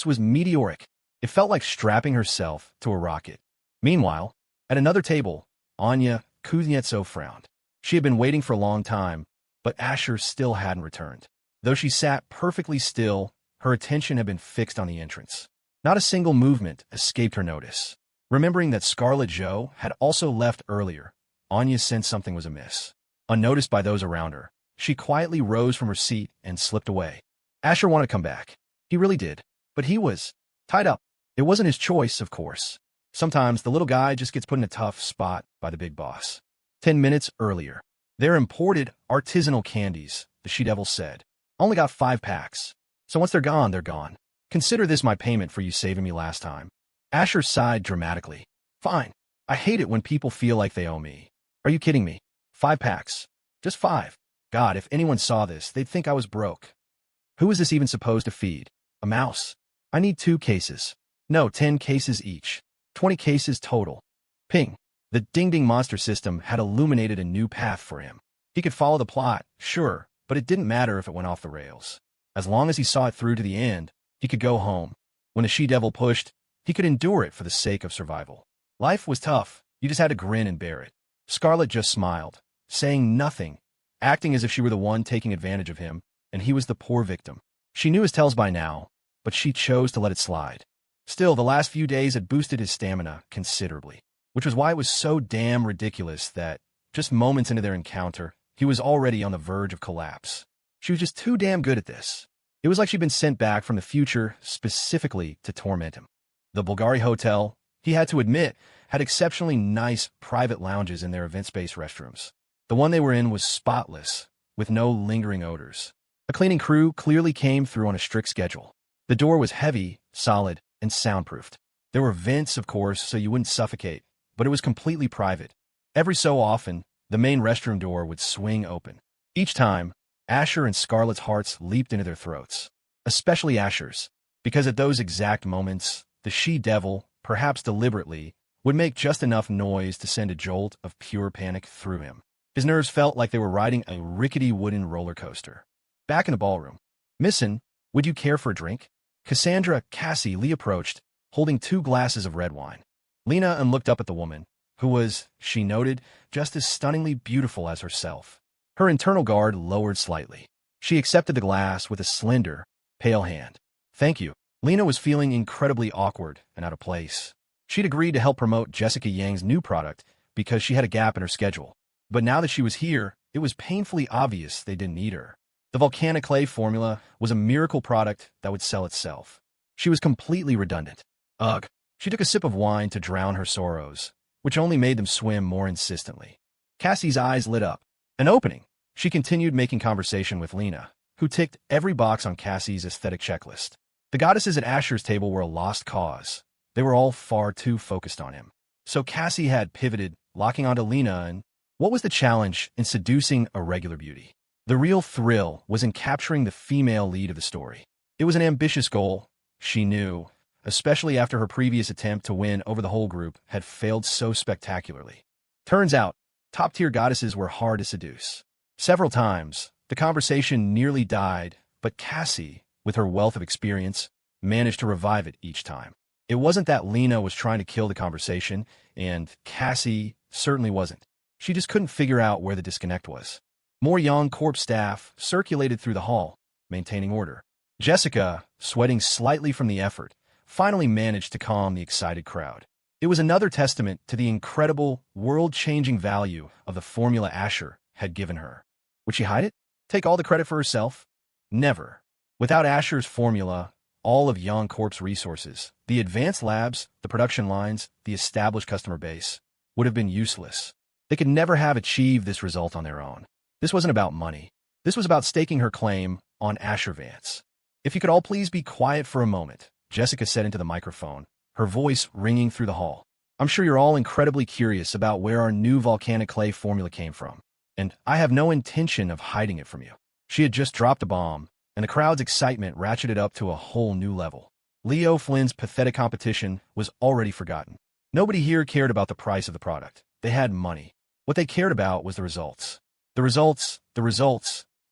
was meteoric. It felt like strapping herself to a rocket. Meanwhile, at another table, Anya Kuznetsov frowned. She had been waiting for a long time, but Asher still hadn't returned. Though she sat perfectly still, her attention had been fixed on the entrance. Not a single movement escaped her notice. Remembering that Scarlet Joe had also left earlier, Anya sensed something was amiss. Unnoticed by those around her, she quietly rose from her seat and slipped away. Asher wanted to come back. He really did. But he was tied up. It wasn't his choice, of course. Sometimes the little guy just gets put in a tough spot by the big boss. 10 minutes earlier. They're imported artisanal candies, the she-devil said. Only got 5 packs. So once they're gone, they're gone. Consider this my payment for you saving me last time. Asher sighed dramatically. Fine. I hate it when people feel like they owe me. Are you kidding me? 5 packs. Just 5. God, if anyone saw this, they'd think I was broke. Who is this even supposed to feed? A mouse? I need 2 cases. No, 10 cases each. 20 cases total. Ping. The ding-ding monster system had illuminated a new path for him. He could follow the plot, sure, but it didn't matter if it went off the rails. As long as he saw it through to the end, he could go home. When the she-devil pushed, he could endure it for the sake of survival. Life was tough. You just had to grin and bear it. Scarlet just smiled, saying nothing, acting as if she were the one taking advantage of him, and he was the poor victim. She knew his tells by now, but she chose to let it slide. Still, the last few days had boosted his stamina considerably, which was why it was so damn ridiculous that, just moments into their encounter, he was already on the verge of collapse. She was just too damn good at this. It was like she'd been sent back from the future specifically to torment him. The Bulgari Hotel, he had to admit, had exceptionally nice private lounges in their event space restrooms. The one they were in was spotless, with no lingering odors. A cleaning crew clearly came through on a strict schedule. The door was heavy, solid, and soundproofed. There were vents, of course, so you wouldn't suffocate, but it was completely private. Every so often, the main restroom door would swing open. Each time, Asher and Scarlet's hearts leaped into their throats. Especially Asher's, because at those exact moments, the she-devil, perhaps deliberately, would make just enough noise to send a jolt of pure panic through him. His nerves felt like they were riding a rickety wooden roller coaster. Back in the ballroom. Missin, would you care for a drink? Cassandra Cassie approached, holding 2 glasses of red wine. Lena looked up at the woman, who was, she noted, just as stunningly beautiful as herself. Her internal guard lowered slightly. She accepted the glass with a slender, pale hand. Thank you. Lena was feeling incredibly awkward and out of place. She'd agreed to help promote Jessica Yang's new product because she had a gap in her schedule. But now that she was here, it was painfully obvious they didn't need her. The Volcanic clay formula was a miracle product that would sell itself. She was completely redundant. Ugh. She took a sip of wine to drown her sorrows, which only made them swim more insistently. Cassie's eyes lit up. An opening. She continued making conversation with Lena, who ticked every box on Cassie's aesthetic checklist. The goddesses at Asher's table were a lost cause. They were all far too focused on him. So Cassie had pivoted, locking onto Lena, and what was the challenge in seducing a regular beauty? The real thrill was in capturing the female lead of the story. It was an ambitious goal, she knew, especially after her previous attempt to win over the whole group had failed so spectacularly. Turns out, top-tier goddesses were hard to seduce. Several times, the conversation nearly died, but Cassie, with her wealth of experience, managed to revive it each time. It wasn't that Lena was trying to kill the conversation, and Cassie certainly wasn't. She just couldn't figure out where the disconnect was. More young corp staff circulated through the hall, maintaining order. Jessica, sweating slightly from the effort, finally managed to calm the excited crowd. It was another testament to the incredible, world-changing value of the formula Asher had given her. Would she hide it? Take all the credit for herself? Never. Without Asher's formula, all of Young Corp's resources, the advanced labs, the production lines, the established customer base, would have been useless. They could never have achieved this result on their own. This wasn't about money. This was about staking her claim on Asher Vance. If you could all please be quiet for a moment, Jessica said into the microphone, her voice ringing through the hall. I'm sure you're all incredibly curious about where our new volcanic clay formula came from, and I have no intention of hiding it from you. She had just dropped a bomb, and the crowd's excitement ratcheted up to a whole new level. Flynn's pathetic competition was already forgotten. Nobody here cared about the price of the product. They had money. What they cared about was the results. The results,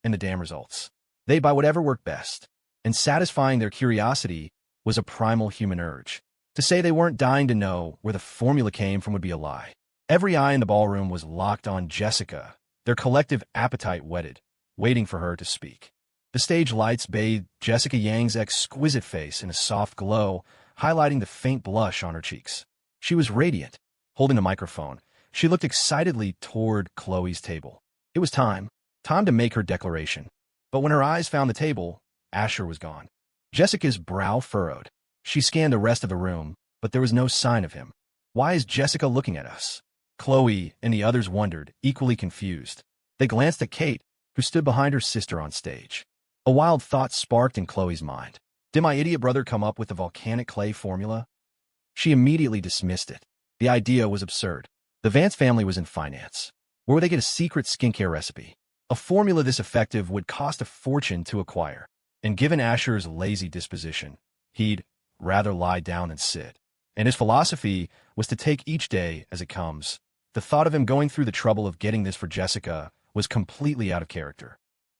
and the damn results. They'd buy whatever worked best. And satisfying their curiosity was a primal human urge. To say they weren't dying to know where the formula came from would be a lie. Every eye in the ballroom was locked on Jessica, their collective appetite whetted. waiting for her to speak. The stage lights bathed Jessica Yang's exquisite face in a soft glow, highlighting the faint blush on her cheeks. She was radiant. Holding the microphone, she looked excitedly toward Chloe's table. It was time to make her declaration. But when her eyes found the table, Asher was gone. Jessica's brow furrowed. She scanned the rest of the room, but there was no sign of him. Why is Jessica looking at us? Chloe and the others wondered, equally confused. They glanced at Kate, who stood behind her sister on stage. A wild thought sparked in Chloe's mind. Did my idiot brother come up with the volcanic clay formula? She immediately dismissed it. The idea was absurd. The Vance family was in finance. Where would they get a secret skincare recipe? A formula this effective would cost a fortune to acquire. And given Asher's lazy disposition, he'd rather lie down than sit. And his philosophy was to take each day as it comes. The thought of him going through the trouble of getting this for Jessica was completely out of character.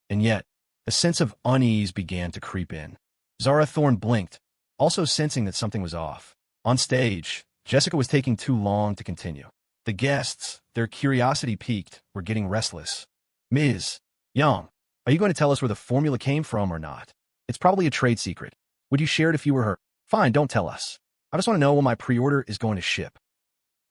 And yet, a sense of unease began to creep in. Zara Thorne blinked, also sensing that something was off. On stage, Jessica was taking too long to continue. The guests, their curiosity piqued, were getting restless. Ms. Young, are you going to tell us where the formula came from or not? It's probably a trade secret. Would you share it if you were her? Fine, don't tell us. I just want to know when my pre-order is going to ship.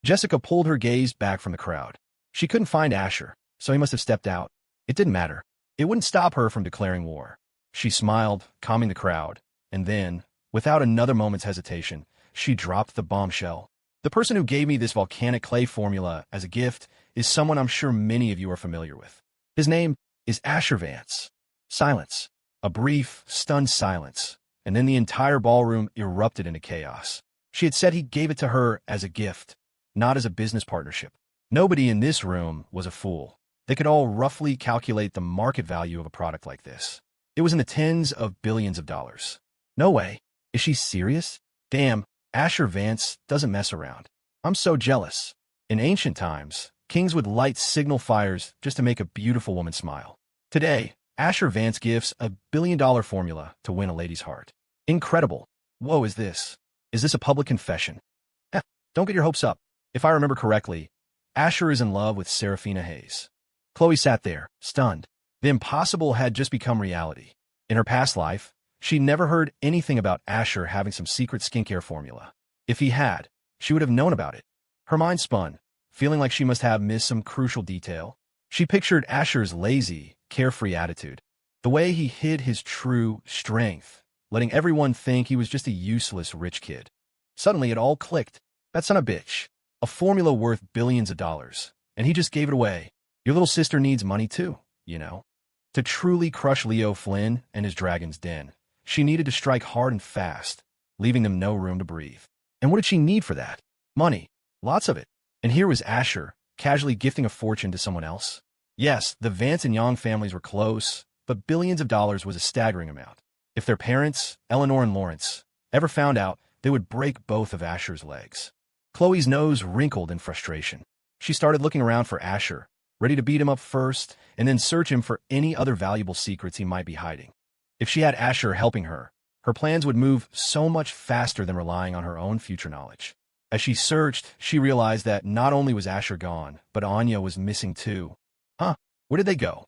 Jessica pulled her gaze back from the crowd. She couldn't find Asher, so he must have stepped out. It didn't matter. It wouldn't stop her from declaring war. She smiled, calming the crowd, and then, without another moment's hesitation, she dropped the bombshell. The person who gave me this volcanic clay formula as a gift is someone I'm sure many of you are familiar with. His name is Asher Vance. Silence. A brief, stunned silence, and then the entire ballroom erupted into chaos. She had said he gave it to her as a gift, not as a business partnership. Nobody in this room was a fool. They could all roughly calculate the market value of a product like this. It was in the tens of billions of dollars. No way. Is she serious? Damn, Asher Vance doesn't mess around. I'm so jealous. In ancient times, kings would light signal fires just to make a beautiful woman smile. Today, Asher Vance gifts a billion-dollar formula to win a lady's heart. Incredible. Whoa, is this a public confession? Don't get your hopes up. If I remember correctly, Asher is in love with Saraphina Hayes. Chloe sat there, stunned. The impossible had just become reality. In her past life, she never heard anything about Asher having some secret skincare formula. If he had, she would have known about it. Her mind spun, feeling like she must have missed some crucial detail. She pictured Asher's lazy, carefree attitude, the way he hid his true strength, letting everyone think he was just a useless rich kid. Suddenly it all clicked. That son of a bitch. A formula worth billions of dollars, and he just gave it away. Your little sister needs money too, you know. To truly crush Leo Flynn and his dragon's den, she needed to strike hard and fast, leaving them no room to breathe. And what did she need for that? Money. Lots of it. And here was Asher, casually gifting a fortune to someone else. Yes, the Vance and Young families were close, but billions of dollars was a staggering amount. If their parents, Eleanor and Lawrence, ever found out, they would break both of Asher's legs. Chloe's nose wrinkled in frustration. She started looking around for Asher, ready to beat him up first, and then search him for any other valuable secrets he might be hiding. If she had Asher helping her, her plans would move so much faster than relying on her own future knowledge. As she searched, she realized that not only was Asher gone, but Anya was missing too. Huh? Where did they go?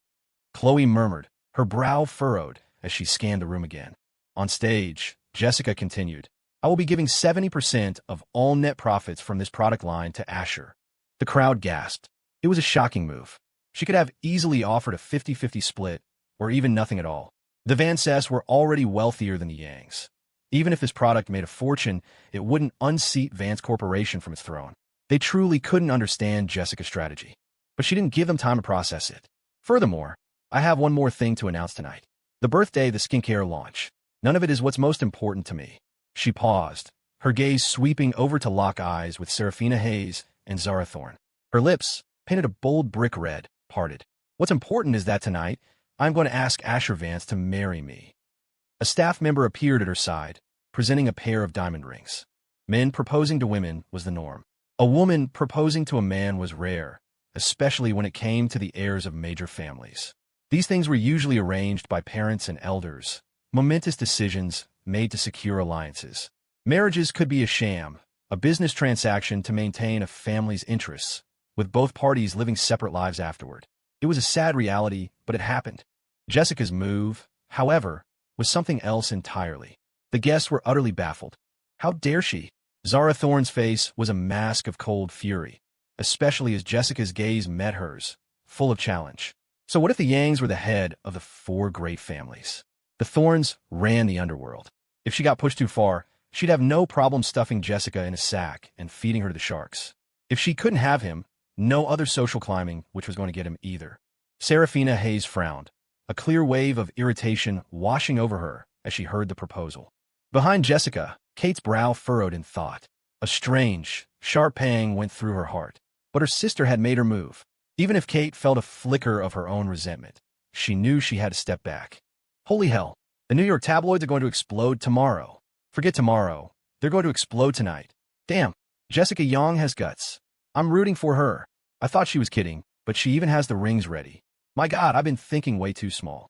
Chloe murmured, her brow furrowed as she scanned the room again. On stage, Jessica continued, I will be giving 70% of all net profits from this product line to Asher. The crowd gasped. It was a shocking move. She could have easily offered a 50-50 split, or even nothing at all. The Vances were already wealthier than the Yangs. Even if this product made a fortune, it wouldn't unseat Vance Corporation from its throne. They truly couldn't understand Jessica's strategy. But she didn't give them time to process it. Furthermore, I have one more thing to announce tonight. The birthday, the skincare launch. None of it is what's most important to me. She paused, her gaze sweeping over to lock eyes with Saraphina Hayes and Zara Thorne. Her lips, painted a bold brick red, parted. What's important is that tonight, I'm going to ask Asher Vance to marry me. A staff member appeared at her side, presenting a pair of diamond rings. Men proposing to women was the norm. A woman proposing to a man was rare, especially when it came to the heirs of major families. These things were usually arranged by parents and elders, momentous decisions made to secure alliances. Marriages could be a sham, a business transaction to maintain a family's interests, with both parties living separate lives afterward. It was a sad reality, but it happened. Jessica's move, however, was something else entirely. The guests were utterly baffled. How dare she? Zara Thorne's face was a mask of cold fury, especially as Jessica's gaze met hers, full of challenge. So what if the Yangs were the head of the four great families? The Thornes ran the underworld. If she got pushed too far, she'd have no problem stuffing Jessica in a sack and feeding her to the sharks. If she couldn't have him, no other social climbing which was going to get him either. Saraphina Hayes frowned, a clear wave of irritation washing over her as she heard the proposal. Behind Jessica, Kate's brow furrowed in thought. A strange, sharp pang went through her heart. But her sister had made her move. Even if Kate felt a flicker of her own resentment, she knew she had to step back. Holy hell, the New York tabloids are going to explode tomorrow. Forget tomorrow, they're going to explode tonight. Damn, Jessica Young has guts. I'm rooting for her. I thought she was kidding, but she even has the rings ready. My God, I've been thinking way too small.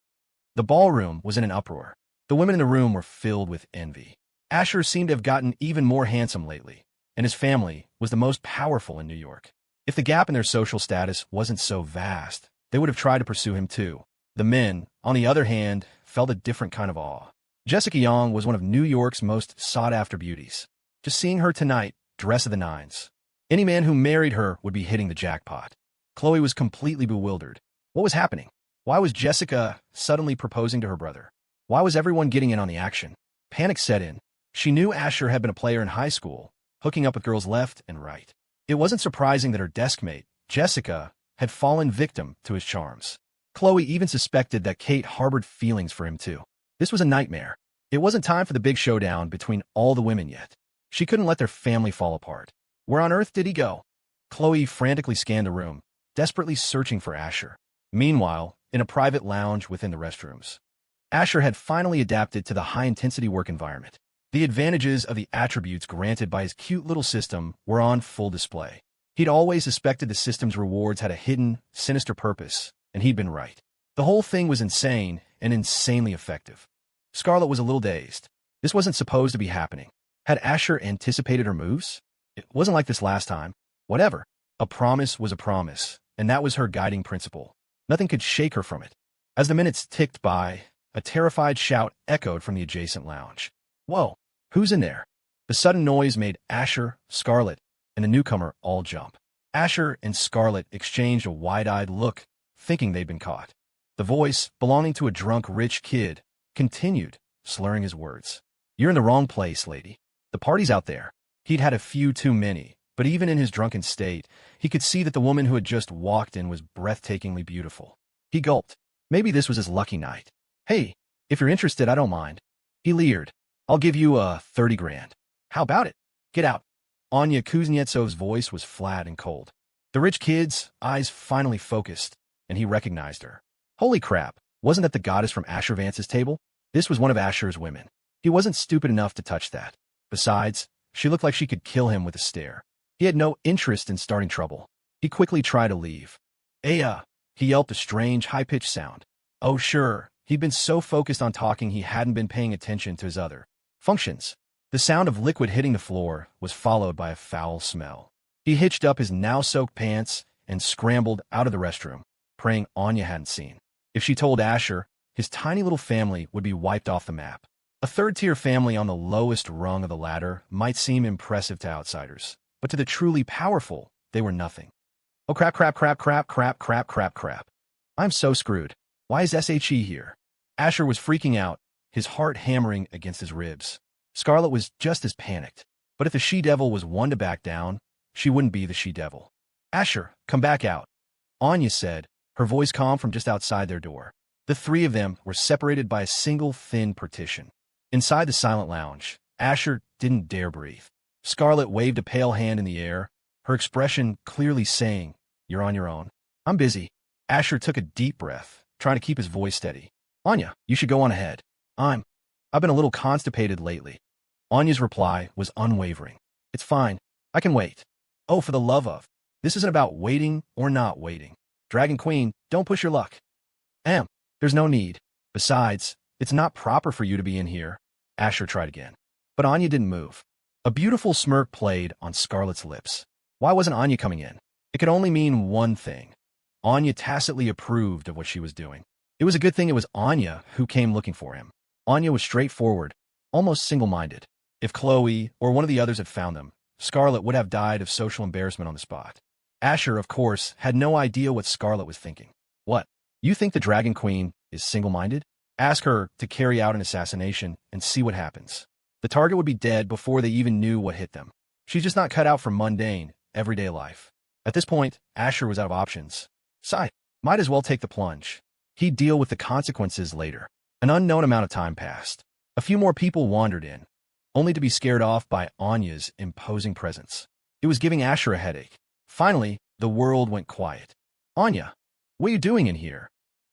The ballroom was in an uproar. The women in the room were filled with envy. Asher seemed to have gotten even more handsome lately, and his family was the most powerful in New York. If the gap in their social status wasn't so vast, they would have tried to pursue him too. The men, on the other hand, felt a different kind of awe. Jessica Young was one of New York's most sought-after beauties. Just seeing her tonight, dress of the nines. Any man who married her would be hitting the jackpot. Chloe was completely bewildered. What was happening? Why was Jessica suddenly proposing to her brother? Why was everyone getting in on the action? Panic set in. She knew Asher had been a player in high school, hooking up with girls left and right. It wasn't surprising that her deskmate, Jessica, had fallen victim to his charms. Chloe even suspected that Kate harbored feelings for him too. This was a nightmare. It wasn't time for the big showdown between all the women yet. She couldn't let their family fall apart. Where on earth did he go? Chloe frantically scanned the room, desperately searching for Asher. Meanwhile, in a private lounge within the restrooms, Asher had finally adapted to the high-intensity work environment. The advantages of the attributes granted by his cute little system were on full display. He'd always suspected the system's rewards had a hidden, sinister purpose, and he'd been right. The whole thing was insane and insanely effective. Scarlet was a little dazed. This wasn't supposed to be happening. Had Asher anticipated her moves? It wasn't like this last time. Whatever. A promise was a promise, and that was her guiding principle. Nothing could shake her from it. As the minutes ticked by, a terrified shout echoed from the adjacent lounge. Whoa, who's in there? The sudden noise made Asher, Scarlet, and the newcomer all jump. Asher and Scarlet exchanged a wide-eyed look, thinking they'd been caught. The voice, belonging to a drunk rich kid, continued, slurring his words. You're in the wrong place, lady. The party's out there. He'd had a few too many, but even in his drunken state, he could see that the woman who had just walked in was breathtakingly beautiful. He gulped. Maybe this was his lucky night. Hey, if you're interested, I don't mind. He leered. I'll give you 30 grand. How about it? Get out. Anya Kuznetsov's voice was flat and cold. The rich kid's eyes finally focused, and he recognized her. Holy crap, wasn't that the goddess from Asher Vance's table? This was one of Asher's women. He wasn't stupid enough to touch that. Besides, she looked like she could kill him with a stare. He had no interest in starting trouble. He quickly tried to leave. Aya, he yelped a strange, high-pitched sound. Oh sure, he'd been so focused on talking he hadn't been paying attention to his other functions. The sound of liquid hitting the floor was followed by a foul smell. He hitched up his now-soaked pants and scrambled out of the restroom, praying Anya hadn't seen. If she told Asher, his tiny little family would be wiped off the map. A third-tier family on the lowest rung of the ladder might seem impressive to outsiders, but to the truly powerful, they were nothing. Oh crap, crap, crap, crap, crap, crap, crap, crap. I'm so screwed. Why is SHE here? Asher was freaking out, his heart hammering against his ribs. Scarlet was just as panicked. But if the she-devil was one to back down, she wouldn't be the she-devil. Asher, come back out. Anya said, her voice calm from just outside their door. The three of them were separated by a single thin partition. Inside the silent lounge, Asher didn't dare breathe. Scarlet waved a pale hand in the air, her expression clearly saying, You're on your own. I'm busy. Asher took a deep breath, trying to keep his voice steady. Anya, you should go on ahead. I've been a little constipated lately. Anya's reply was unwavering. It's fine. I can wait. Oh, for the love of. This isn't about waiting or not waiting. Dragon Queen, don't push your luck. There's no need. Besides, it's not proper for you to be in here. Asher tried again. But Anya didn't move. A beautiful smirk played on Scarlet's lips. Why wasn't Anya coming in? It could only mean one thing. Anya tacitly approved of what she was doing. It was a good thing it was Anya who came looking for him. Anya was straightforward, almost single-minded. If Chloe or one of the others had found them, Scarlet would have died of social embarrassment on the spot. Asher, of course, had no idea what Scarlet was thinking. What? You think the Dragon Queen is single-minded? Ask her to carry out an assassination and see what happens. The target would be dead before they even knew what hit them. She's just not cut out for mundane, everyday life. At this point, Asher was out of options. Sigh, might as well take the plunge. He'd deal with the consequences later. An unknown amount of time passed. A few more people wandered in, only to be scared off by Anya's imposing presence. It was giving Asher a headache. Finally, the world went quiet. Anya, what are you doing in here?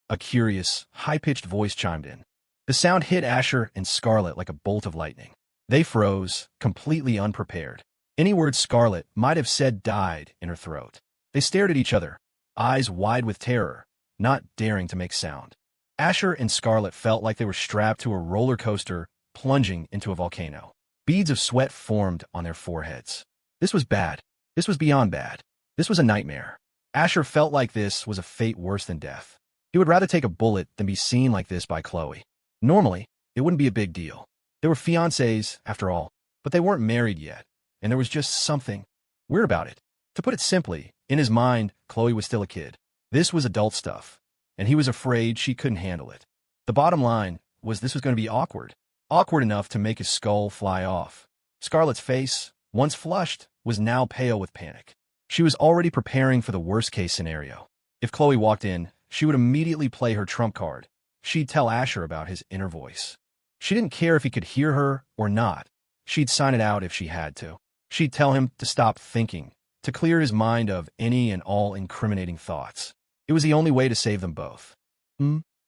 A curious, high-pitched voice chimed in. The sound hit Asher and Scarlet like a bolt of lightning. They froze, completely unprepared. Any word Scarlet might have said died in her throat. They stared at each other, eyes wide with terror, not daring to make sound. Asher and Scarlet felt like they were strapped to a roller coaster plunging into a volcano. Beads of sweat formed on their foreheads. This was bad. This was beyond bad. This was a nightmare. Asher felt like this was a fate worse than death. He would rather take a bullet than be seen like this by Chloe. Normally, it wouldn't be a big deal. They were fiancés, after all, but they weren't married yet, and there was just something weird about it. To put it simply, in his mind, Chloe was still a kid. This was adult stuff, and he was afraid she couldn't handle it. The bottom line was this was going to be awkward. Awkward enough to make his skull fly off. Scarlet's face, once flushed, was now pale with panic. She was already preparing for the worst-case scenario. If Chloe walked in, she would immediately play her trump card. She'd tell Asher about his inner voice. She didn't care if he could hear her or not. She'd sign it out if she had to. She'd tell him to stop thinking, to clear his mind of any and all incriminating thoughts. It was the only way to save them both.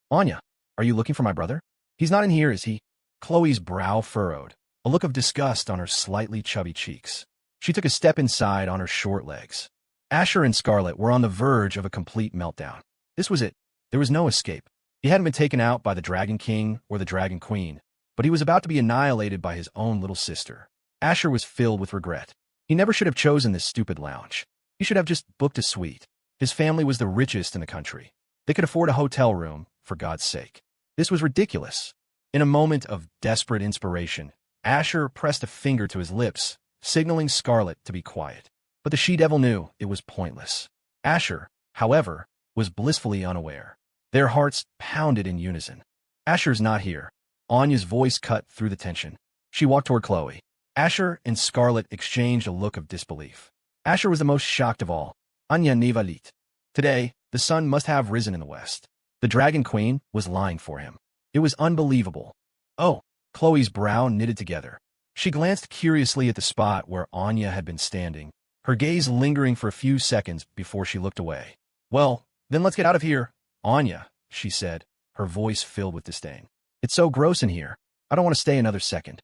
Anya, are you looking for my brother? He's not in here, is he? Chloe's brow furrowed, a look of disgust on her slightly chubby cheeks. She took a step inside on her short legs. Asher and Scarlet were on the verge of a complete meltdown. This was it. There was no escape. He hadn't been taken out by the Dragon King or the Dragon Queen, but he was about to be annihilated by his own little sister. Asher was filled with regret. He never should have chosen this stupid lounge. He should have just booked a suite. His family was the richest in the country. They could afford a hotel room, for God's sake. This was ridiculous. In a moment of desperate inspiration, Asher pressed a finger to his lips, signaling Scarlet to be quiet. But the she-devil knew it was pointless. Asher, however, was blissfully unaware. Their hearts pounded in unison. Asher's not here. Anya's voice cut through the tension. She walked toward Chloe. Asher and Scarlet exchanged a look of disbelief. Asher was the most shocked of all. Anya ne valit. Today, the sun must have risen in the west. The Dragon Queen was lying for him. It was unbelievable. Oh, Chloe's brow knitted together. She glanced curiously at the spot where Anya had been standing, her gaze lingering for a few seconds before she looked away. Well, then let's get out of here. Anya, she said, her voice filled with disdain. It's so gross in here. I don't want to stay another second.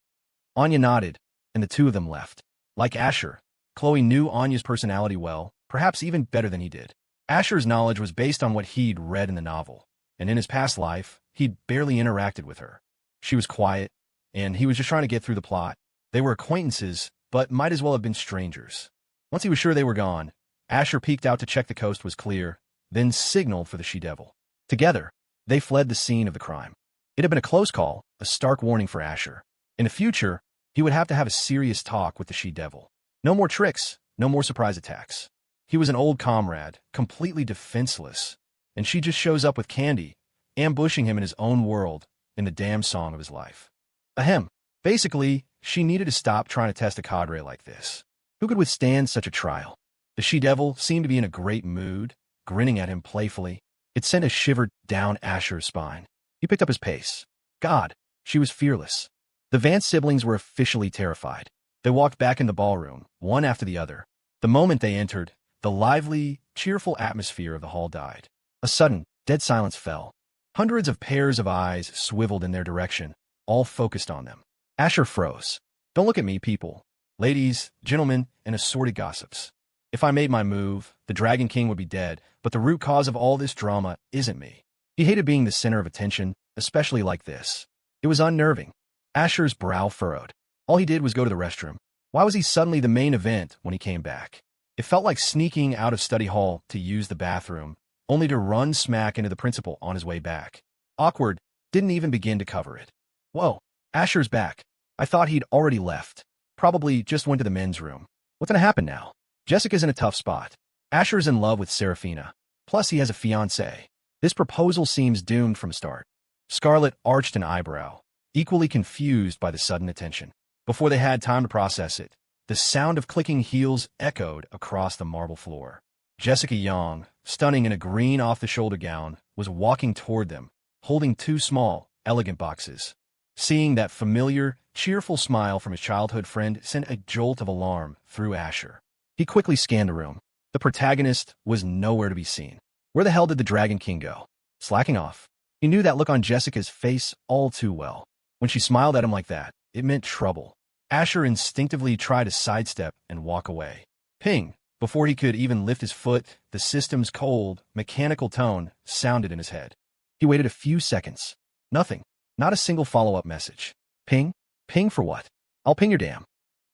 Anya nodded, and the two of them left. Like Asher, Chloe knew Anya's personality well, perhaps even better than he did. Asher's knowledge was based on what he'd read in the novel, and in his past life, he'd barely interacted with her. She was quiet, and he was just trying to get through the plot. They were acquaintances, but might as well have been strangers. Once he was sure they were gone, Asher peeked out to check the coast was clear, then signaled for the she-devil. Together, they fled the scene of the crime. It had been a close call, a stark warning for Asher. In the future, he would have to have a serious talk with the she-devil. No more tricks, no more surprise attacks. He was an old comrade, completely defenseless, and she just shows up with candy, ambushing him in his own world, in the damn song of his life. Ahem. Basically, she needed to stop trying to test a cadre like this. Who could withstand such a trial? The she-devil seemed to be in a great mood, grinning at him playfully. It sent a shiver down Asher's spine. He picked up his pace. God, she was fearless. The Vance siblings were officially terrified. They walked back in the ballroom, one after the other. The moment they entered, the lively, cheerful atmosphere of the hall died. A sudden, dead silence fell. Hundreds of pairs of eyes swiveled in their direction, all focused on them. Asher froze. Don't look at me, people. Ladies, gentlemen, and assorted gossips. If I made my move, the Dragon King would be dead, but the root cause of all this drama isn't me. He hated being the center of attention, especially like this. It was unnerving. Asher's brow furrowed. All he did was go to the restroom. Why was he suddenly the main event when he came back? It felt like sneaking out of study hall to use the bathroom, only to run smack into the principal on his way back. Awkward, didn't even begin to cover it. Whoa, Asher's back. I thought he'd already left. Probably just went to the men's room. What's gonna happen now? Jessica's in a tough spot. Asher's in love with Saraphina. Plus he has a fiancée. This proposal seems doomed from the start. Scarlet arched an eyebrow, equally confused by the sudden attention. Before they had time to process it, the sound of clicking heels echoed across the marble floor. Jessica Young, stunning in a green off-the-shoulder gown, was walking toward them, holding two small, elegant boxes. Seeing that familiar, cheerful smile from his childhood friend sent a jolt of alarm through Asher. He quickly scanned the room. The protagonist was nowhere to be seen. Where the hell did the Dragon King go? Slacking off. He knew that look on Jessica's face all too well. When she smiled at him like that, it meant trouble. Asher instinctively tried to sidestep and walk away. Ping! Before he could even lift his foot, the system's cold, mechanical tone sounded in his head. He waited a few seconds. Nothing. Not a single follow-up message. Ping? Ping for what? I'll ping your damn.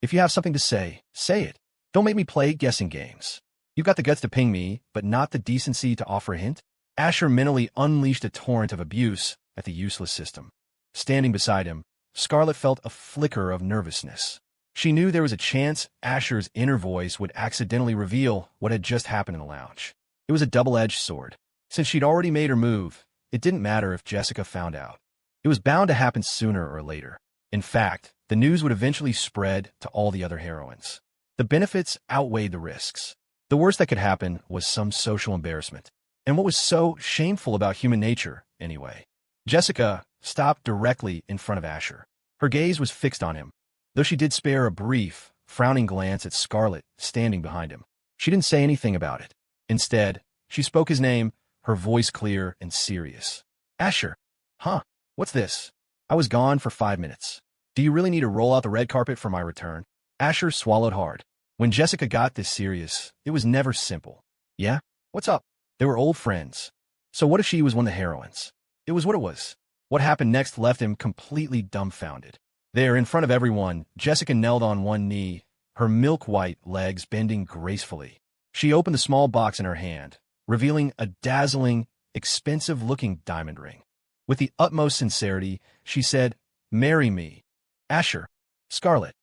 If you have something to say, say it. Don't make me play guessing games. You've got the guts to ping me, but not the decency to offer a hint? Asher mentally unleashed a torrent of abuse at the useless system. Standing beside him, Scarlet felt a flicker of nervousness. She knew there was a chance Asher's inner voice would accidentally reveal what had just happened in the lounge. It was a double-edged sword. Since she'd already made her move, it didn't matter if Jessica found out. It was bound to happen sooner or later. In fact, the news would eventually spread to all the other heroines. The benefits outweighed the risks. The worst that could happen was some social embarrassment. And what was so shameful about human nature, anyway? Jessica stopped directly in front of Asher. Her gaze was fixed on him, though she did spare a brief, frowning glance at Scarlet standing behind him. She didn't say anything about it. Instead, she spoke his name, her voice clear and serious. Asher. Huh? What's this? I was gone for 5 minutes. Do you really need to roll out the red carpet for my return? Asher swallowed hard. When Jessica got this serious, it was never simple. Yeah? What's up? They were old friends. So what if she was one of the heroines? It was what it was. What happened next left him completely dumbfounded. There, in front of everyone, Jessica knelt on one knee, her milk-white legs bending gracefully. She opened the small box in her hand, revealing a dazzling, expensive-looking diamond ring. With the utmost sincerity, she said, "Marry me." Asher. Scarlet.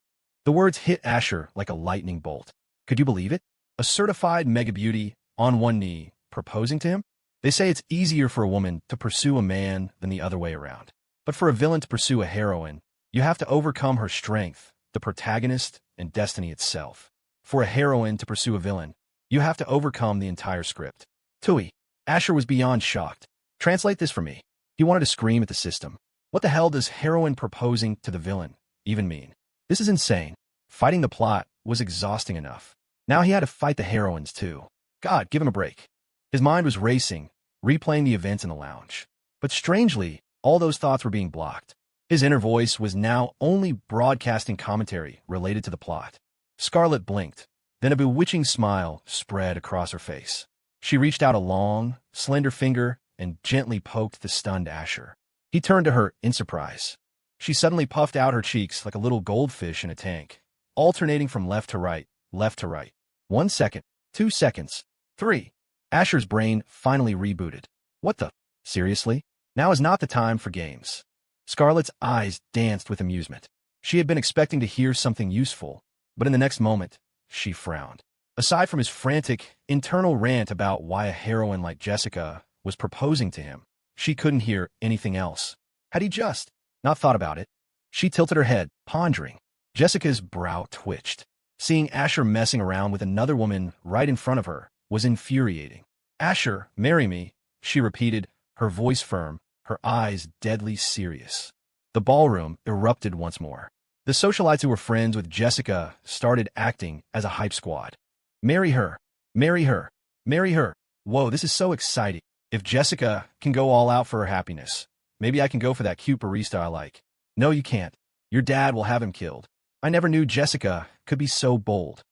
The words hit Asher like a lightning bolt. Could you believe it? A certified mega beauty, on one knee, proposing to him? They say it's easier for a woman to pursue a man than the other way around. But for a villain to pursue a heroine, you have to overcome her strength, the protagonist, and destiny itself. For a heroine to pursue a villain, you have to overcome the entire script. Tui. Asher was beyond shocked. Translate this for me. He wanted to scream at the system. What the hell does heroine proposing to the villain even mean? This is insane. Fighting the plot was exhausting enough. Now he had to fight the heroines too. God, give him a break. His mind was racing, replaying the events in the lounge. But strangely, all those thoughts were being blocked. His inner voice was now only broadcasting commentary related to the plot. Scarlet blinked, then a bewitching smile spread across her face. She reached out a long, slender finger and gently poked the stunned Asher. He turned to her in surprise. She suddenly puffed out her cheeks like a little goldfish in a tank, alternating from left to right, left to right. 1 second, 2 seconds, 3. Asher's brain finally rebooted. What the? Seriously? Now is not the time for games. Scarlet's eyes danced with amusement. She had been expecting to hear something useful, but in the next moment, she frowned. Aside from his frantic, internal rant about why a heroine like Jessica was proposing to him, she couldn't hear anything else. Had he just not thought about it? She tilted her head, pondering. Jessica's brow twitched. Seeing Asher messing around with another woman right in front of her was infuriating. Asher, marry me, she repeated, her voice firm, her eyes deadly serious. The ballroom erupted once more. The socialites who were friends with Jessica started acting as a hype squad. Marry her. Marry her. Marry her. Whoa, this is so exciting. If Jessica can go all out for her happiness, maybe I can go for that cute barista I like. No, you can't. Your dad will have him killed. I never knew Jessica could be so bold.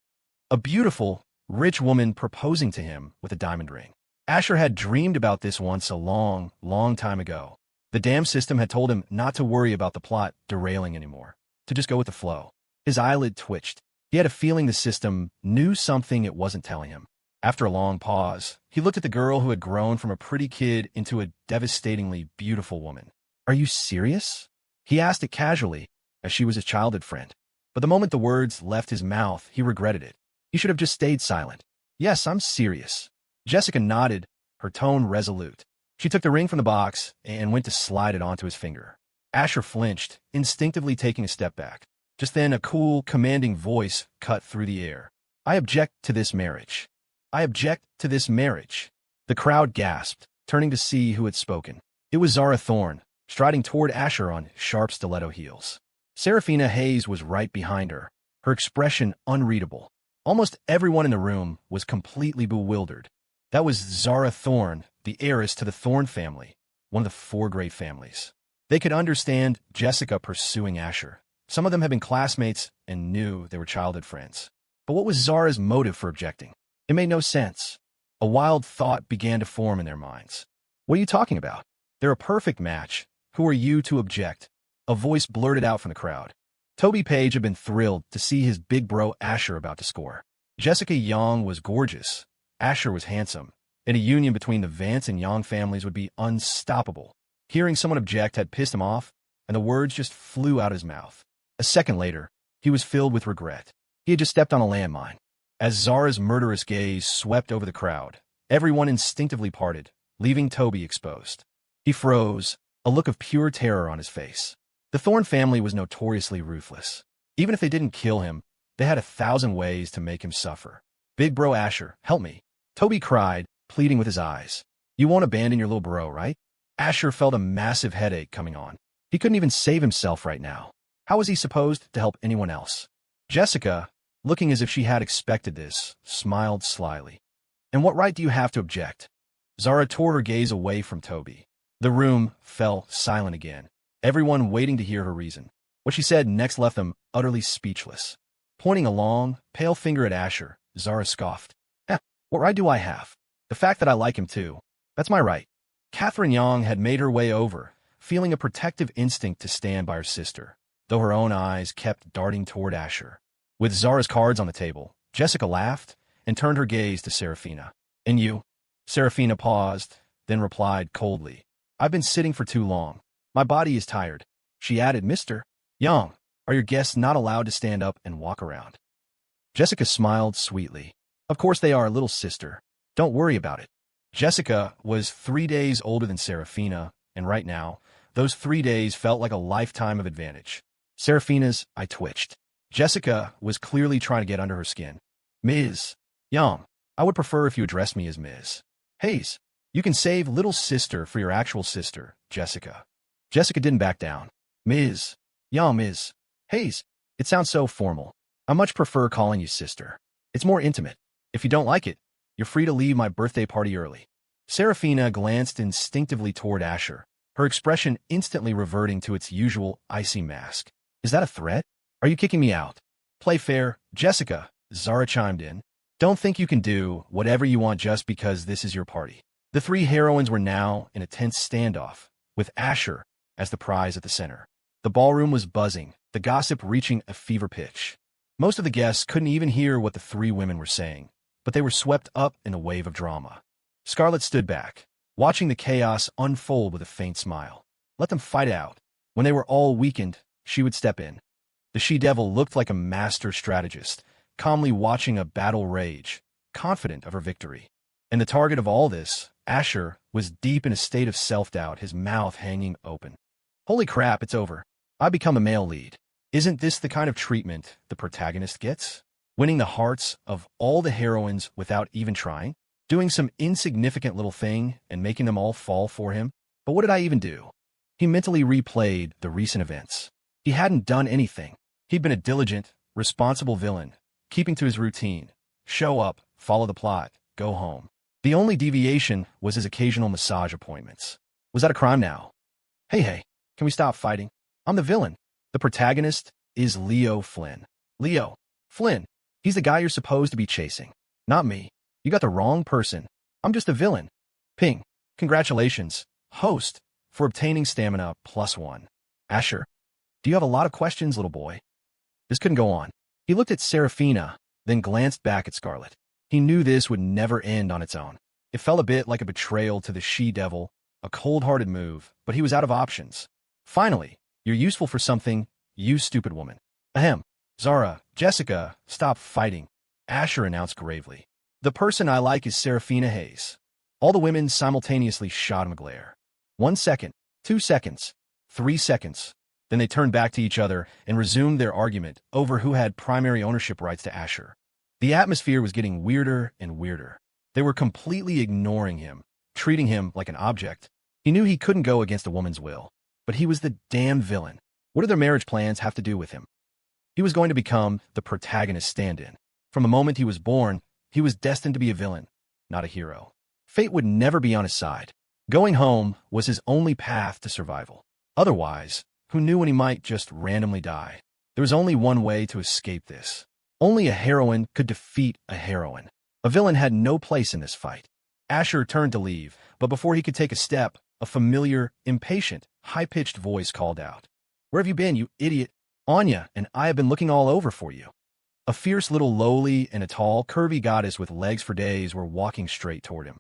A beautiful, rich woman proposing to him with a diamond ring. Asher had dreamed about this once a long, long time ago. The damn system had told him not to worry about the plot derailing anymore, to just go with the flow. His eyelid twitched. He had a feeling the system knew something it wasn't telling him. After a long pause, he looked at the girl who had grown from a pretty kid into a devastatingly beautiful woman. Are you serious? He asked it casually, as she was his childhood friend. But the moment the words left his mouth, he regretted it. He should have just stayed silent. Yes, I'm serious. Jessica nodded, her tone resolute. She took the ring from the box and went to slide it onto his finger. Asher flinched, instinctively taking a step back. Just then, a cool, commanding voice cut through the air. I object to this marriage. I object to this marriage. The crowd gasped, turning to see who had spoken. It was Zara Thorne, striding toward Asher on sharp stiletto heels. Saraphina Hayes was right behind her, her expression unreadable. Almost everyone in the room was completely bewildered. That was Zara Thorne, the heiress to the Thorne family, one of the 4 great families. They could understand Jessica pursuing Asher. Some of them had been classmates and knew they were childhood friends. But what was Zara's motive for objecting? It made no sense. A wild thought began to form in their minds. What are you talking about? They're a perfect match. Who are you to object? A voice blurted out from the crowd. Toby Page had been thrilled to see his big bro Asher about to score. Jessica Young was gorgeous. Asher was handsome, and a union between the Vance and Young families would be unstoppable. Hearing someone object had pissed him off, and the words just flew out his mouth. A second later, he was filled with regret. He had just stepped on a landmine. As Zara's murderous gaze swept over the crowd, everyone instinctively parted, leaving Toby exposed. He froze, a look of pure terror on his face. The Thorne family was notoriously ruthless. Even if they didn't kill him, they had 1,000 ways to make him suffer. Big bro Asher, help me. Toby cried, pleading with his eyes. You won't abandon your little bro, right? Asher felt a massive headache coming on. He couldn't even save himself right now. How was he supposed to help anyone else? Jessica, looking as if she had expected this, smiled slyly. And what right do you have to object? Zara tore her gaze away from Toby. The room fell silent again, everyone waiting to hear her reason. What she said next left them utterly speechless. Pointing a long, pale finger at Asher, Zara scoffed. What right do I have? The fact that I like him too. That's my right. Catherine Young had made her way over, feeling a protective instinct to stand by her sister, though her own eyes kept darting toward Asher. With Zara's cards on the table, Jessica laughed and turned her gaze to Saraphina. And you? Saraphina paused, then replied coldly. I've been sitting for too long. My body is tired. She added, Mr. Young, are your guests not allowed to stand up and walk around? Jessica smiled sweetly. Of course they are, little sister. Don't worry about it. Jessica was 3 days older than Saraphina, and right now, those 3 days felt like a lifetime of advantage. Seraphina's eye twitched. Jessica was clearly trying to get under her skin. Ms. Young, I would prefer if you addressed me as Ms. Hayes. You can save little sister for your actual sister, Jessica. Jessica didn't back down. Ms. Young, Ms. Hayes. It sounds so formal. I much prefer calling you sister. It's more intimate. If you don't like it, you're free to leave my birthday party early. Saraphina glanced instinctively toward Asher, her expression instantly reverting to its usual icy mask. Is that a threat? Are you kicking me out? Play fair, Jessica, Zara chimed in. Don't think you can do whatever you want just because this is your party. The 3 heroines were now in a tense standoff, with Asher as the prize at the center. The ballroom was buzzing, the gossip reaching a fever pitch. Most of the guests couldn't even hear what the 3 women were saying, but they were swept up in a wave of drama. Scarlet stood back, watching the chaos unfold with a faint smile. Let them fight it out. When they were all weakened, she would step in. The she-devil looked like a master strategist, calmly watching a battle rage, confident of her victory. And the target of all this, Asher, was deep in a state of self-doubt, his mouth hanging open. Holy crap, it's over. I become a male lead. Isn't this the kind of treatment the protagonist gets? Winning the hearts of all the heroines without even trying? Doing some insignificant little thing and making them all fall for him? But what did I even do? He mentally replayed the recent events. He hadn't done anything. He'd been a diligent, responsible villain, keeping to his routine. Show up, follow the plot, go home. The only deviation was his occasional massage appointments. Was that a crime now? Hey, can we stop fighting? I'm the villain. The protagonist is Leo Flynn. Leo Flynn. He's the guy you're supposed to be chasing. Not me. You got the wrong person. I'm just a villain. Ping. Congratulations, host, for obtaining stamina +1. Asher, do you have a lot of questions, little boy? This couldn't go on. He looked at Saraphina, then glanced back at Scarlet. He knew this would never end on its own. It felt a bit like a betrayal to the she-devil, a cold-hearted move, but he was out of options. Finally, you're useful for something, you stupid woman. Ahem. Zara, Jessica, stop fighting, Asher announced gravely. The person I like is Saraphina Hayes. All the women simultaneously shot him a glare. 1 second, 2 seconds, 3 seconds. Then they turned back to each other and resumed their argument over who had primary ownership rights to Asher. The atmosphere was getting weirder and weirder. They were completely ignoring him, treating him like an object. He knew he couldn't go against a woman's will, but he was the damn villain. What did their marriage plans have to do with him? He was going to become the protagonist stand-in. From the moment he was born, he was destined to be a villain, not a hero. Fate would never be on his side. Going home was his only path to survival. Otherwise, who knew when he might just randomly die? There was only one way to escape this. Only a heroine could defeat a heroine. A villain had no place in this fight. Asher turned to leave, but before he could take a step, a familiar, impatient, high-pitched voice called out. Where have you been, you idiot? Anya and I have been looking all over for you. A fierce little lowly and a tall, curvy goddess with legs for days were walking straight toward him.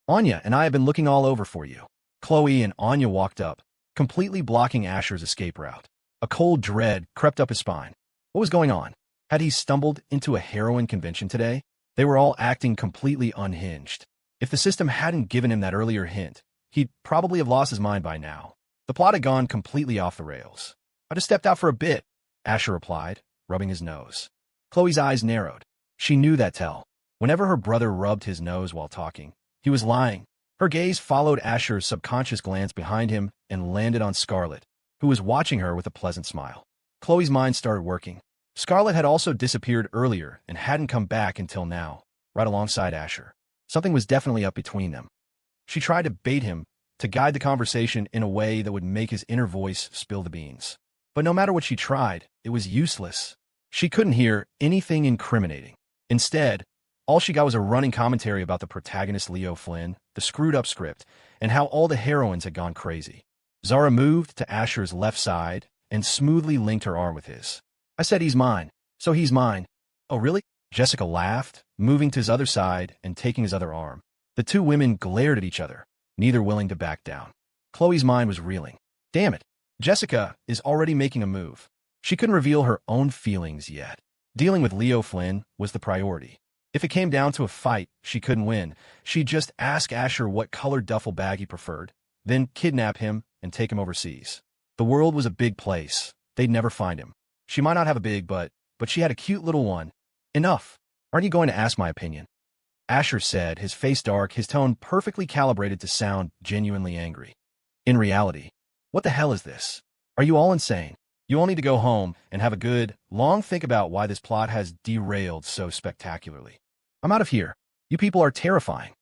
Anya and I have been looking all over for you. Chloe and Anya walked up, completely blocking Asher's escape route. A cold dread crept up his spine. What was going on? Had he stumbled into a heroin convention today? They were all acting completely unhinged. If the system hadn't given him that earlier hint, he'd probably have lost his mind by now. The plot had gone completely off the rails. I just stepped out for a bit, Asher replied, rubbing his nose. Chloe's eyes narrowed. She knew that tell. Whenever her brother rubbed his nose while talking, he was lying. Her gaze followed Asher's subconscious glance behind him and landed on Scarlet, who was watching her with a pleasant smile. Chloe's mind started working. Scarlet had also disappeared earlier and hadn't come back until now, right alongside Asher. Something was definitely up between them. She tried to bait him, to guide the conversation in a way that would make his inner voice spill the beans. But no matter what she tried, it was useless. She couldn't hear anything incriminating. Instead, all she got was a running commentary about the protagonist Leo Flynn, the screwed-up script, and how all the heroines had gone crazy. Zara moved to Asher's left side and smoothly linked her arm with his. I said he's mine, so he's mine. Oh, really? Jessica laughed, moving to his other side and taking his other arm. The two women glared at each other, neither willing to back down. Chloe's mind was reeling. Damn it, Jessica is already making a move. She couldn't reveal her own feelings yet. Dealing with Leo Flynn was the priority. If it came down to a fight she couldn't win, she'd just ask Asher what colored duffel bag he preferred, then kidnap him and take him overseas. The world was a big place. They'd never find him. She might not have a big butt, but she had a cute little one. Enough. Aren't you going to ask my opinion? Asher said, his face dark, his tone perfectly calibrated to sound genuinely angry. In reality, what the hell is this? Are you all insane? You all need to go home and have a good, long think about why this plot has derailed so spectacularly. I'm out of here. You people are terrifying.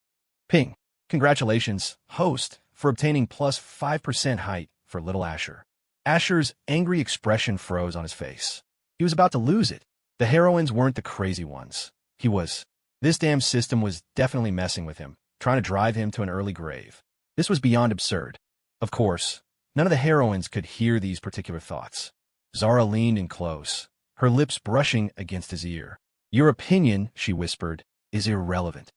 Ping. Congratulations, host, for obtaining plus 5% height for little Asher. Asher's angry expression froze on his face. He was about to lose it. The heroines weren't the crazy ones. He was. This damn system was definitely messing with him, trying to drive him to an early grave. This was beyond absurd. Of course, none of the heroines could hear these particular thoughts. Zara leaned in close, her lips brushing against his ear. Your opinion, she whispered, is irrelevant.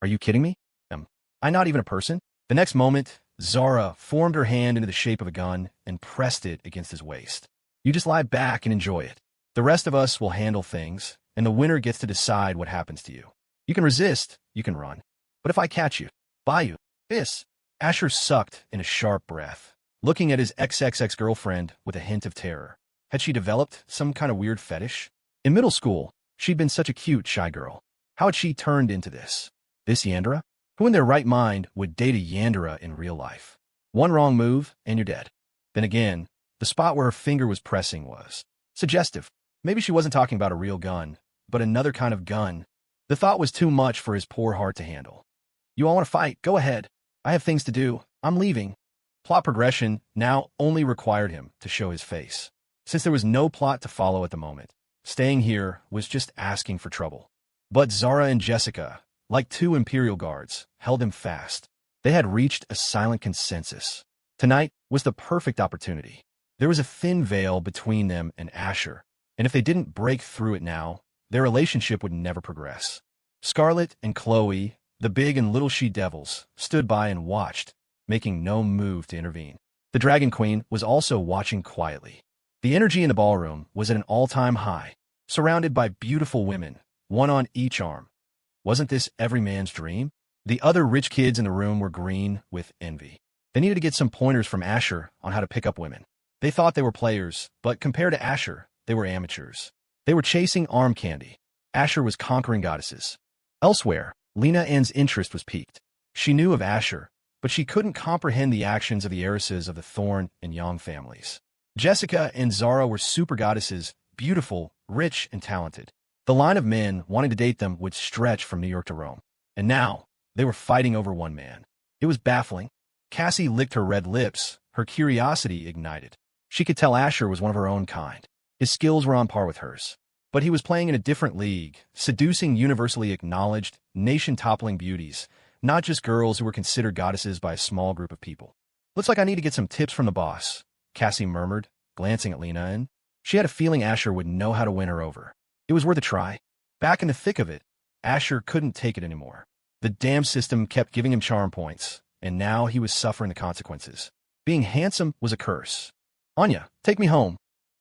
Are you kidding me? I'm not even a person? The next moment, Zara formed her hand into the shape of a gun and pressed it against his waist. You just lie back and enjoy it. The rest of us will handle things, and the winner gets to decide what happens to you. You can resist, you can run. But if I catch you, buy you, this. Asher sucked in a sharp breath, looking at his ex-girlfriend with a hint of terror. Had she developed some kind of weird fetish? In middle school, she'd been such a cute, shy girl. How had she turned into this? This Yandere? Who in their right mind would date a Yandere in real life? One wrong move, and you're dead. Then again, the spot where her finger was pressing was suggestive. Maybe she wasn't talking about a real gun, but another kind of gun. The thought was too much for his poor heart to handle. You all want to fight? Go ahead. I have things to do. I'm leaving. Plot progression now only required him to show his face. Since there was no plot to follow at the moment, staying here was just asking for trouble. But Zara and Jessica, like two Imperial guards, held him fast. They had reached a silent consensus. Tonight was the perfect opportunity. There was a thin veil between them and Asher, and if they didn't break through it now, their relationship would never progress. Scarlet and Chloe, the big and little she-devils, stood by and watched, making no move to intervene. The Dragon Queen was also watching quietly. The energy in the ballroom was at an all-time high, surrounded by beautiful women, one on each arm. Wasn't this every man's dream? The other rich kids in the room were green with envy. They needed to get some pointers from Asher on how to pick up women. They thought they were players, but compared to Asher, they were amateurs. They were chasing arm candy. Asher was conquering goddesses. Elsewhere, Lena Ann's interest was piqued. She knew of Asher, but she couldn't comprehend the actions of the heiresses of the Thorn and Yang families. Jessica and Zara were super goddesses, beautiful, rich, and talented. The line of men wanting to date them would stretch from New York to Rome. And now, they were fighting over one man. It was baffling. Cassie licked her red lips, her curiosity ignited. She could tell Asher was one of her own kind. His skills were on par with hers. But he was playing in a different league, seducing universally acknowledged, nation-toppling beauties, not just girls who were considered goddesses by a small group of people. "Looks like I need to get some tips from the boss," Cassie murmured, glancing at Lena Ann. She had a feeling Asher would know how to win her over. It was worth a try. Back in the thick of it, Asher couldn't take it anymore. The damn system kept giving him charm points, and now he was suffering the consequences. Being handsome was a curse. "Anya, take me home."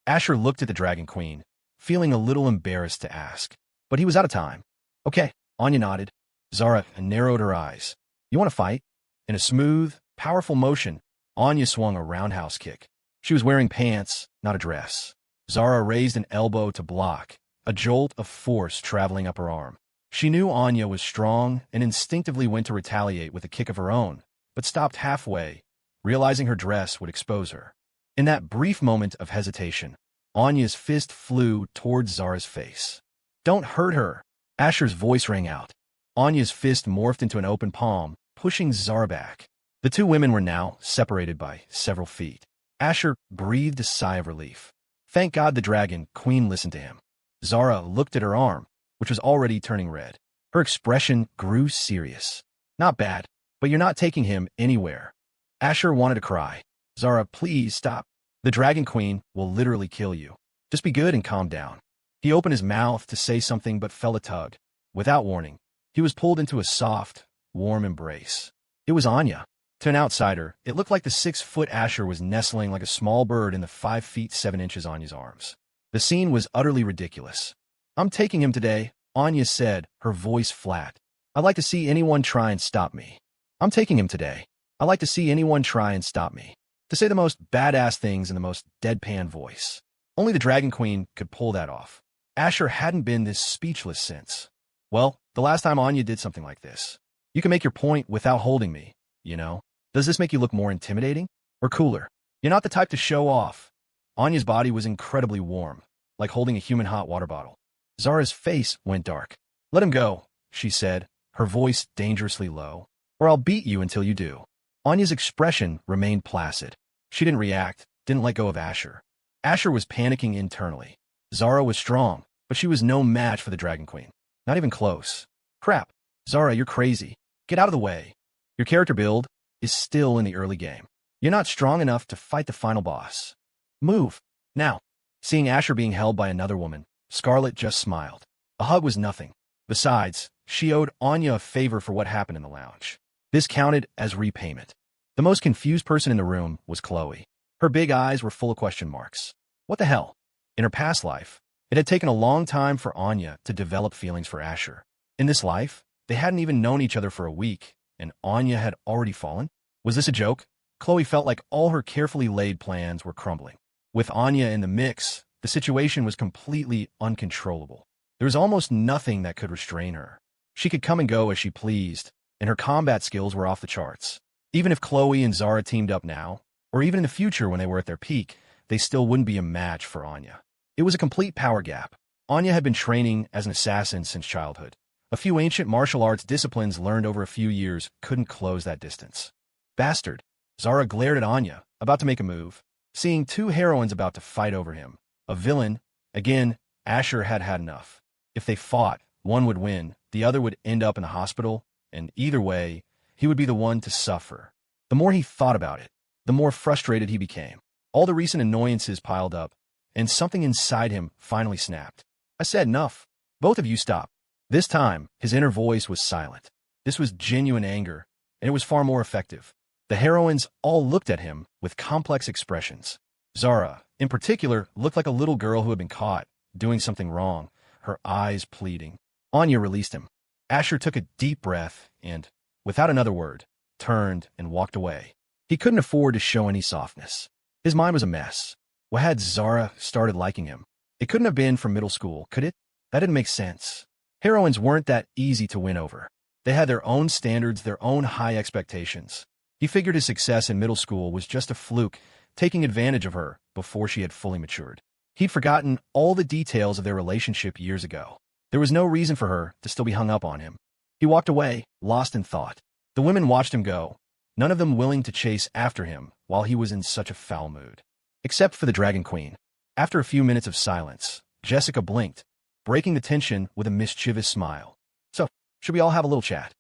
Asher looked at the Dragon Queen, feeling a little embarrassed to ask. But he was out of time. "Okay," Anya nodded. Zara narrowed her eyes. "You want to fight?" In a smooth, powerful motion, Anya swung a roundhouse kick. She was wearing pants, not a dress. Zara raised an elbow to block, a jolt of force traveling up her arm. She knew Anya was strong and instinctively went to retaliate with a kick of her own, but stopped halfway, realizing her dress would expose her. In that brief moment of hesitation, Anya's fist flew towards Zara's face. "Don't hurt her!" Asher's voice rang out. Anya's fist morphed into an open palm, pushing Zara back. The two women were now separated by several feet. Asher breathed a sigh of relief. Thank God the Dragon Queen listened to him. Zara looked at her arm, which was already turning red. Her expression grew serious. "Not bad, but you're not taking him anywhere." Asher wanted to cry. "Zara, please stop. The Dragon Queen will literally kill you. Just be good and calm down." He opened his mouth to say something but felt a tug. Without warning, he was pulled into a soft, warm embrace. It was Anya. To an outsider, it looked like the 6-foot Asher was nestling like a small bird in the 5 feet 7 inches Anya's arms. The scene was utterly ridiculous. "I'm taking him today," Anya said, her voice flat. "I'd like to see anyone try and stop me. I'm taking him today. I'd like to see anyone try and stop me." To say the most badass things in the most deadpan voice. Only the Dragon Queen could pull that off. Asher hadn't been this speechless since. "Well, the last time Anya did something like this. You can make your point without holding me, you know? Does this make you look more intimidating? Or cooler? You're not the type to show off." Anya's body was incredibly warm, like holding a human hot water bottle. Zara's face went dark. "Let him go," she said, her voice dangerously low. "Or I'll beat you until you do." Anya's expression remained placid. She didn't react, didn't let go of Asher. Asher was panicking internally. Zara was strong, but she was no match for the Dragon Queen. Not even close. "Crap. Zara, you're crazy. Get out of the way. Your character build is still in the early game. You're not strong enough to fight the final boss. Move. Now." Seeing Asher being held by another woman, Scarlet just smiled. A hug was nothing. Besides, she owed Anya a favor for what happened in the lounge. This counted as repayment. The most confused person in the room was Chloe. Her big eyes were full of question marks. What the hell? In her past life, it had taken a long time for Anya to develop feelings for Asher. In this life, they hadn't even known each other for a week, and Anya had already fallen? Was this a joke? Chloe felt like all her carefully laid plans were crumbling. With Anya in the mix, the situation was completely uncontrollable. There was almost nothing that could restrain her. She could come and go as she pleased, and her combat skills were off the charts. Even if Chloe and Zara teamed up now, or even in the future when they were at their peak, they still wouldn't be a match for Anya. It was a complete power gap. Anya had been training as an assassin since childhood. A few ancient martial arts disciplines learned over a few years couldn't close that distance. "Bastard." Zara glared at Anya, about to make a move. Seeing two heroines about to fight over him, a villain, again, Asher had had enough. If they fought, one would win, the other would end up in the hospital, and either way, he would be the one to suffer. The more he thought about it, the more frustrated he became. All the recent annoyances piled up, and something inside him finally snapped. "I said enough. Both of you stop." This time, his inner voice was silent. This was genuine anger, and it was far more effective. The heroines all looked at him with complex expressions. Zara, in particular, looked like a little girl who had been caught doing something wrong, her eyes pleading. Anya released him. Asher took a deep breath and, without another word, turned and walked away. He couldn't afford to show any softness. His mind was a mess. Why had Zara started liking him? It couldn't have been from middle school, could it? That didn't make sense. Heroines weren't that easy to win over. They had their own standards, their own high expectations. He figured his success in middle school was just a fluke, taking advantage of her before she had fully matured. He'd forgotten all the details of their relationship years ago. There was no reason for her to still be hung up on him. He walked away, lost in thought. The women watched him go, none of them willing to chase after him while he was in such a foul mood. Except for the Dragon Queen. After a few minutes of silence, Jessica blinked, breaking the tension with a mischievous smile. So, should we all have a little chat?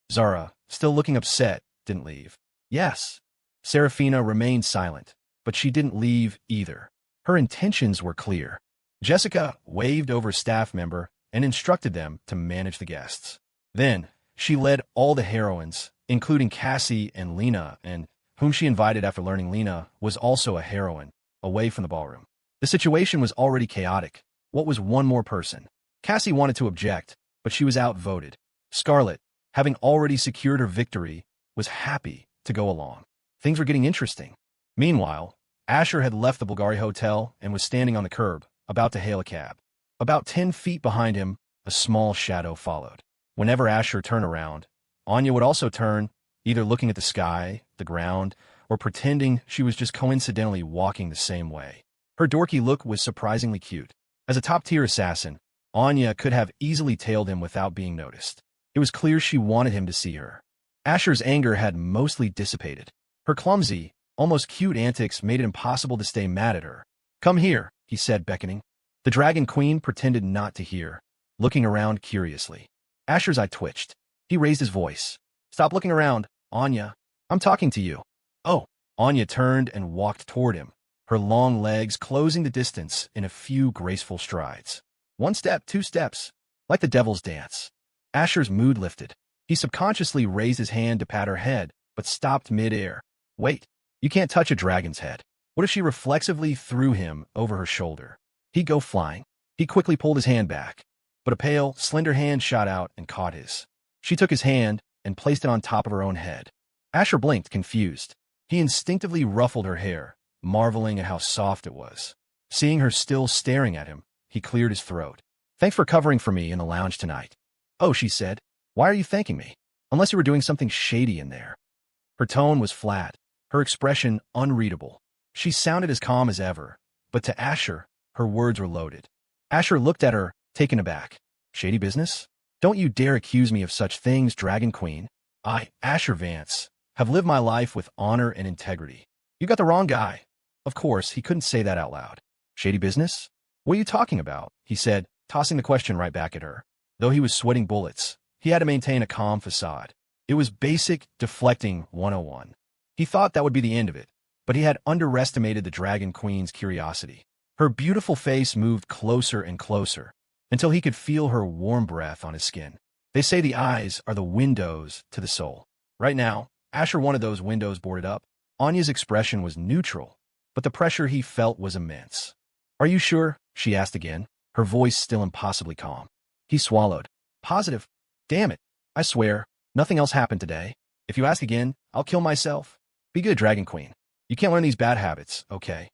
Zara, still looking upset, didn't leave. Yes. Saraphina remained silent, but she didn't leave either. Her intentions were clear. Jessica waved over a staff member and instructed them to manage the guests. Then, she led all the heroines, including Cassie and Lena, and whom she invited after learning Lena was also a heroine, away from the ballroom. The situation was already chaotic. What was one more person? Cassie wanted to object, but she was outvoted. Scarlet, having already secured her victory, was happy to go along. Things were getting interesting. Meanwhile, Asher had left the Bulgari Hotel and was standing on the curb, about to hail a cab. About 10 feet behind him, a small shadow followed. Whenever Asher turned around, Anya would also turn, either looking at the sky, the ground, or pretending she was just coincidentally walking the same way. Her dorky look was surprisingly cute. As a top-tier assassin, Anya could have easily tailed him without being noticed. It was clear she wanted him to see her. Asher's anger had mostly dissipated. Her clumsy, almost cute antics made it impossible to stay mad at her. "Come here," he said, beckoning. The Dragon Queen pretended not to hear, looking around curiously. Asher's eye twitched. He raised his voice. "Stop looking around, Anya. I'm talking to you." "Oh." Anya turned and walked toward him, her long legs closing the distance in a few graceful strides. 1 step, 2 steps, like the devil's dance. Asher's mood lifted. He subconsciously raised his hand to pat her head, but stopped mid-air. "Wait. You can't touch a dragon's head." What if she reflexively threw him over her shoulder? He'd go flying. He quickly pulled his hand back, but a pale, slender hand shot out and caught his. She took his hand and placed it on top of her own head. Asher blinked, confused. He instinctively ruffled her hair, marveling at how soft it was. Seeing her still staring at him, he cleared his throat. "Thanks for covering for me in the lounge tonight." "Oh," she said. "Why are you thanking me? Unless you were doing something shady in there." Her tone was flat, her expression unreadable. She sounded as calm as ever, but to Asher, her words were loaded. Asher looked at her, taken aback. "Shady business? Don't you dare accuse me of such things, Dragon Queen. I, Asher Vance, have lived my life with honor and integrity." "You got the wrong guy." Of course, he couldn't say that out loud. "Shady business? What are you talking about?" he said, tossing the question right back at her. Though he was sweating bullets, he had to maintain a calm facade. It was basic deflecting 101. He thought that would be the end of it, but he had underestimated the Dragon Queen's curiosity. Her beautiful face moved closer and closer, until he could feel her warm breath on his skin. They say the eyes are the windows to the soul. Right now, Asher wanted those windows boarded up. Anya's expression was neutral, but the pressure he felt was immense. "Are you sure?" she asked again, her voice still impossibly calm. He swallowed. "Positive. Damn it. I swear, nothing else happened today. If you ask again, I'll kill myself." "Be good, Dragon Queen. You can't learn these bad habits, okay?"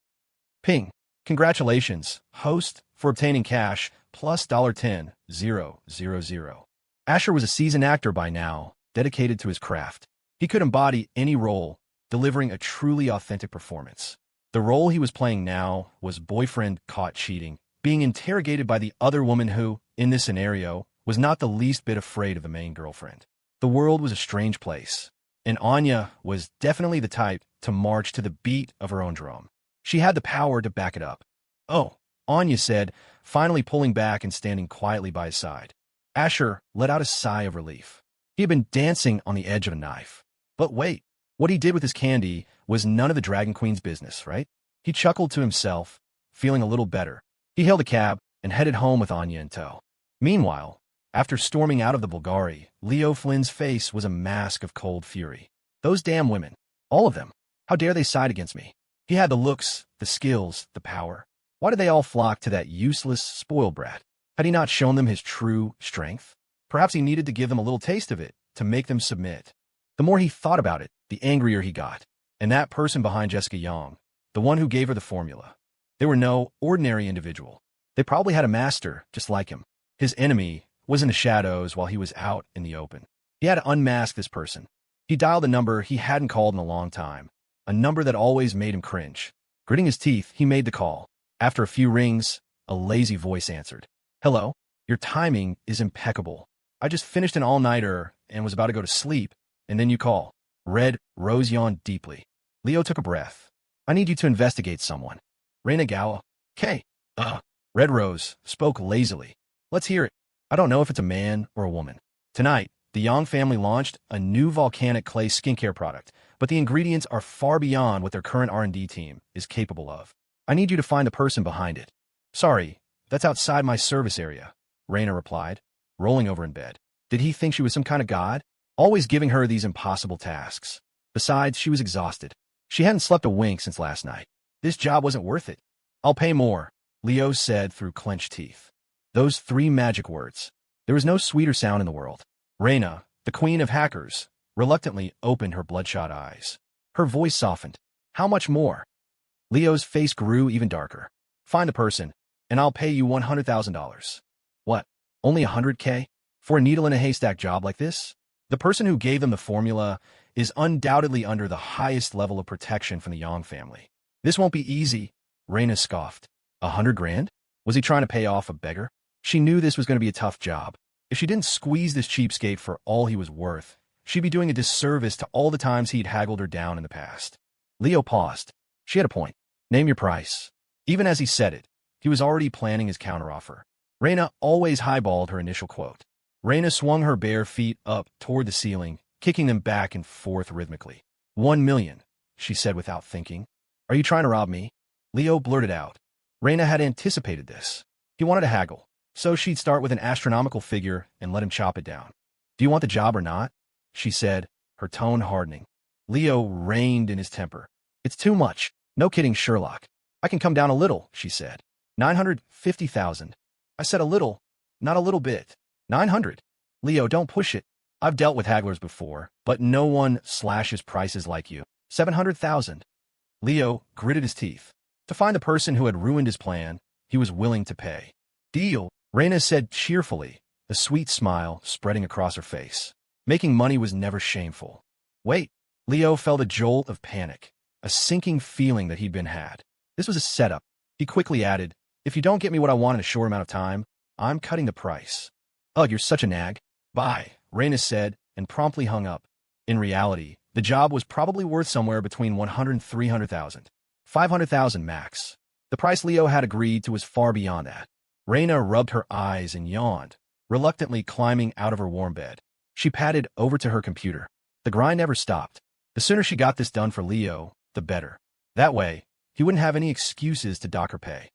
Ping. "Congratulations, host, for obtaining cash plus $10,000. Asher was a seasoned actor by now, dedicated to his craft. He could embody any role, delivering a truly authentic performance. The role he was playing now was boyfriend caught cheating, being interrogated by the other woman who, in this scenario, was not the least bit afraid of the main girlfriend. The world was a strange place, and Anya was definitely the type to march to the beat of her own drum. She had the power to back it up. "Oh," Anya said, finally pulling back and standing quietly by his side. Asher let out a sigh of relief. He had been dancing on the edge of a knife. But wait, what he did with his candy was none of the Dragon Queen's business, right? He chuckled to himself, feeling a little better. He hailed a cab and headed home with Anya in tow. Meanwhile, After storming out of the Bulgari, Leo Flynn's face was a mask of cold fury. Those damn women. All of them. How dare they side against me? He had the looks, the skills, the power. Why did they all flock to that useless, spoiled brat? Had he not shown them his true strength? Perhaps he needed to give them a little taste of it, to make them submit. The more he thought about it, the angrier he got. And that person behind Jessica Young, the one who gave her the formula. They were no ordinary individual. They probably had a master, just like him. His enemy was in the shadows while he was out in the open. He had to unmask this person. He dialed a number he hadn't called in a long time, a number that always made him cringe. Gritting his teeth, he made the call. After a few rings, a lazy voice answered. Hello? Your timing is impeccable. I just finished an all-nighter and was about to go to sleep, and then you call. Red Rose yawned deeply. Leo took a breath. I need you to investigate someone. Reina Gawa. K. Red Rose spoke lazily. Let's hear it. I don't know if it's a man or a woman. Tonight, the Yang family launched a new Volcanic clay skincare product, but the ingredients are far beyond what their current R&D team is capable of. I need you to find the person behind it. Sorry, that's outside my service area, Reina replied, rolling over in bed. Did he think she was some kind of god? Always giving her these impossible tasks. Besides, she was exhausted. She hadn't slept a wink since last night. This job wasn't worth it. I'll pay more, Leo said through clenched teeth. Those 3 magic words. There was no sweeter sound in the world. Reina, the queen of hackers, reluctantly opened her bloodshot eyes. Her voice softened. How much more? Leo's face grew even darker. Find the person, and I'll pay you $100,000. What? Only $100K? For a needle in a haystack job like this? The person who gave them the formula is undoubtedly under the highest level of protection from the Yang family. This won't be easy, Reina scoffed. $100,000? Was he trying to pay off a beggar? She knew this was going to be a tough job. If she didn't squeeze this cheapskate for all he was worth, she'd be doing a disservice to all the times he'd haggled her down in the past. Leo paused. She had a point. Name your price. Even as he said it, he was already planning his counteroffer. Reina always highballed her initial quote. Reina swung her bare feet up toward the ceiling, kicking them back and forth rhythmically. 1 million, she said without thinking. Are you trying to rob me? Leo blurted out. Reina had anticipated this. He wanted to haggle, so she'd start with an astronomical figure and let him chop it down. Do you want the job or not? She said, her tone hardening. Leo reined in his temper. It's too much. No kidding, Sherlock. I can come down a little, she said. 950,000. I said a little, not a little bit. 900. Leo, don't push it. I've dealt with hagglers before, but no one slashes prices like you. 700,000. Leo gritted his teeth. To find the person who had ruined his plan, he was willing to pay. Deal, Reina said cheerfully, a sweet smile spreading across her face. Making money was never shameful. Wait, Leo felt a jolt of panic, a sinking feeling that he'd been had. This was a setup. He quickly added, if you don't get me what I want in a short amount of time, I'm cutting the price. Ugh, you're such a nag. Bye, Reina said, and promptly hung up. In reality, the job was probably worth somewhere between 100 and 300,000. 500,000 max. The price Leo had agreed to was far beyond that. Reina rubbed her eyes and yawned, reluctantly climbing out of her warm bed. She padded over to her computer. The grind never stopped. The sooner she got this done for Leo, the better. That way, he wouldn't have any excuses to dock her pay.